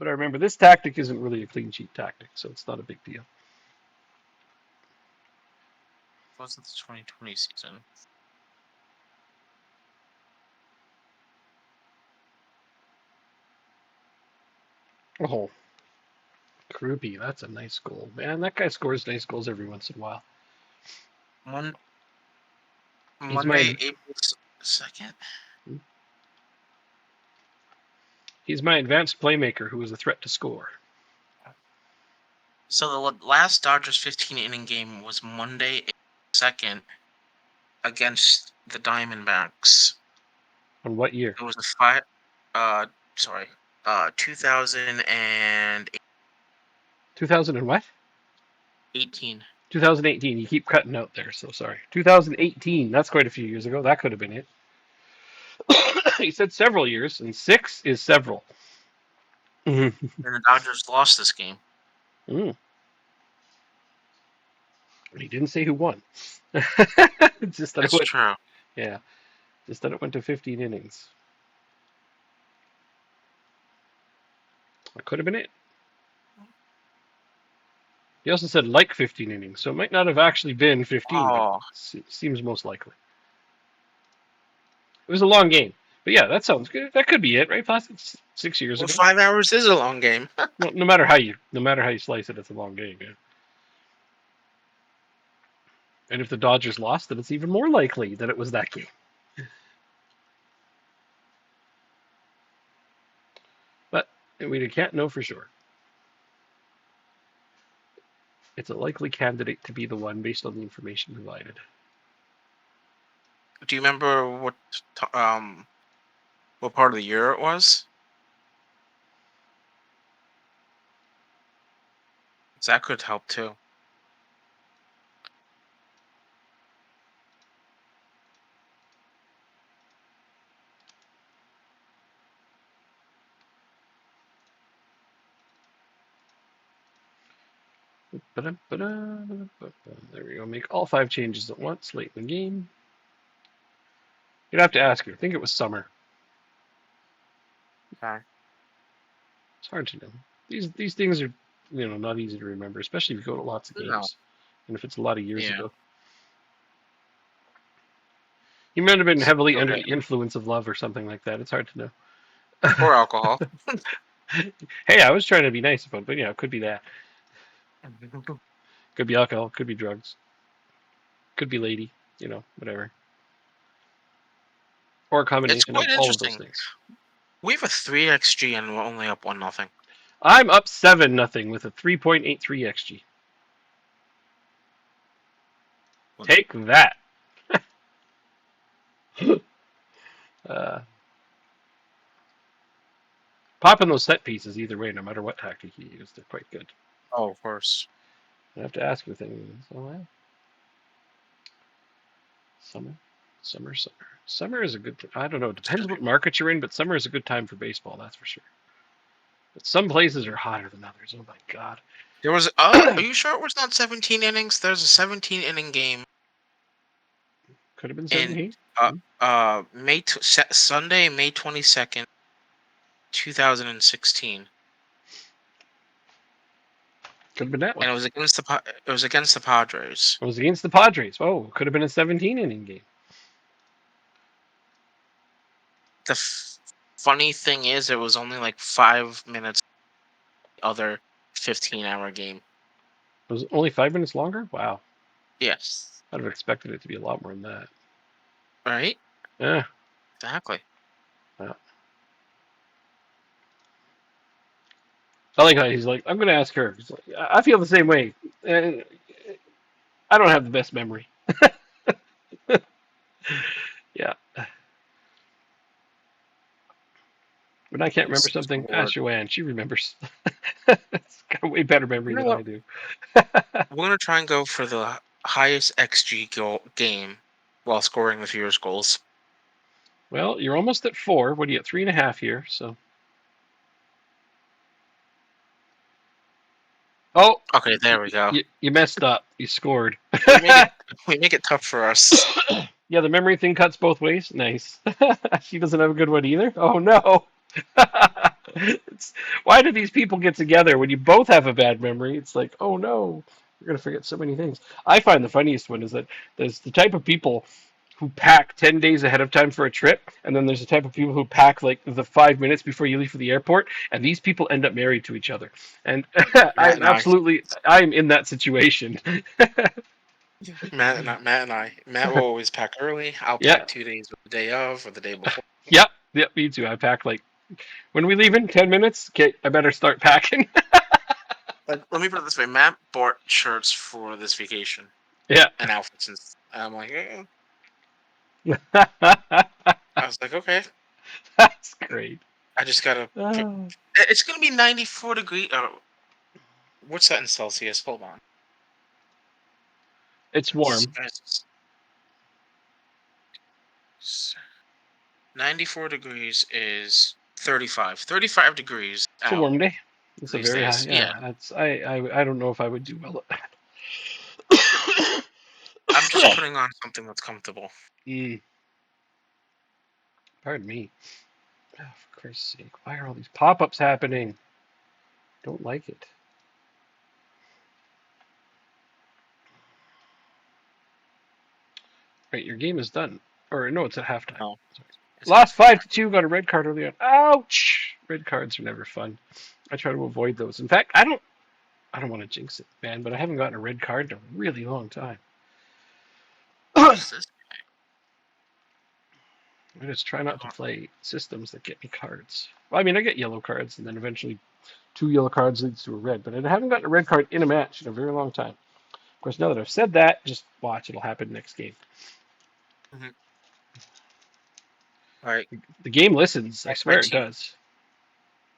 I remember this tactic isn't really a clean sheet tactic, so it's not a big deal. Wasn't the 2020 season? Oh, Krupi, that's a nice goal. Man, that guy scores nice goals every once in a while. Monday, April 2nd. He's my advanced playmaker who is a threat to score. So the last Dodgers 15 inning game was Monday, April 2nd against the Diamondbacks. On what year? It was a five. sorry, 2018. 2000 and what? 2018. You keep cutting out there, so sorry. 2018. That's quite a few years ago. That could have been it. He said several years, and 6 is several. And the Dodgers lost this game. Mm. He didn't say who won. Just that That's it went. true. Yeah, just that it went to 15 innings. That could have been it. He also said like 15 innings, so it might not have actually been 15, but Oh, seems most likely. It was a long game. But yeah, that sounds good. That could be it, right? Plus, it's 6 years well, ago. 5 hours is a long game. Well, no matter how you slice it, it's a long game. Yeah. And if the Dodgers lost, then it's even more likely that it was that game. But we can't know for sure. It's a likely candidate to be the one based on the information provided. Do you remember what part of the year it was? That could help too. There we go. Make all 5 changes at once late in the game. You'd have to ask her. I think it was summer. Okay. It's hard to know. These things are not easy to remember, especially if you go to lots of No. games, and if it's a lot of years Yeah. ago. You might have been heavily under Okay. the influence of love or something like that. It's hard to know. Or alcohol. Hey, I was trying to be nice about it, but it could be that. Could be alcohol, could be drugs, could be lady, whatever. Or a It's combination of quite all of those interesting. things. We have a 3xG and we're only up 1-0. I'm up 7-0 with a 3.83 xG. Take that. uh, Popping those set pieces either way, no matter what tactic you use, they're quite good. Oh, of course. I have to ask you things. So, summer. Summer is a good. I don't know. It depends what market you're in, but summer is a good time for baseball. That's for sure. But some places are hotter than others. Oh my god. There was. Are you sure it was not 17 innings? There's a 17-inning game Could have been in 17. Sunday, May 22nd, 2016, Could have been that one. and it was against the Padres. It was against the Padres. Oh, could have been a 17-inning game. The funny thing is, it was only like 5 minutes. The other 15-hour game. It was only 5 minutes longer. Wow. Yes. I'd have expected it to be a lot more than that. Right. Yeah. Exactly. Yeah. I like how he's like, I'm going to ask her. He's like, I feel the same way. I don't have the best memory. Yeah. When I can't remember something, ask Joanne. She remembers. It's got a way better memory You know than what? I do. We're gonna try and go for the highest XG game while scoring the fewest goals. Well, you're almost at 4. What are you at? 3.5 here. So. Oh, Okay, there we go. you messed up. You scored. We make it tough for us. Yeah, the memory thing cuts both ways. Nice. She doesn't have a good one either. Oh no. Why do these people get together when you both have a bad memory? It's like, oh no, you're gonna forget so many things. I find the funniest one is that there's the type of people who pack 10 days ahead of time for a trip, and then there's the type of people who pack like the 5 minutes before you leave for the airport, and these people end up married to each other. And Matt and I. I'm in that situation. Matt and I. Matt will always pack early. I'll Yeah, pack 2 days the day of or the day before. yep, me too. I pack like, when are we leaving? 10 minutes? Okay, I better start packing. Like, let me put it this way: Matt bought shirts for this vacation Yeah. and outfits, and I'm like, I That's was like, okay. great. just gotta. Ah, It's gonna be 94 degrees. What's that in Celsius? Hold on. it's warm. 94 degrees is 35. 35 degrees It's a out warm day. It's a these very high. days. Yeah. Yeah, it's I don't know if I would do well at I'm just that. putting on something that's comfortable. Mm, pardon me. Oh, for Christ's sake, why are all these pop-ups happening? Don't like it. Right, your game is done. Or no, it's at halftime. No, Sorry. it's Lost halftime. 5-2. Got a red card early on. Ouch! Red cards are never fun. I try to avoid those. In fact, I don't want to jinx it, man, but I haven't gotten a red card in a really long time. I Who's this? just try not to Oh, play systems that get me cards. Well, I mean, I get yellow cards, and then eventually 2 yellow cards leads to a red, but I haven't gotten a red card in a match in a very long time. Of course, now that I've said that, just watch. It'll happen next game. mhm. All right. The game listens. I My swear it team. does.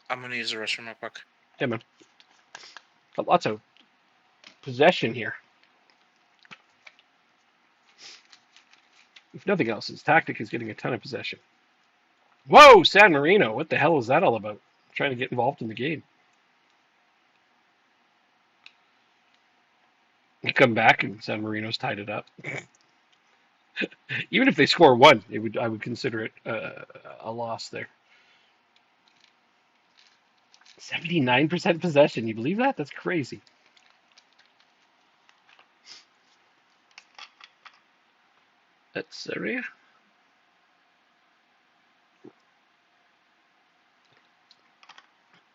I'm gonna use the restroom real quick. Yeah, man. Got lots of possession here. If nothing else, his tactic is getting a ton of possession. Whoa, San Marino. What the hell is that all about? Trying to get involved in the game. You come back and San Marino's tied it up. Even if they score one, I would consider it a loss there. 79% possession. You believe that? That's crazy. That's Serie.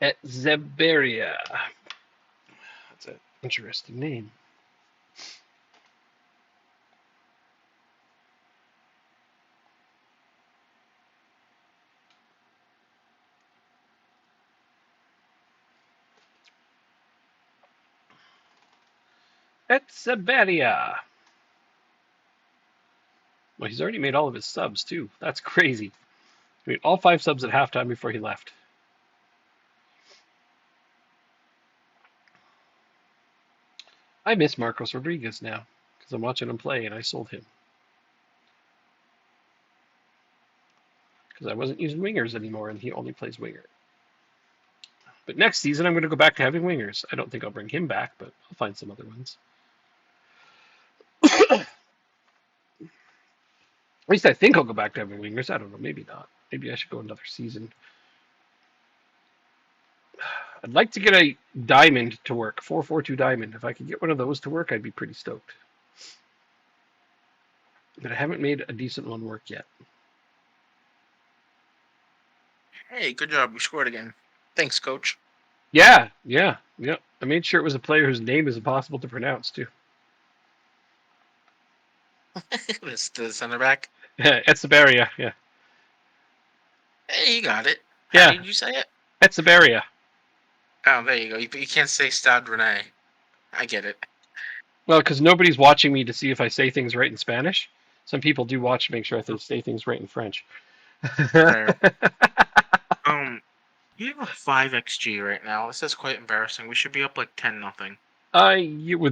At Zeberia. That's an interesting name. At Zeberia. Well, he's already made all of his subs, too. That's crazy. He made all 5 subs at halftime before he left. I miss Marcos Rodriguez now because I'm watching him play and I sold him because I wasn't using wingers anymore and he only plays winger. But next season I'm going to go back to having wingers. I don't think I'll bring him back, but I'll find some other ones. At least I think I'll go back to having wingers. I don't know, maybe not. Maybe I should go another season. I'd like to get a diamond to work, 442 diamond. If I could get one of those to work, I'd be pretty stoked. But I haven't made a decent one work yet. Hey, good job. You scored again. Thanks, coach. Yeah. I made sure it was a player whose name is impossible to pronounce too. This the center back. Etzeberria, yeah. Hey, you got it. How Yeah, did you say it? Etzeberria. Oh, there you go. You can't say Stade Rennais. I get it. Well, because nobody's watching me to see if I say things right in Spanish. Some people do watch to make sure I say things right in French. Fair. You have a 5 xg right now. This is quite embarrassing. We should be up like 10-0.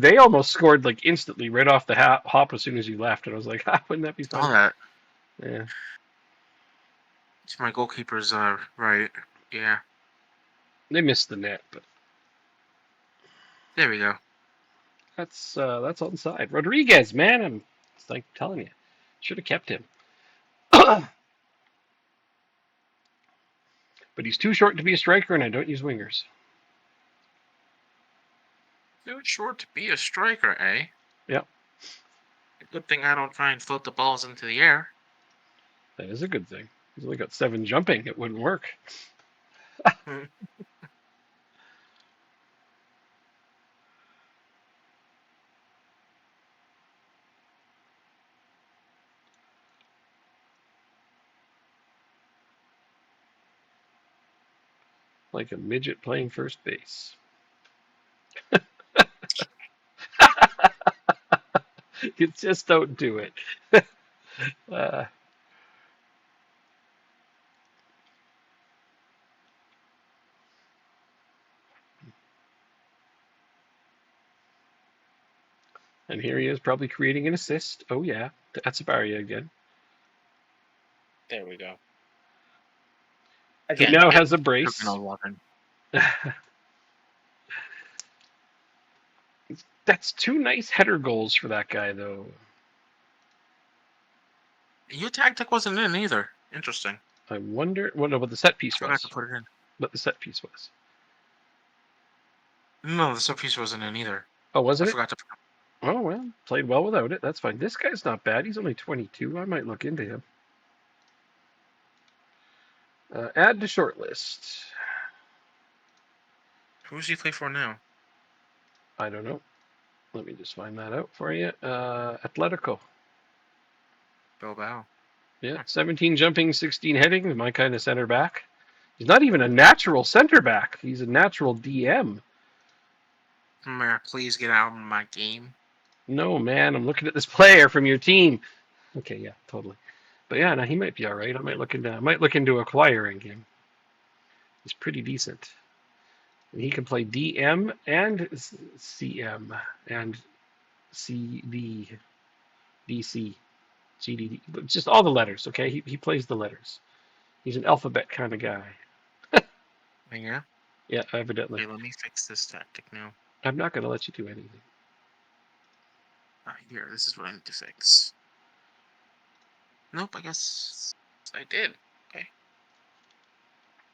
They almost scored like instantly right off the hop as soon as you left, and I was like, wouldn't that be All fun? that. Yeah. It's my goalkeeper's right. Yeah. They missed the net, but There we go. that's onside. Rodriguez, man, I'm like telling you, should have kept him. But he's too short to be a striker, and I don't use wingers. Too short to be a striker, eh? Yep. Good thing I don't try and float the balls into the air. That is a good thing. He's only got 7 jumping. It wouldn't work. Like a midget playing first base. You just don't do it. uh, And here he is, probably creating an assist. Oh yeah, to Etsabaria again, There we go. who Again, now it has a should have been brace. 11. That's two nice header goals for that guy, though. Your tactic wasn't in either. Interesting. I wonder what the set I piece forgot to was. put it in. What the set piece was. No, the subpiece wasn't in either. Oh, I wasn't it? forgot to put Oh well, played well without it. That's fine. This guy's not bad. He's only 22. I might look into him. Add to shortlist. Who does he play for now? I don't know. Let me just find that out for you. Atletico. Bilbao. Yeah, Huh. 17 jumping, 16 heading. My kind of center back. He's not even a natural center back. He's a natural DM. May I please get out of my game? No, man, I'm looking at this player from your team. Okay, yeah, totally. But yeah, no, he might be all right. I might look into acquiring him. He's pretty decent. And he can play DM and CM and CD, DC, GDD, but just all the letters. Okay, he plays the letters. He's an alphabet kind of guy. Yeah. Yeah, evidently. Okay, let me fix this tactic now. I'm not going to let you do anything. Here, this is what I need to fix. Nope, I guess I did. Okay.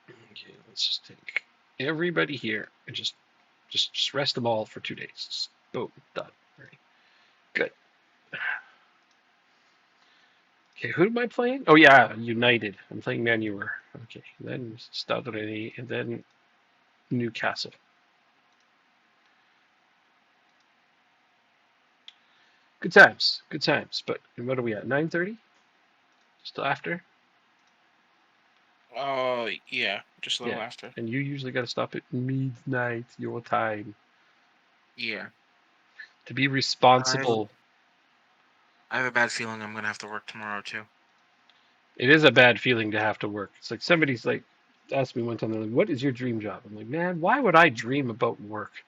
Okay, let's just take everybody here and just rest them all for 2 days. Just boom, done. Right. Good. Okay, who am I playing? Oh yeah, United. I'm playing Manure. Okay, then Stade and then Newcastle. Good times, good times. But what are we at? 9:30? Still after? Oh, yeah, just a little Yeah. after. And you usually got to stop at midnight your time Yeah. to be I have a, responsible. I have a bad feeling I'm gonna have to work tomorrow too. It is a bad feeling to have to work. It's like somebody's like asked me one time, they're like, "What is your dream job?" I'm like, "Man, why would I dream about work?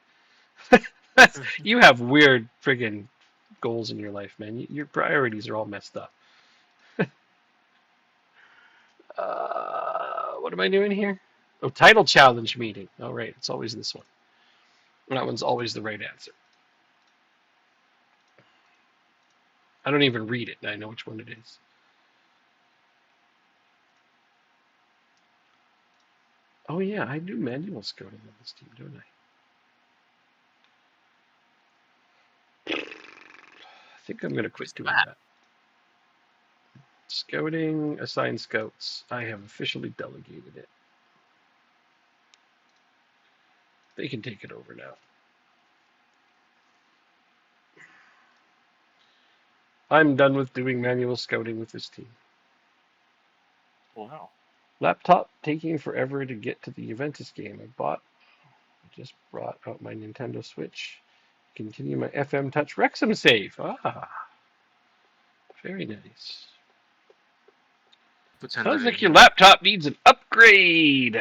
You have weird friggin' goals in your life, man. Your priorities are all messed up." What am I doing here? Oh, title challenge meeting. All right, it's always this one. That one's always the right answer. I don't even read it, and I know which one it is. Oh yeah, I do manual scouting on this team, don't I? I think I'm gonna quit Who's doing that? that. Scouting, assign scouts. I have officially delegated it. They can take it over now. I'm done with doing manual scouting with this team. Wow. Laptop taking forever to get to the Juventus game. I just brought out my Nintendo Switch. Continue my FM Touch Wrexham save. Ah, very nice. Pretend I Sounds didn't like your hear that. laptop needs an upgrade.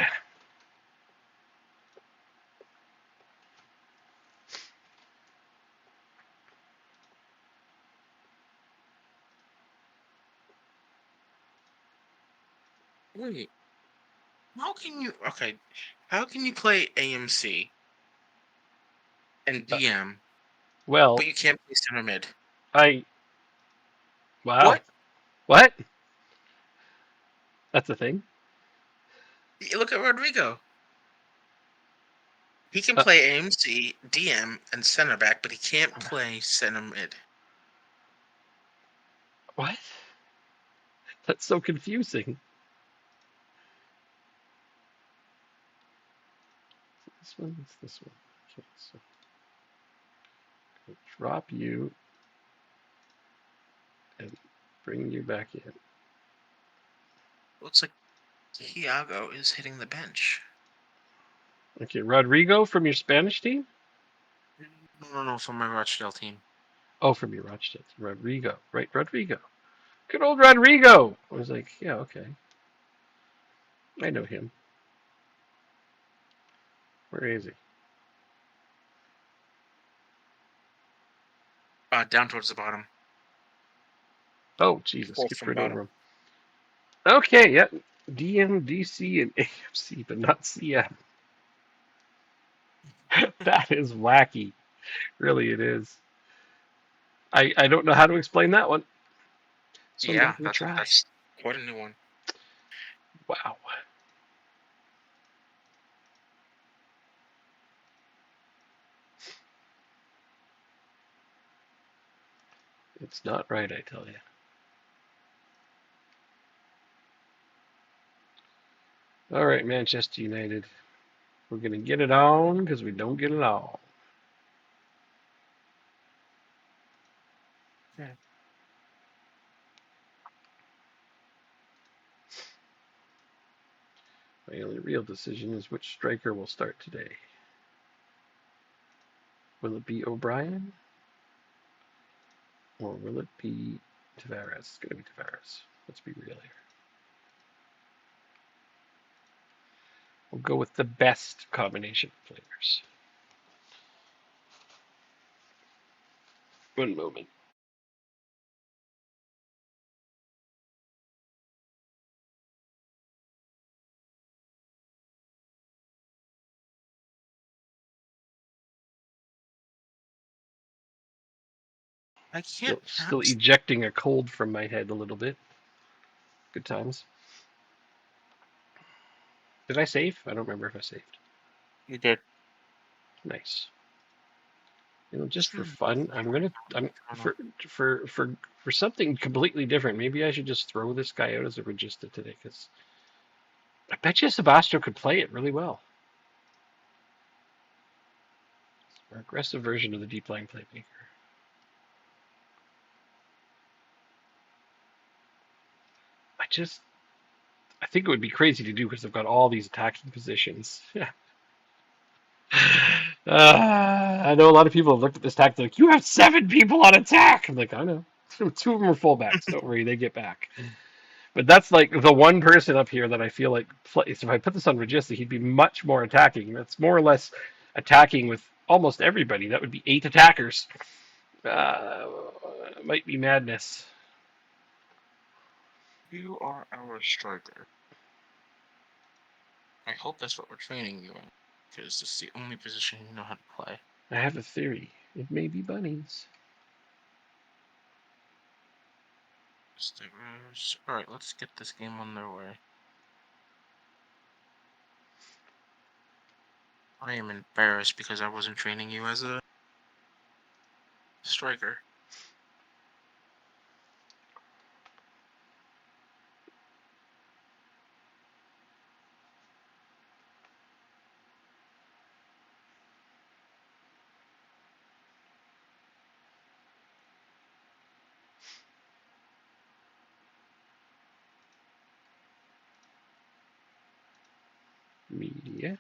Wait, how can you play AMC and Uh, DM, well, but you can't play center mid? I wow. What? What? That's a thing. Look at Rodrigo. He can Uh, play AMC, DM, and center back, but he can't play center mid. what? That's so confusing. This one, it's this one. Okay, so drop you and bring you back in. Looks like Thiago is hitting the bench. Okay, Rodrigo from your Spanish team? No, from my Rochdale team. Oh, from your Rochdale. Rodrigo. Right, Rodrigo. Good old Rodrigo. I was like, yeah, okay. I know him. Where is he? Down towards the bottom. Oh, Jesus, Fourth skipped from right over bottom. him. Okay, yep. DMDC and AFC, but not CF. That is wacky. Really, it is. I don't know how to explain that one, so I'm not Yeah, going to try. that's quite a new one. Wow. It's not right, I tell you. All right, Manchester United. We're going to get it on because we don't get it all. Yeah. My only real decision is which striker will start today. Will it be O'Brien? Or will it be Tavares? It's going to be Tavares. Let's be real here. We'll go with the best combination of players. One moment. I can't Still have. ejecting a cold from my head a little bit. Good times. Did I save? I don't remember if I saved. You did. Nice. Just It's for really fun, I'm for for for for something completely different. Maybe I should just throw this guy out as a regista today, because I bet you Sebastio could play it really well. Our aggressive version of the deep line playmaker. I think it would be crazy to do because they've got all these attacking positions. Yeah. I know a lot of people have looked at this tactic like, you have 7 people on attack. I'm like, I know. 2 of them are fullbacks. Don't worry, they get back. But that's like the one person up here that I feel like plays. If I put this on Regista, he'd be much more attacking. That's more or less attacking with almost everybody. That would be 8 attackers. Might be madness. You are our striker. I hope that's what we're training you in, because this is the only position you know how to play. I have a theory. It may be bunnies. Alright, let's get this game on their way. I am embarrassed because I wasn't training you as a striker. Media.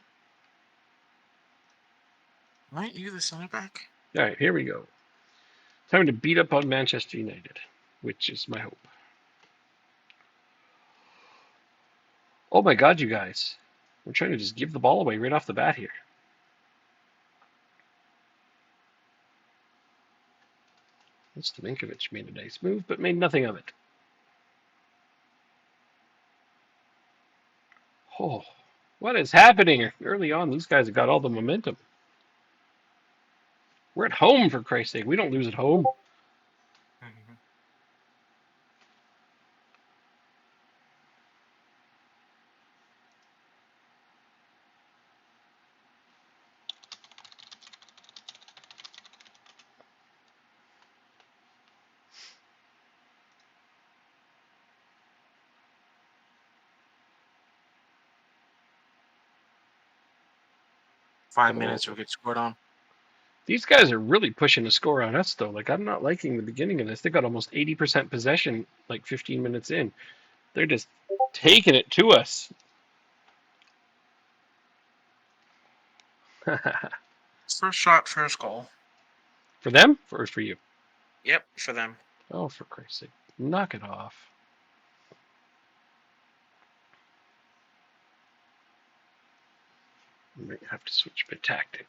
Aren't you the center back? All right, here we go. Time to beat up on Manchester United, which is my hope. Oh my God, you guys. We're trying to just give the ball away right off the bat here. Stominkovic made a nice move, but made nothing of it. Oh, what is happening? Early on, these guys have got all the momentum. We're at home, for Christ's sake. We don't lose at home. 5 minutes, we'll get scored on. These guys are really pushing the score on us, though. Like, I'm not liking the beginning of this. They got almost 80% possession, like 15 minutes in. They're just taking it to us. First shot, first goal. For them, or for you? Yep, for them. Oh, for Christ's sake. Knock it off. I might have to switch my tactic.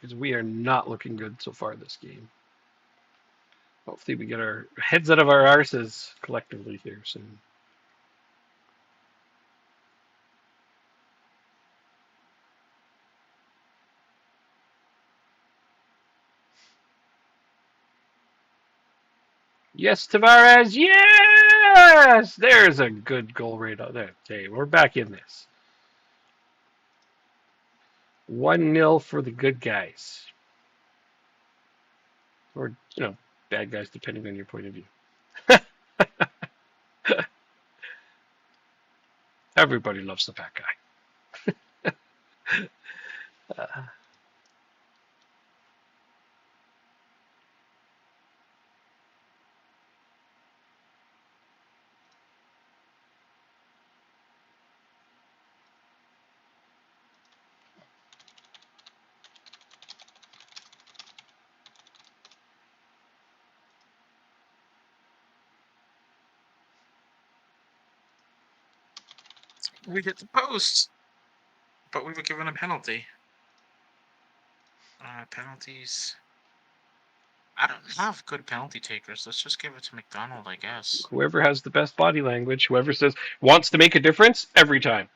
Because we are not looking good so far this game. Hopefully we get our heads out of our arses collectively here soon. Yes, Tavares. Yes! There's a good goal right out there. Okay, we're back in this. 1-0 for the good guys. Or, bad guys, depending on your point of view. Everybody loves the fat guy. uh, We hit the post, but we were given a penalty. Penalties. I don't have good penalty takers. Let's just give it to McDonald, I guess. Whoever has the best body language, whoever says wants to make a difference every time.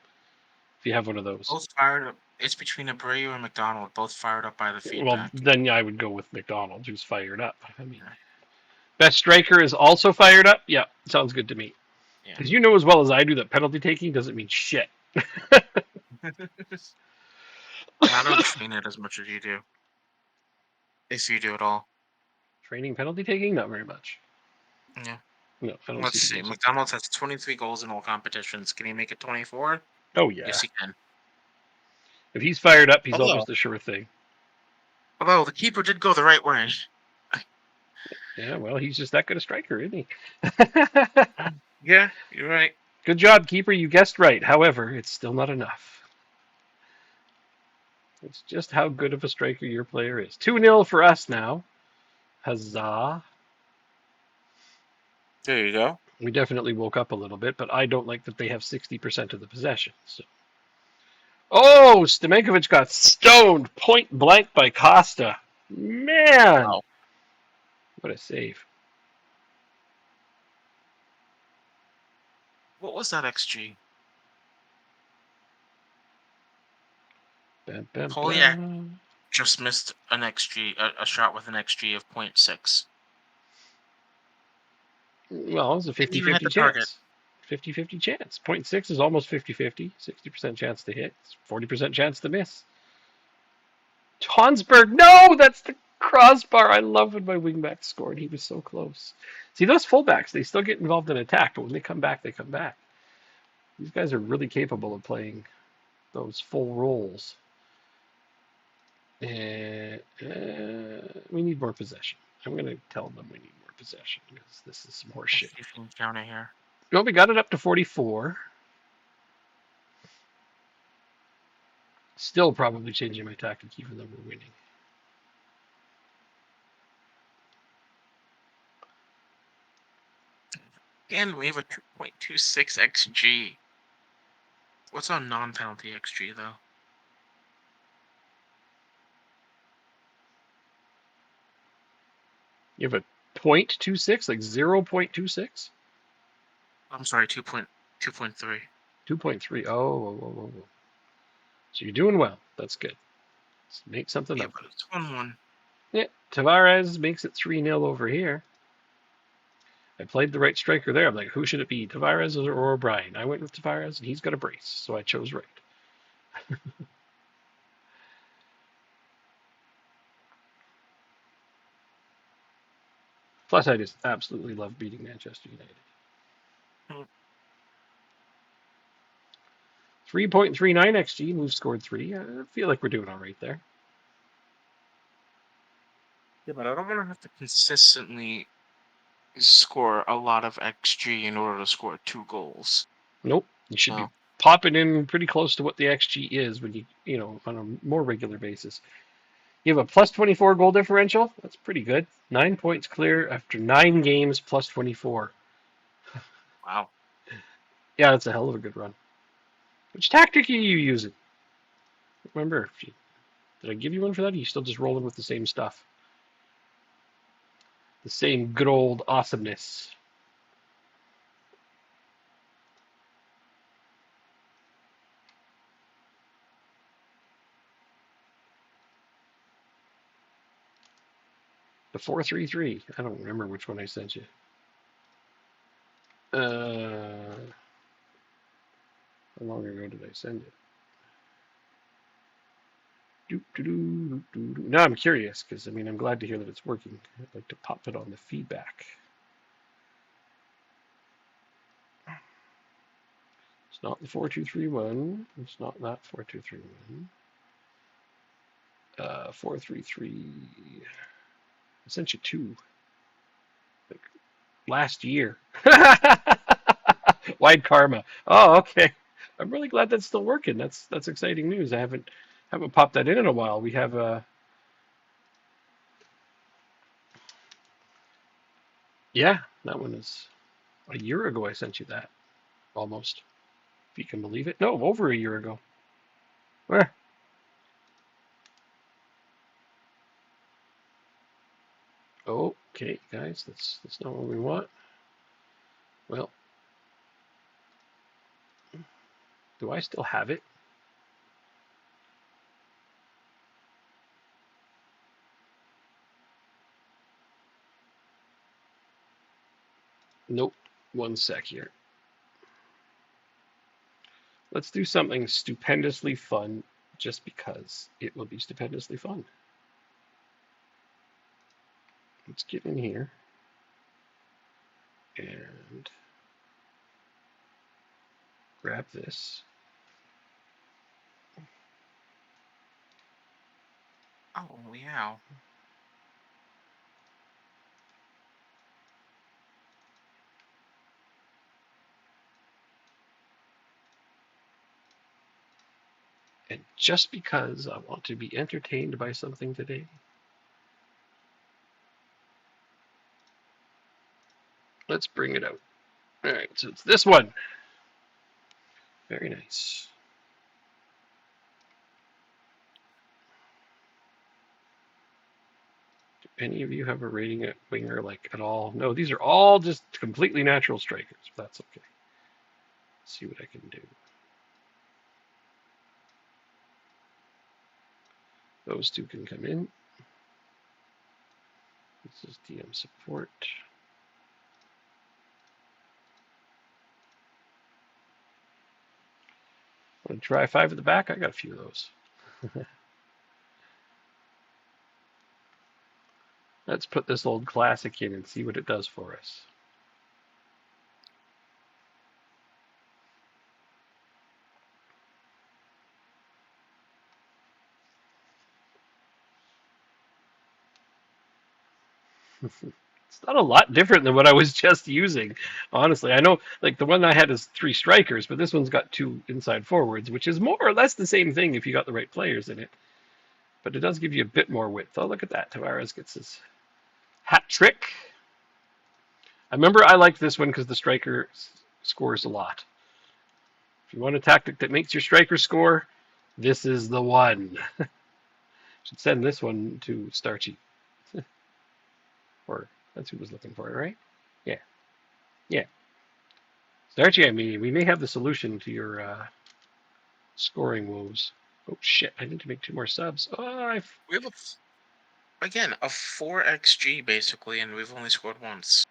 If you have one of those. Both fired up. It's between Abreu and McDonald, both fired up by the Well, feedback. then I would go with McDonald, who's fired up. I mean, best striker is also fired up. Yeah, sounds good to me. Because you know as well as I do that penalty taking doesn't mean shit. I don't train it as much as you do. If you do at all. Training penalty taking, not very much. Yeah. No, I don't Let's see. see. McDonald's has 23 goals in all competitions. Can he make it 24? Oh yeah. Yes, he can. If he's fired up, he's almost a sure thing. Although the keeper did go the right way. Yeah, well, he's just that good a striker, isn't he? Yeah, you're right. Good job, keeper. You guessed right. However, it's still not enough. It's just how good of a striker your player is. 2-0 for us now. Huzzah. There you go. We definitely woke up a little bit, but I don't like that they have 60% of the possession. So. Oh, Stamenkovic got stoned point blank by Costa. Man. Wow. What a save. What was that XG? Polyak just missed an XG, a shot with an XG of 0.6. Well, it was a 50-50 chance. 50-50 chance. 0.6 is almost 50-50. 60% chance to hit. 40% chance to miss. Tonsberg, no! That's the crossbar. I love when my wingback scored. He was so close. See, those fullbacks, they still get involved in attack, but when they come back, they come back. These guys are really capable of playing those full roles. And we need more possession. I'm going to tell them we need more possession because this is some horse shit. Counter here. Well, we got it up to 44. Still probably changing my tactic even though we're winning. And we have a 2.26 XG. What's our non-penalty XG, though? You have a 0.26, like 0.26? I'm sorry, 2.3. 2.3. Oh. So you're doing well. That's good. Let's make something up. But it's 1-1. Yeah, Tavares makes it 3-0 over here. I played the right striker there. I'm like, who should it be, Tavares or O'Brien? I went with Tavares, and he's got a brace, so I chose right. Plus, I just absolutely love beating Manchester United. 3.39 XG, and we've scored 3. I feel like we're doing all right there. Yeah, but I don't want to have to consistently score a lot of XG in order to score 2 goals. Nope. You should be popping in pretty close to what the XG is when you on a more regular basis. You have a plus 24 goal differential. That's pretty good. 9 points clear after 9 games, plus 24. Wow. Yeah, that's a hell of a good run. Which tactic are you using? Remember, did I give you one for that? Or are you still just rolling with the same stuff? The same good old awesomeness. The 433. I don't remember which one I sent you. How long ago did I send it? Now I'm curious because I'm glad to hear that it's working. I'd like to pop it on the feedback. It's not the 4231. It's not that 4231. 433. I sent you two. Like last year. Wide karma. Oh, okay. I'm really glad that's still working. That's exciting news. I haven't popped that in a while. We have yeah, that one is a year ago I sent you that. Almost. If you can believe it. No, over a year ago. Where? Oh, okay, guys, that's not what we want. Well, do I still have it? Nope. One sec here. Let's do something stupendously fun just because it will be stupendously fun. Let's get in here and grab this. Oh, yeah. And just because I want to be entertained by something today, let's bring it out. All right, so it's this one. Very nice. Do any of you have a rating at winger like at all? No, these are all just completely natural strikers. That's okay. Let's see what I can do. Those two can come in. This is DM support. Want to try 5 at the back? I got a few of those. Let's put this old classic in and see what it does for us. It's not a lot different than what I was just using, honestly. I know, like, the one I had is 3 strikers, but this one's got 2 inside forwards, which is more or less the same thing if you got the right players in it. But it does give you a bit more width. Oh, look at that. Tavares gets his hat trick. I remember I liked this one because the striker scores a lot. If you want a tactic that makes your striker score, this is the one. Should send this one to Starchy. Or that's who was looking for it, right? Yeah. Yeah. Starchy, we may have the solution to your scoring woes. Oh shit, I need to make 2 more subs. Oh, We have again a 4xg basically, and we've only scored once.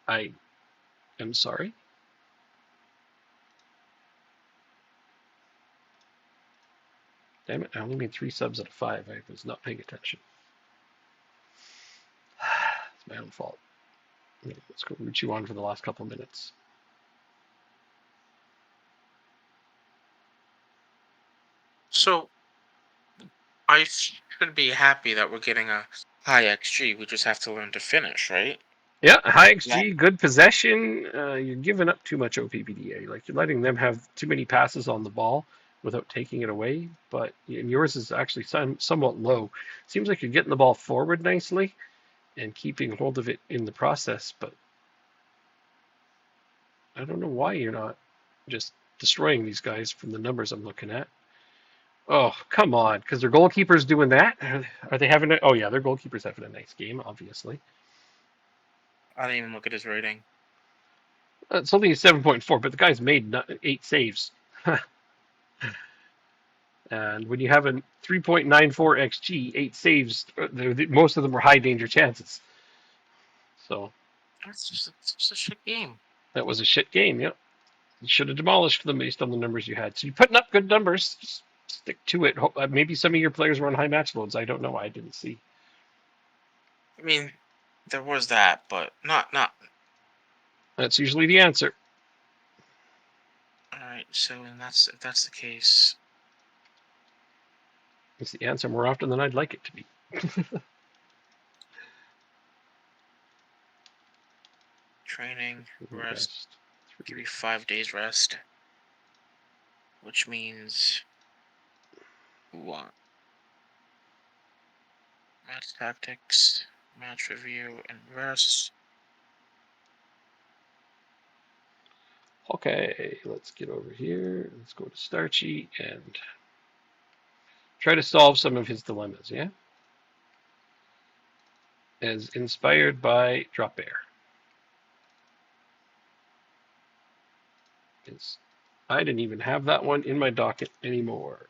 I am sorry. Damn it, I only made 3 subs out of 5. I was not paying attention. It's my own fault. Let's go root you on for the last couple minutes. So I should be happy that we're getting a high xg. We just have to learn to finish, right? Yeah, high Yeah. XG, good possession. You're giving up too much OPPDA. Like you're letting them have too many passes on the ball without taking it away. But and yours is actually somewhat low. Seems like you're getting the ball forward nicely and keeping hold of it in the process. But I don't know why you're not just destroying these guys from the numbers I'm looking at. Oh, come on, because their goalkeeper's doing that. Are they having a? Oh yeah, their goalkeeper's having a nice game, obviously. I didn't even look at his rating. It's only a 7.4, but the guy's made 8 saves. And when you have a 3.94 xG, 8 saves, most of them were high danger chances. So It's just a shit game. that was a shit game. Yep, you should have demolished them based on the numbers you had. So you're putting up good numbers. Just stick to it. Maybe some of your players were on high match loads. I don't know. I didn't see. I mean, there was that, but not. That's usually the answer. All right. So, and if that's the case, It's the answer more often than I'd like it to be. training, rest, Rest. give you 5 days rest, which means what? Match tactics, match review, and rest. Okay, let's get over here. Let's go to Starchy and try to solve some of his dilemmas, yeah? As inspired by Drop Bear. I didn't even have that one in my docket anymore.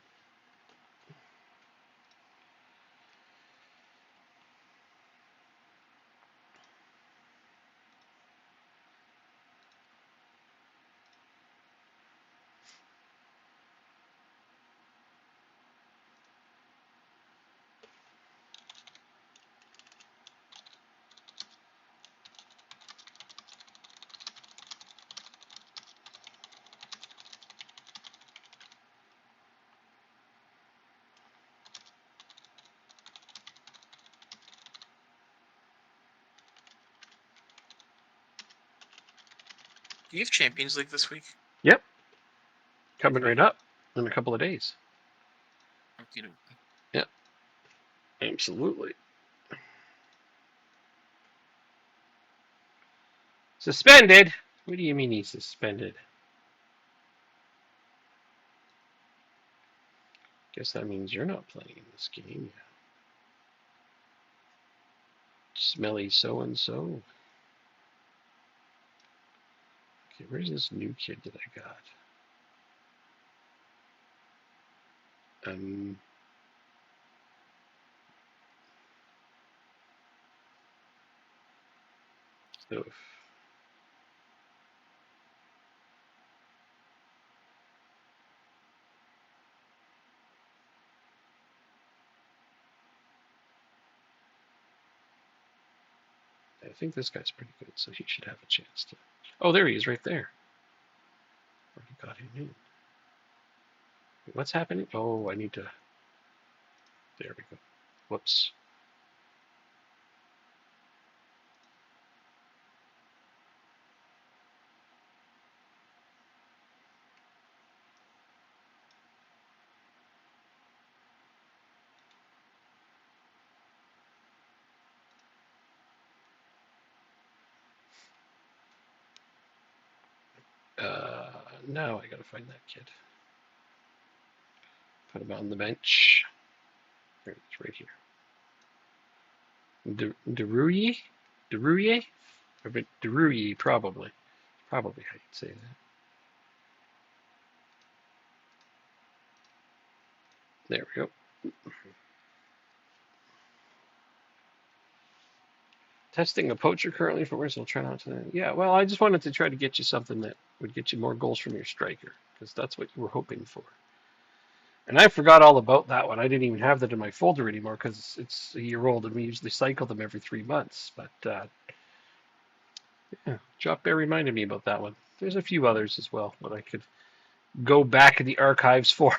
Do you have Champions League this week? Yep, coming Okay. right up in a couple of days. Okay. Yep, absolutely. Suspended? What do you mean he's suspended? Guess that means you're not playing in this game. Smelly so and so. Okay, where's this new kid that I got? Um, so I think this guy's pretty good, so he should have a chance to. Oh, there he is, right there. Already got him in. What's happening? Oh, I need to. There we go. Whoops. Now I gotta find that kid. Put him on the bench. There it's right here. Deruye? Deruye? Deruye, probably. Probably how you'd say that. There we go. Testing a poacher currently for Where's I'll try not to. Yeah, well, I just wanted to try to get you something that would get you more goals from your striker, because that's what you were hoping for. And I forgot all about that one. I didn't even have that in my folder anymore because it's a year old and we usually cycle them every 3 months. But yeah, Drop Bear reminded me about that one. There's a few others as well that I could go back in the archives for.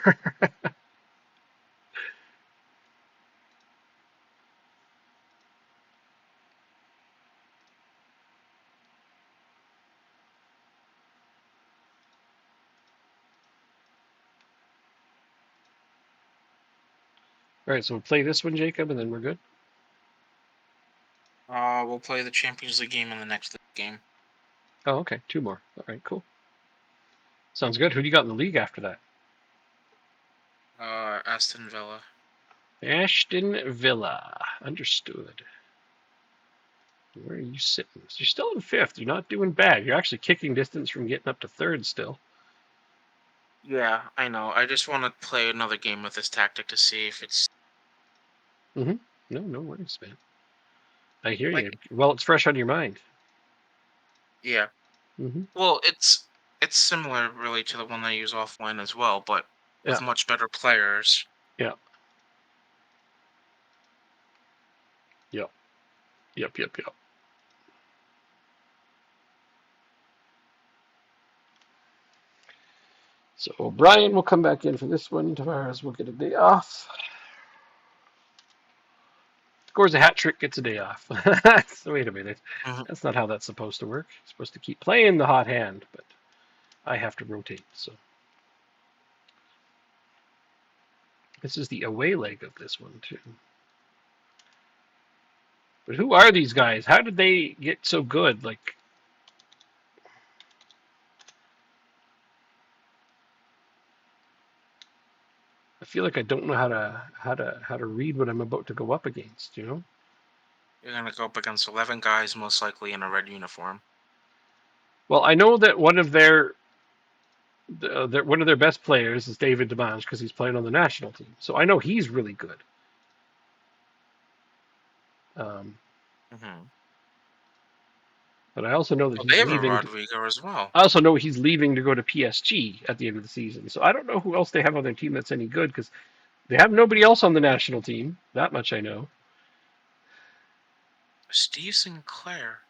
All right, so we'll play this one, Jacob, and then we're good. We'll play the Champions League game in the next game. Oh, okay, 2 more. All right, cool. Sounds good. Who do you got in the league after that? Aston Villa. Ashton Villa. Understood. Where are you sitting? So you're still in fifth. You're not doing bad. You're actually kicking distance from getting up to third still. Yeah, I know. I just want to play another game with this tactic to see if it's Mm-hmm. No worries, man. I hear like, you. Well, it's fresh on your mind. yeah. Mm-hmm. Well, it's similar really to the one I use offline as well, but Yeah. with much better players. Yeah. Yep. Yep. So Brian will come back in for this one. Tavares will get a day off. Scores a hat trick, gets a day off. So wait a minute. Mhm. That's not how that's supposed to work. You're supposed to keep playing the hot hand, but I have to rotate. So this is the away leg of this one too. But who are these guys? How did they get so good? Like, I feel like I don't know how to read what I'm about to go up against. You know. You're gonna go up against 11 guys, most likely in a red uniform. Well, I know that one of their best players is David Demange because he's playing on the national team. So I know he's really good. Um, Hmm. but I also know that Oh, he's they have a leaving. Rodrigo as well. I also know he's leaving to go to PSG at the end of the season. So I don't know who else they have on their team that's any good because they have nobody else on the national team. That much I know. Steve Sinclair.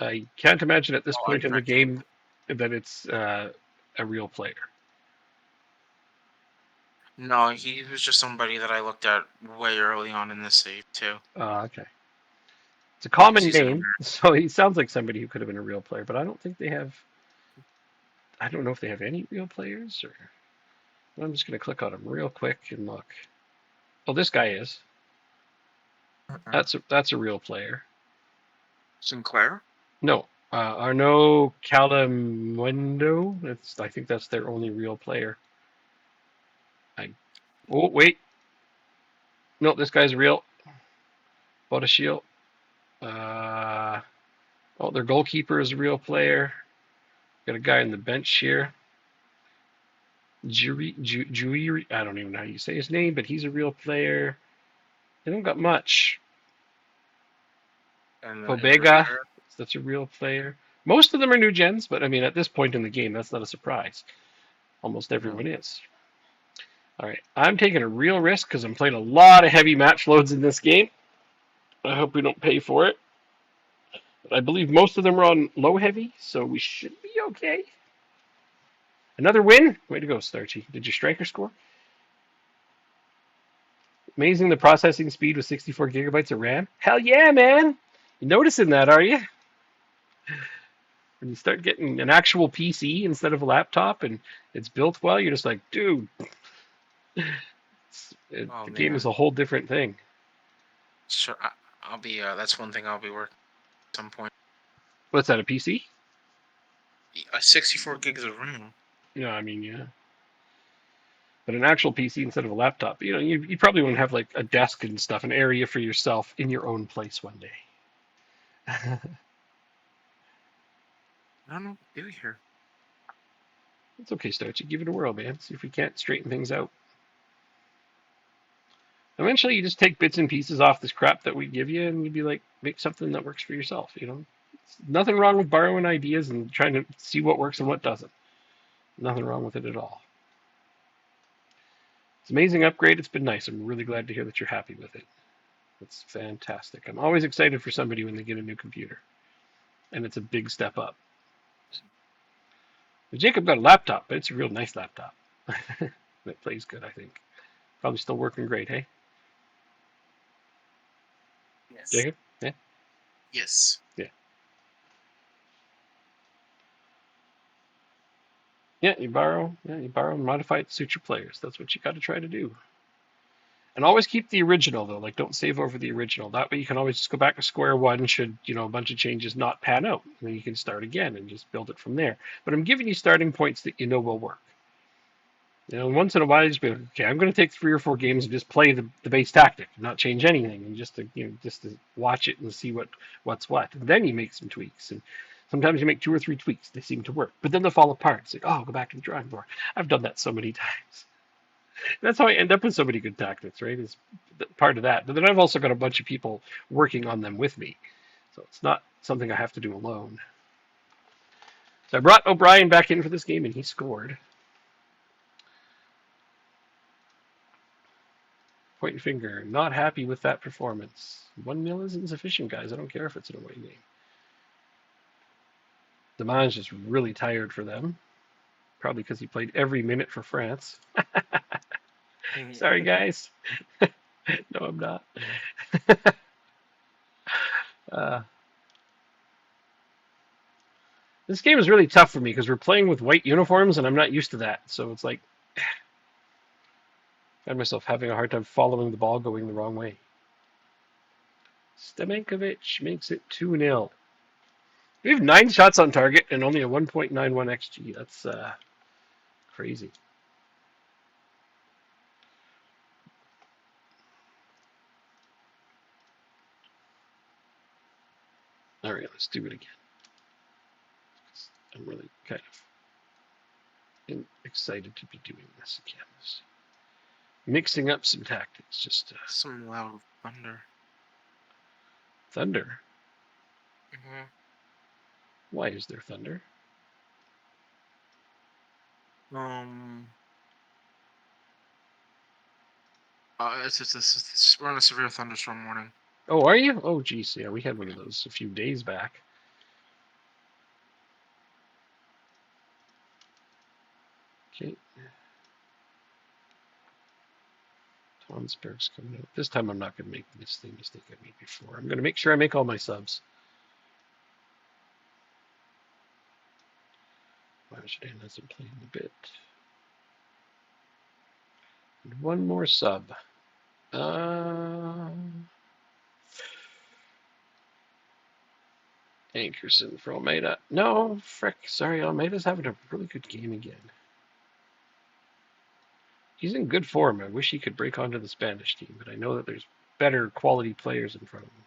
I can't imagine at this Oh, I point in the checked him. game that it's a real player. No, he was just somebody that I looked at way early on in this save too, Okay. It's a because common he's an name, American. so he sounds like somebody who could have been a real player, but I don't think they have. I don't know if they have any real players, or I'm just going to click on him real quick and look. Oh, this guy is. That's a real player. Sinclair. No, Arnaud Calamundo. I think that's their only real player. I. Oh wait, no, this guy's real. Bodashiel. Uh, oh, their goalkeeper is a real player. Got a guy on the bench here. Juiri, I don't even know how you say his name, but he's a real player. They don't got much. And the Pobega, interior. that's a real player. Most of them are new gens, but I mean, at this point in the game, that's not a surprise. Almost everyone Mhm. is. All right, I'm taking a real risk because I'm playing a lot of heavy match loads in this game. I hope we don't pay for it. But I believe most of them are on low heavy, so we should be okay. Another win? Way to go, Starchy. Did your striker score? Amazing the processing speed with 64 gigabytes of RAM. Hell yeah, man! You noticing that, are you? When you start getting an actual PC instead of a laptop and it's built well, you're just like, dude, Oh the game is a man. whole different thing. Sure, I'll be. That's one thing I'll be working at some point. What's that, a PC? 64 gigs of RAM. No, I mean, yeah. But an actual PC instead of a laptop. You know, you probably want to have like a desk and stuff, an area for yourself in your own place one day. I don't know what to do here. It's okay, Starchy. Give it a whirl, man. See if we can't straighten things out. Eventually, you just take bits and pieces off this crap that we give you, and you'd be like, make something that works for yourself. You know, nothing wrong with borrowing ideas and trying to see what works and what doesn't. Nothing wrong with it at all. It's an amazing upgrade. It's been nice. I'm really glad to hear that you're happy with it. It's fantastic. I'm always excited for somebody when they get a new computer, and it's a big step up. But Jacob got a laptop, but it's a real nice laptop. It plays good, I think. Probably still working great, hey, Yes. Jacob? Yeah, Yes. yeah. Yeah, you borrow and modify it to suit your players. That's what you got to try to do. And always keep the original though. Like don't save over the original. That way you can always just go back to square one should, a bunch of changes not pan out. And then you can start again and just build it from there. But I'm giving you starting points that you know will work. You know, once in a while, you just be like, okay, I'm going to take 3 or 4 games and just play the base tactic, and not change anything, and just to watch it and see what's what. And then you make some tweaks, and sometimes you make 2 or 3 tweaks. They seem to work, but then they fall apart. It's like, oh, I'll go back to the drawing board. I've done that so many times. That's how I end up with so many good tactics, right? Is part of that. But then I've also got a bunch of people working on them with me, so it's not something I have to do alone. So I brought O'Brien back in for this game, and he scored. Point finger. Not happy with that performance. 1-0 is insufficient, guys. I don't care if it's an away game. Demange is really tired for them. Probably because he played every minute for France. Sorry, guys. No, I'm not. uh, this game is really tough for me because we're playing with white uniforms and I'm not used to that. So it's like, I find myself having a hard time following the ball going the wrong way. Stamenkovic makes it 2-0. We have 9 shots on target and only a 1.91 xG. That's crazy. All right, let's do it again. I'm really kind of excited to be doing this again. Mixing up some tactics, just some loud thunder. Thunder? Mm-hmm. Why is there thunder? We're on a severe thunderstorm warning. Oh, are you? Oh, geez, yeah, we had one of those a few days back. Okay. Tonsberg's coming out. This time I'm not going to make the same mistake I made before. I'm going to make sure I make all my subs. Majadan hasn't played in a bit. And one more sub. Ankerson for Almeida. No, frick. Sorry, Almeida's having a really good game again. He's in good form. I wish he could break onto the Spanish team, but I know that there's better quality players in front of him.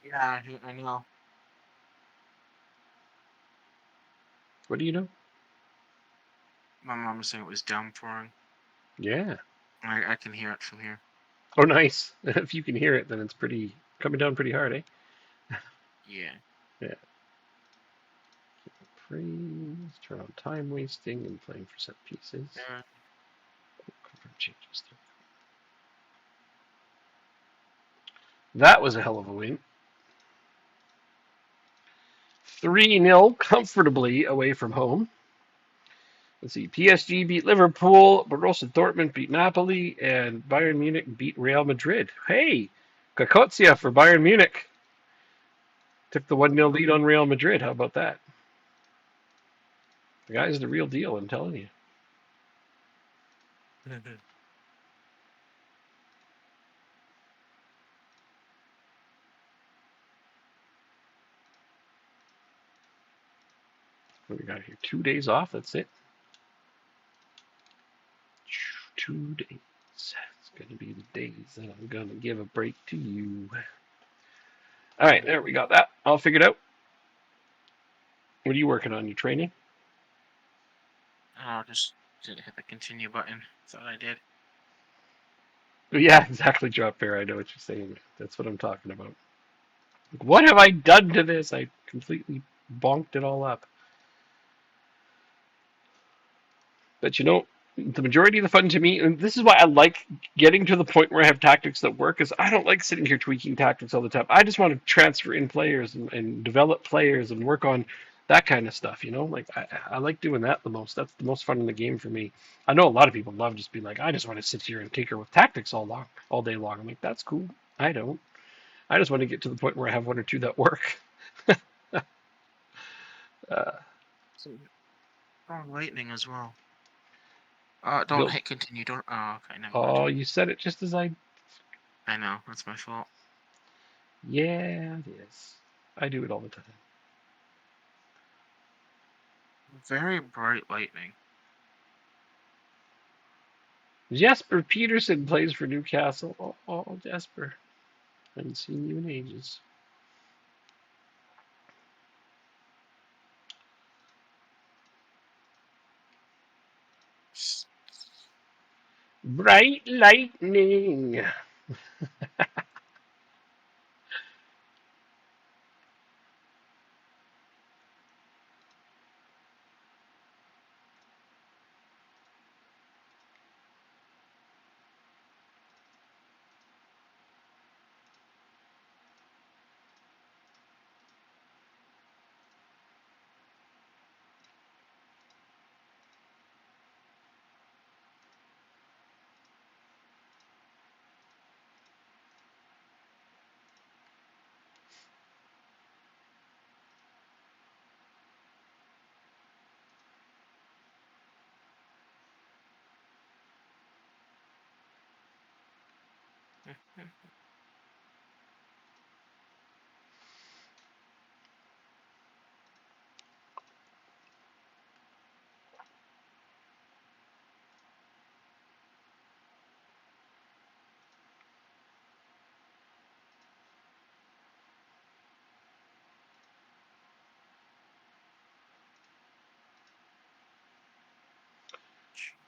Yeah, I know. What do you know? My mom was saying it was downpouring. Yeah. I can hear it from here. Oh, nice. If you can hear it, then it's pretty coming down pretty hard, eh? Yeah. Yeah. Freeze. Turn on time wasting and playing for set pieces. Yeah. Confirm changes there. That was a hell of a win. 3-0 comfortably away from home. Let's see. PSG beat Liverpool, Borussia Dortmund beat Napoli, and Bayern Munich beat Real Madrid. Hey, Kakotsia for Bayern Munich. Took the 1-0 lead on Real Madrid. How about that? The guy's the real deal, I'm telling you. What do we got here? 2 days off, that's it. 2 days. It's going to be the days that I'm going to give a break to you. All right, there we got that. All figured out. What are you working on? You training? Oh, just didn't hit the continue button. Thought I did. Yeah, exactly, Drop Bear. I know what you're saying. That's what I'm talking about. What have I done to this? I completely bonked it all up. But you know, the majority of the fun to me, and this is why I like getting to the point where I have tactics that work, is I don't like sitting here tweaking tactics all the time. I just want to transfer in players and develop players and work on That kind of stuff, you know? Like I like doing that the most. That's the most fun in the game for me. I know a lot of people love just being like, I just want to sit here and tinker with tactics all day long. I'm like, that's cool. I don't. I just want to get to the point where I have one or two that work. uh, So, oh, lightning as well. Don't build. hit continue. Don't. Oh, okay, never mind. Oh, you said it just as I. I know that's my fault. Yeah, it is. I do it all the time. Very bright lightning. Jesper Peterson plays for Newcastle. Jesper. I haven't seen you in ages. Bright lightning.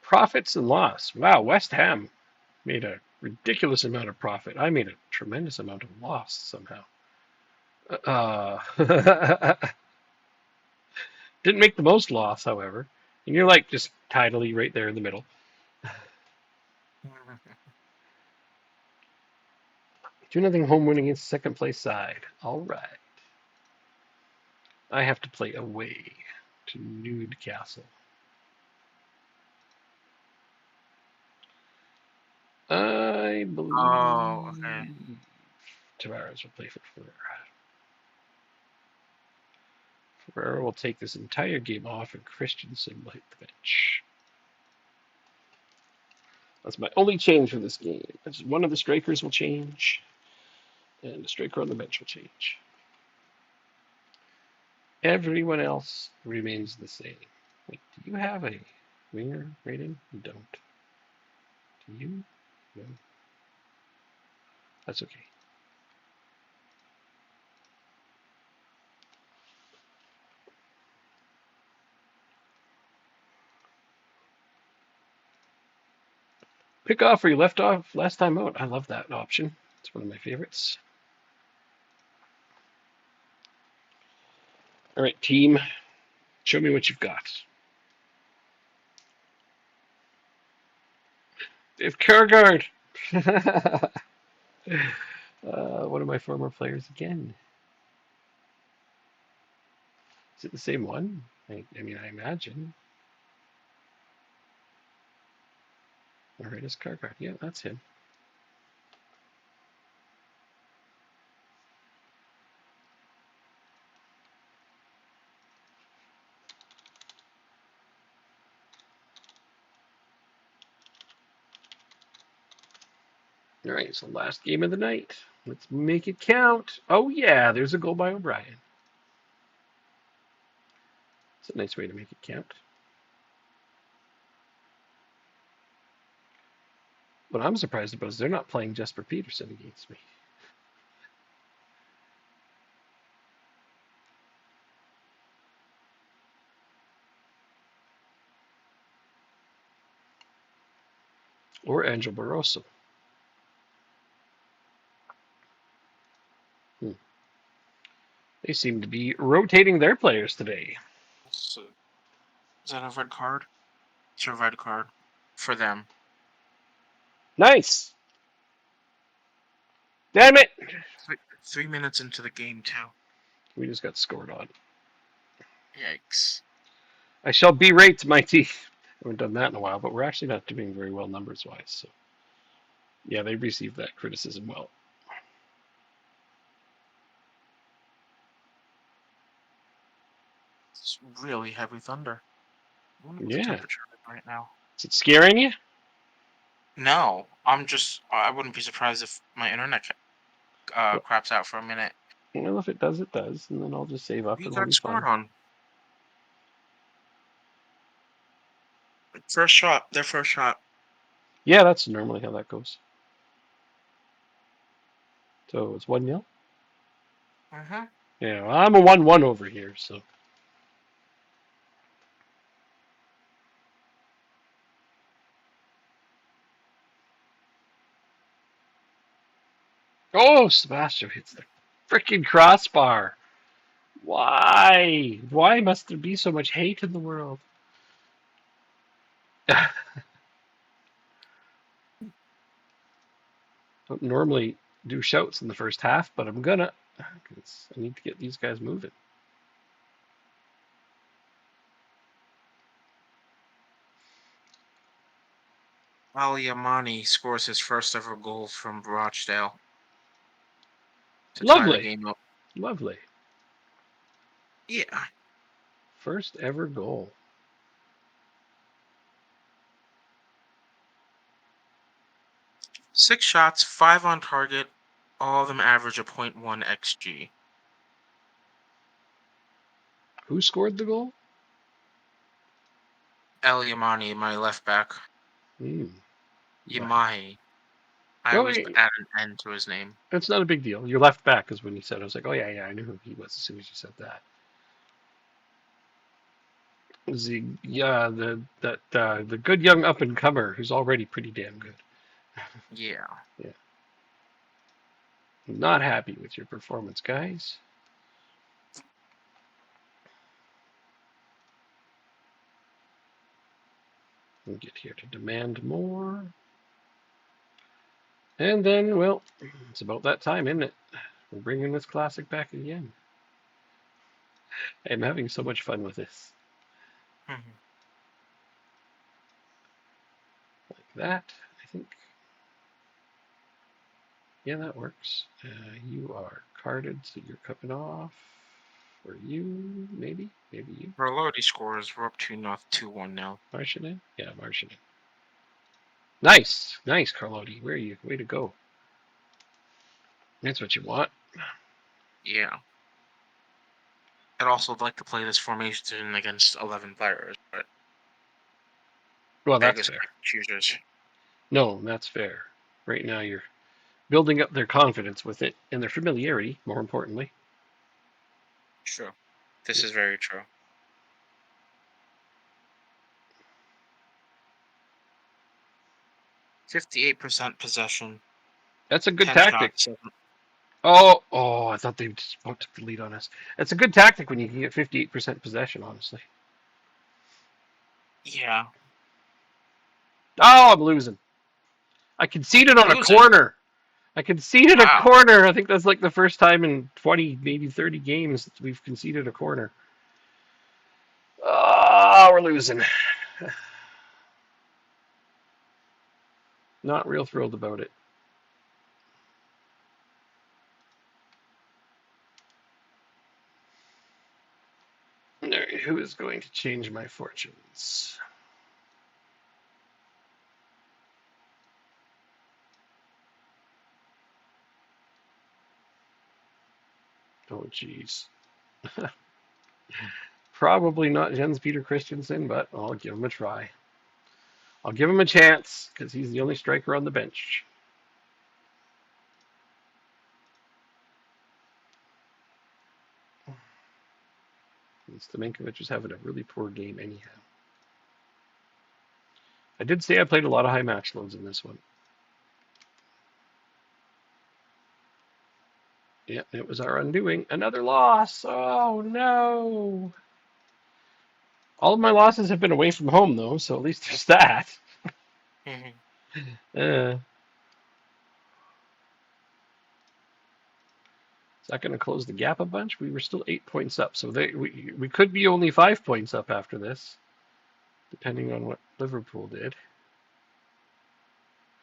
Profits and loss. Wow, West Ham made a ridiculous amount of profit. I made a tremendous amount of loss somehow. Uh, didn't make the most loss, however. And you're like just tidily right there in the middle. 2-0 home win against second place side. All right. I have to play away to Newcastle. I Oh, okay. believe Tavares will play for Ferreira. Ferreira will take this entire game off, and Christensen will hit the bench. That's my only change for this game. One of the strikers will change, and the striker on the bench will change. Everyone else remains the same. Wait, do you have a winger rating? You don't. Do you? No. That's okay. Pick off where you left off last time out. I love that option. It's one of my favorites. All right, team. Show me what you've got. Dave Kergard. One of my former players again. Is it the same one? I mean, I imagine. All right, it's Kergard. Yeah, that's him. All right, so last game of the night. Let's make it count. Oh, yeah, there's a goal by O'Brien. It's a nice way to make it count. What I'm surprised about is they're not playing Jesper Peterson against me. Or Angel Barroso. They seem to be rotating their players today. So, is that a red card? It's a red card for them. Nice. Damn it. 3 minutes into the game too. We just got scored on. Yikes. I shall berate my teeth. I haven't done that in a while, but we're actually not doing very well numbers-wise. So, yeah, they received that criticism well. It's really heavy thunder. I wonder what the Yeah. temperature is right now. Is it scaring you? No, I wouldn't be surprised if my internet craps out for a minute. Well, if it does, it does, and then I'll just save up You and it'll got be scored fun. on. First shot, their first shot. Yeah, that's normally how that goes. So it's 1-0. Mm-hmm. Yeah, well, I'm a 1-1 over here, so. Oh, Sebastian hits the freaking crossbar. Why? Why must there be so much hate in the world? Don't normally do shouts in the first half, but I'm gonna. 'Cause I need to get these guys moving. Ali Amani scores his first ever goal from Rochdale to tie the Lovely, game up. lovely. Yeah. First ever goal. 6 shots, 5 on target, all of them average a .1 xG. Who scored the goal? Ali Amani, my left back. Hmm. Right. Yamahi. I Oh, always add an N to his name. it's not a big deal. Your left back is when you said. I was like, oh yeah, yeah, I knew who he was as soon as you said that. The good young up and comer who's already pretty damn good. Yeah. Yeah. I'm not happy with your performance, guys. We'll get here to demand more. And then, well, it's about that time, isn't it? We're bringing this classic back again. I'm having so much fun with this. Mhm. Like that, I think. Yeah, that works. You are carded, so you're coming off. Or you, maybe? Maybe you. Merloti scores. We're up 2-1 now. Martian? Yeah, Martian. Nice. Nice, Carlotti. Where are you? Way to go. That's what you want. Yeah. I'd also like to play this formation against 11 players, but Well, that's Vegas fair. choosers. No, that's fair. Right now, you're building up their confidence with it and their familiarity, more importantly. True. This is very true. 58% possession, That's a good 10 tactic. shots. 7. Oh, I thought they just took the lead on us. That's a good tactic when you can get 58% possession, honestly. Yeah. Oh, I'm losing. I conceded on a Losing. corner. I conceded a Wow. corner. I think that's like the first time in 20, maybe 30 games that we've conceded a corner. Oh, we're losing. Not real thrilled about it. Who is going to change my fortunes? Oh, jeez. Probably not Jens Peter Christensen, but I'll give him a try. I'll give him a chance because he's the only striker on the bench. Stamenkovic is having a really poor game anyhow. I did say I played a lot of high match loads in this one. Yeah, it was our undoing. Another loss. Oh no. All of my losses have been away from home though, so at least there's that. Mhm. Uh, that going to close the gap a bunch? We were still 8 points up, so we could be only 5 points up after this, depending on what Liverpool did.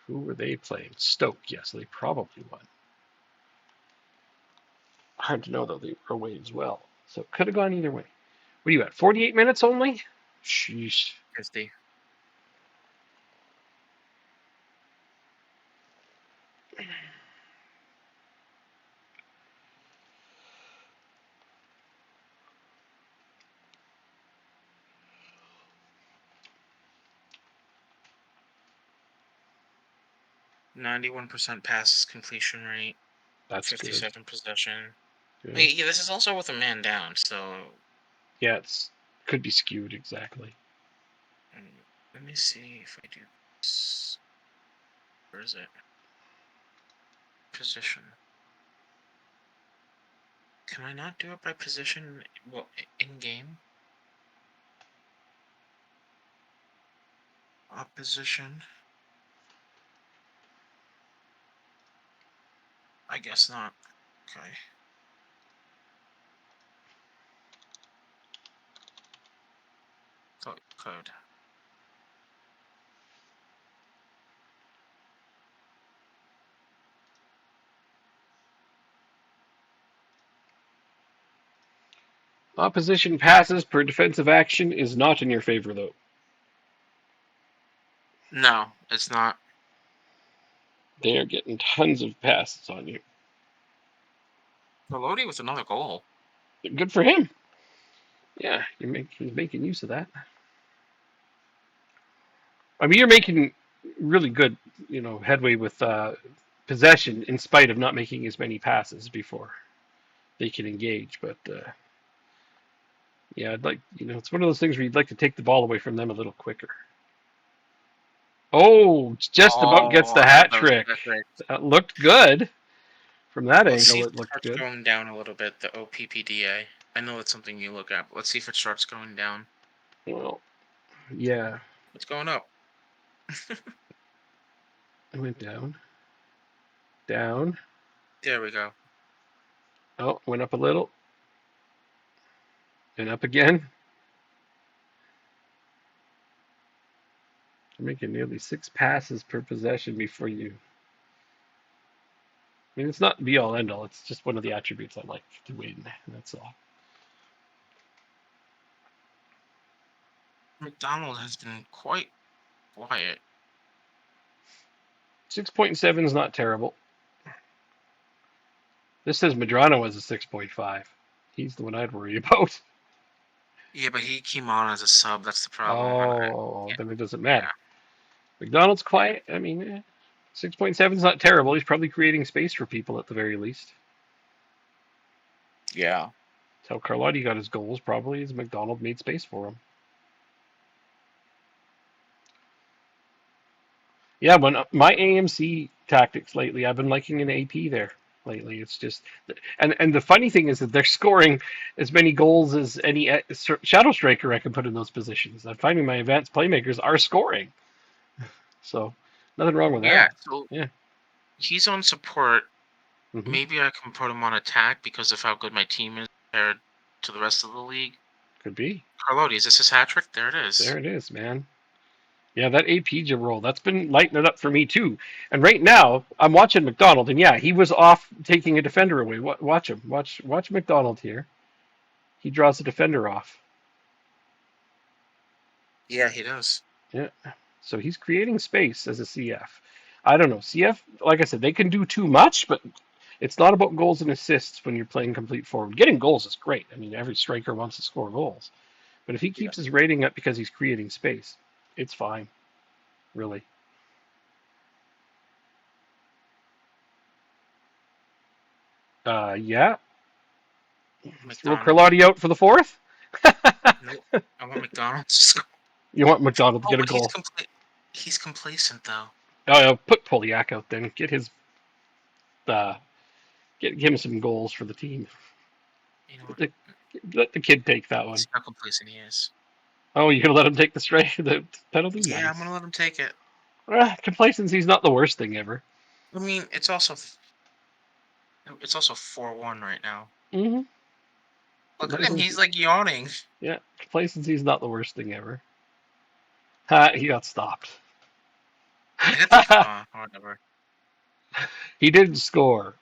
Who were they playing? Stoke. Yes, they probably won. Hard to know, though. They were away as well. So it could have gone either way. What are you at? 48 minutes only? Sheesh. 50. %91 passes completion rate. That's good. 57 possession. Good. Wait, yeah, this is also with a man down, so. Yeah, it's could be skewed exactly. Let me see if I do this. Where is it? Position. Can I not do it by position? Well, in game. Opposition. I guess not. Okay. Code. Opposition passes per defensive action is not in your favor, though. No, it's not. They are getting tons of passes on you. Peloti with another goal. Good for him. Yeah, he's making use of that. I mean, you're making really good, headway with possession in spite of not making as many passes before they can engage. But yeah, I'd like, it's one of those things where you'd like to take the ball away from them a little quicker. Oh, just about gets the hat trick. That looked good. From that angle, it looked good. It's going down a little bit, the OPPDA. I know it's something you look at, but let's see if it starts going down. Well, yeah. It's going up. It went down. Down. There we go. Oh, went up a little. And up again. You're making nearly 6 passes per possession before you. I mean, it's not be all end all. It's just one of the attributes I like to win. That's all. McDonald has been quite quiet. 6.7 is not terrible. This says Medrano has a 6.5. He's the one I'd worry about. Yeah, but he came on as a sub. That's the problem. Oh, then it doesn't matter. Yeah. McDonald's quiet. I mean, 6.7 is not terrible. He's probably creating space for people at the very least. Yeah. That's how Carlotti got his goals, probably, is McDonald made space for him. Yeah, when my AMC tactics lately, I've been liking an AP there lately. It's just, and the funny thing is that they're scoring as many goals as any shadow striker I can put in those positions. I'm finding my advanced playmakers are scoring. So nothing wrong with that. Yeah. So he's on support. Mm-hmm. Maybe I can put him on attack because of how good my team is compared to the rest of the league. Could be. Carlotti, is this his hat trick? There it is. There it is, man. Yeah, that AP role, that's been lighting it up for me too. And right now, I'm watching McDonald, and yeah, he was off taking a defender away. Watch him. Watch McDonald here. He draws a defender off. Yeah, he does. Yeah. So he's creating space as a CF. I don't know. CF, like I said, they can do too much, but it's not about goals and assists when you're playing complete forward. Getting goals is great. I mean, every striker wants to score goals. But if he keeps his rating up because he's creating space, it's fine, really. Yeah. Throw Carlotti out for the 4th? Nope. I want McDonald to score. You want McDonald to get a goal? He's complacent, though. Oh, yeah, put Poliak out then. Get his, get him some goals for the team. You know what? Let the kid take that one. See how complacent he is. Oh, you're gonna let him take the penalty? Yeah, nice. I'm gonna let him take it. Complacency's not the worst thing ever. I mean, it's also It's also 4-1 right now. Mm-hmm. Look at him. Complacency. He's like yawning. Yeah, complacency is not the worst thing ever. Ha! He got stopped. He hit the whatever. He didn't score.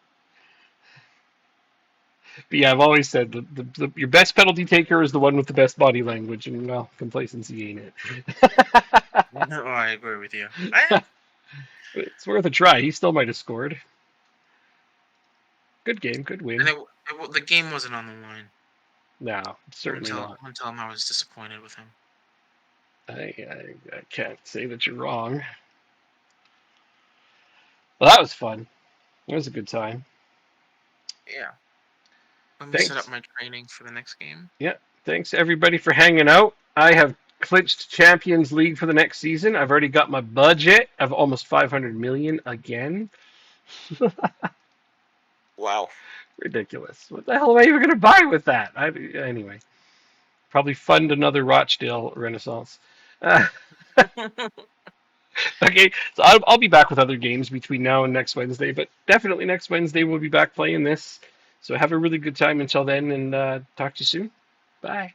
But yeah, I've always said your best penalty taker is the one with the best body language, and well, complacency ain't No, I agree with you. it. It's worth a try. He still might have scored. Good game, good And win. the game wasn't on the line. No, certainly not. Until I was disappointed with him. I can't say that you're wrong. Well, that was fun. It was a good time. Yeah. Let me set up Thanks. my training for the next game. Yeah, thanks everybody for hanging out. I have clinched Champions League for the next season. I've already got my budget of almost 500 million again. Wow. Ridiculous. What the hell am I even going to buy with that? Anyway, probably fund another Rochdale Renaissance. Uh, okay, so I'll be back with other games between now and next Wednesday, but definitely next Wednesday we'll be back playing this. So have a really good time until then, and talk to you soon. Bye.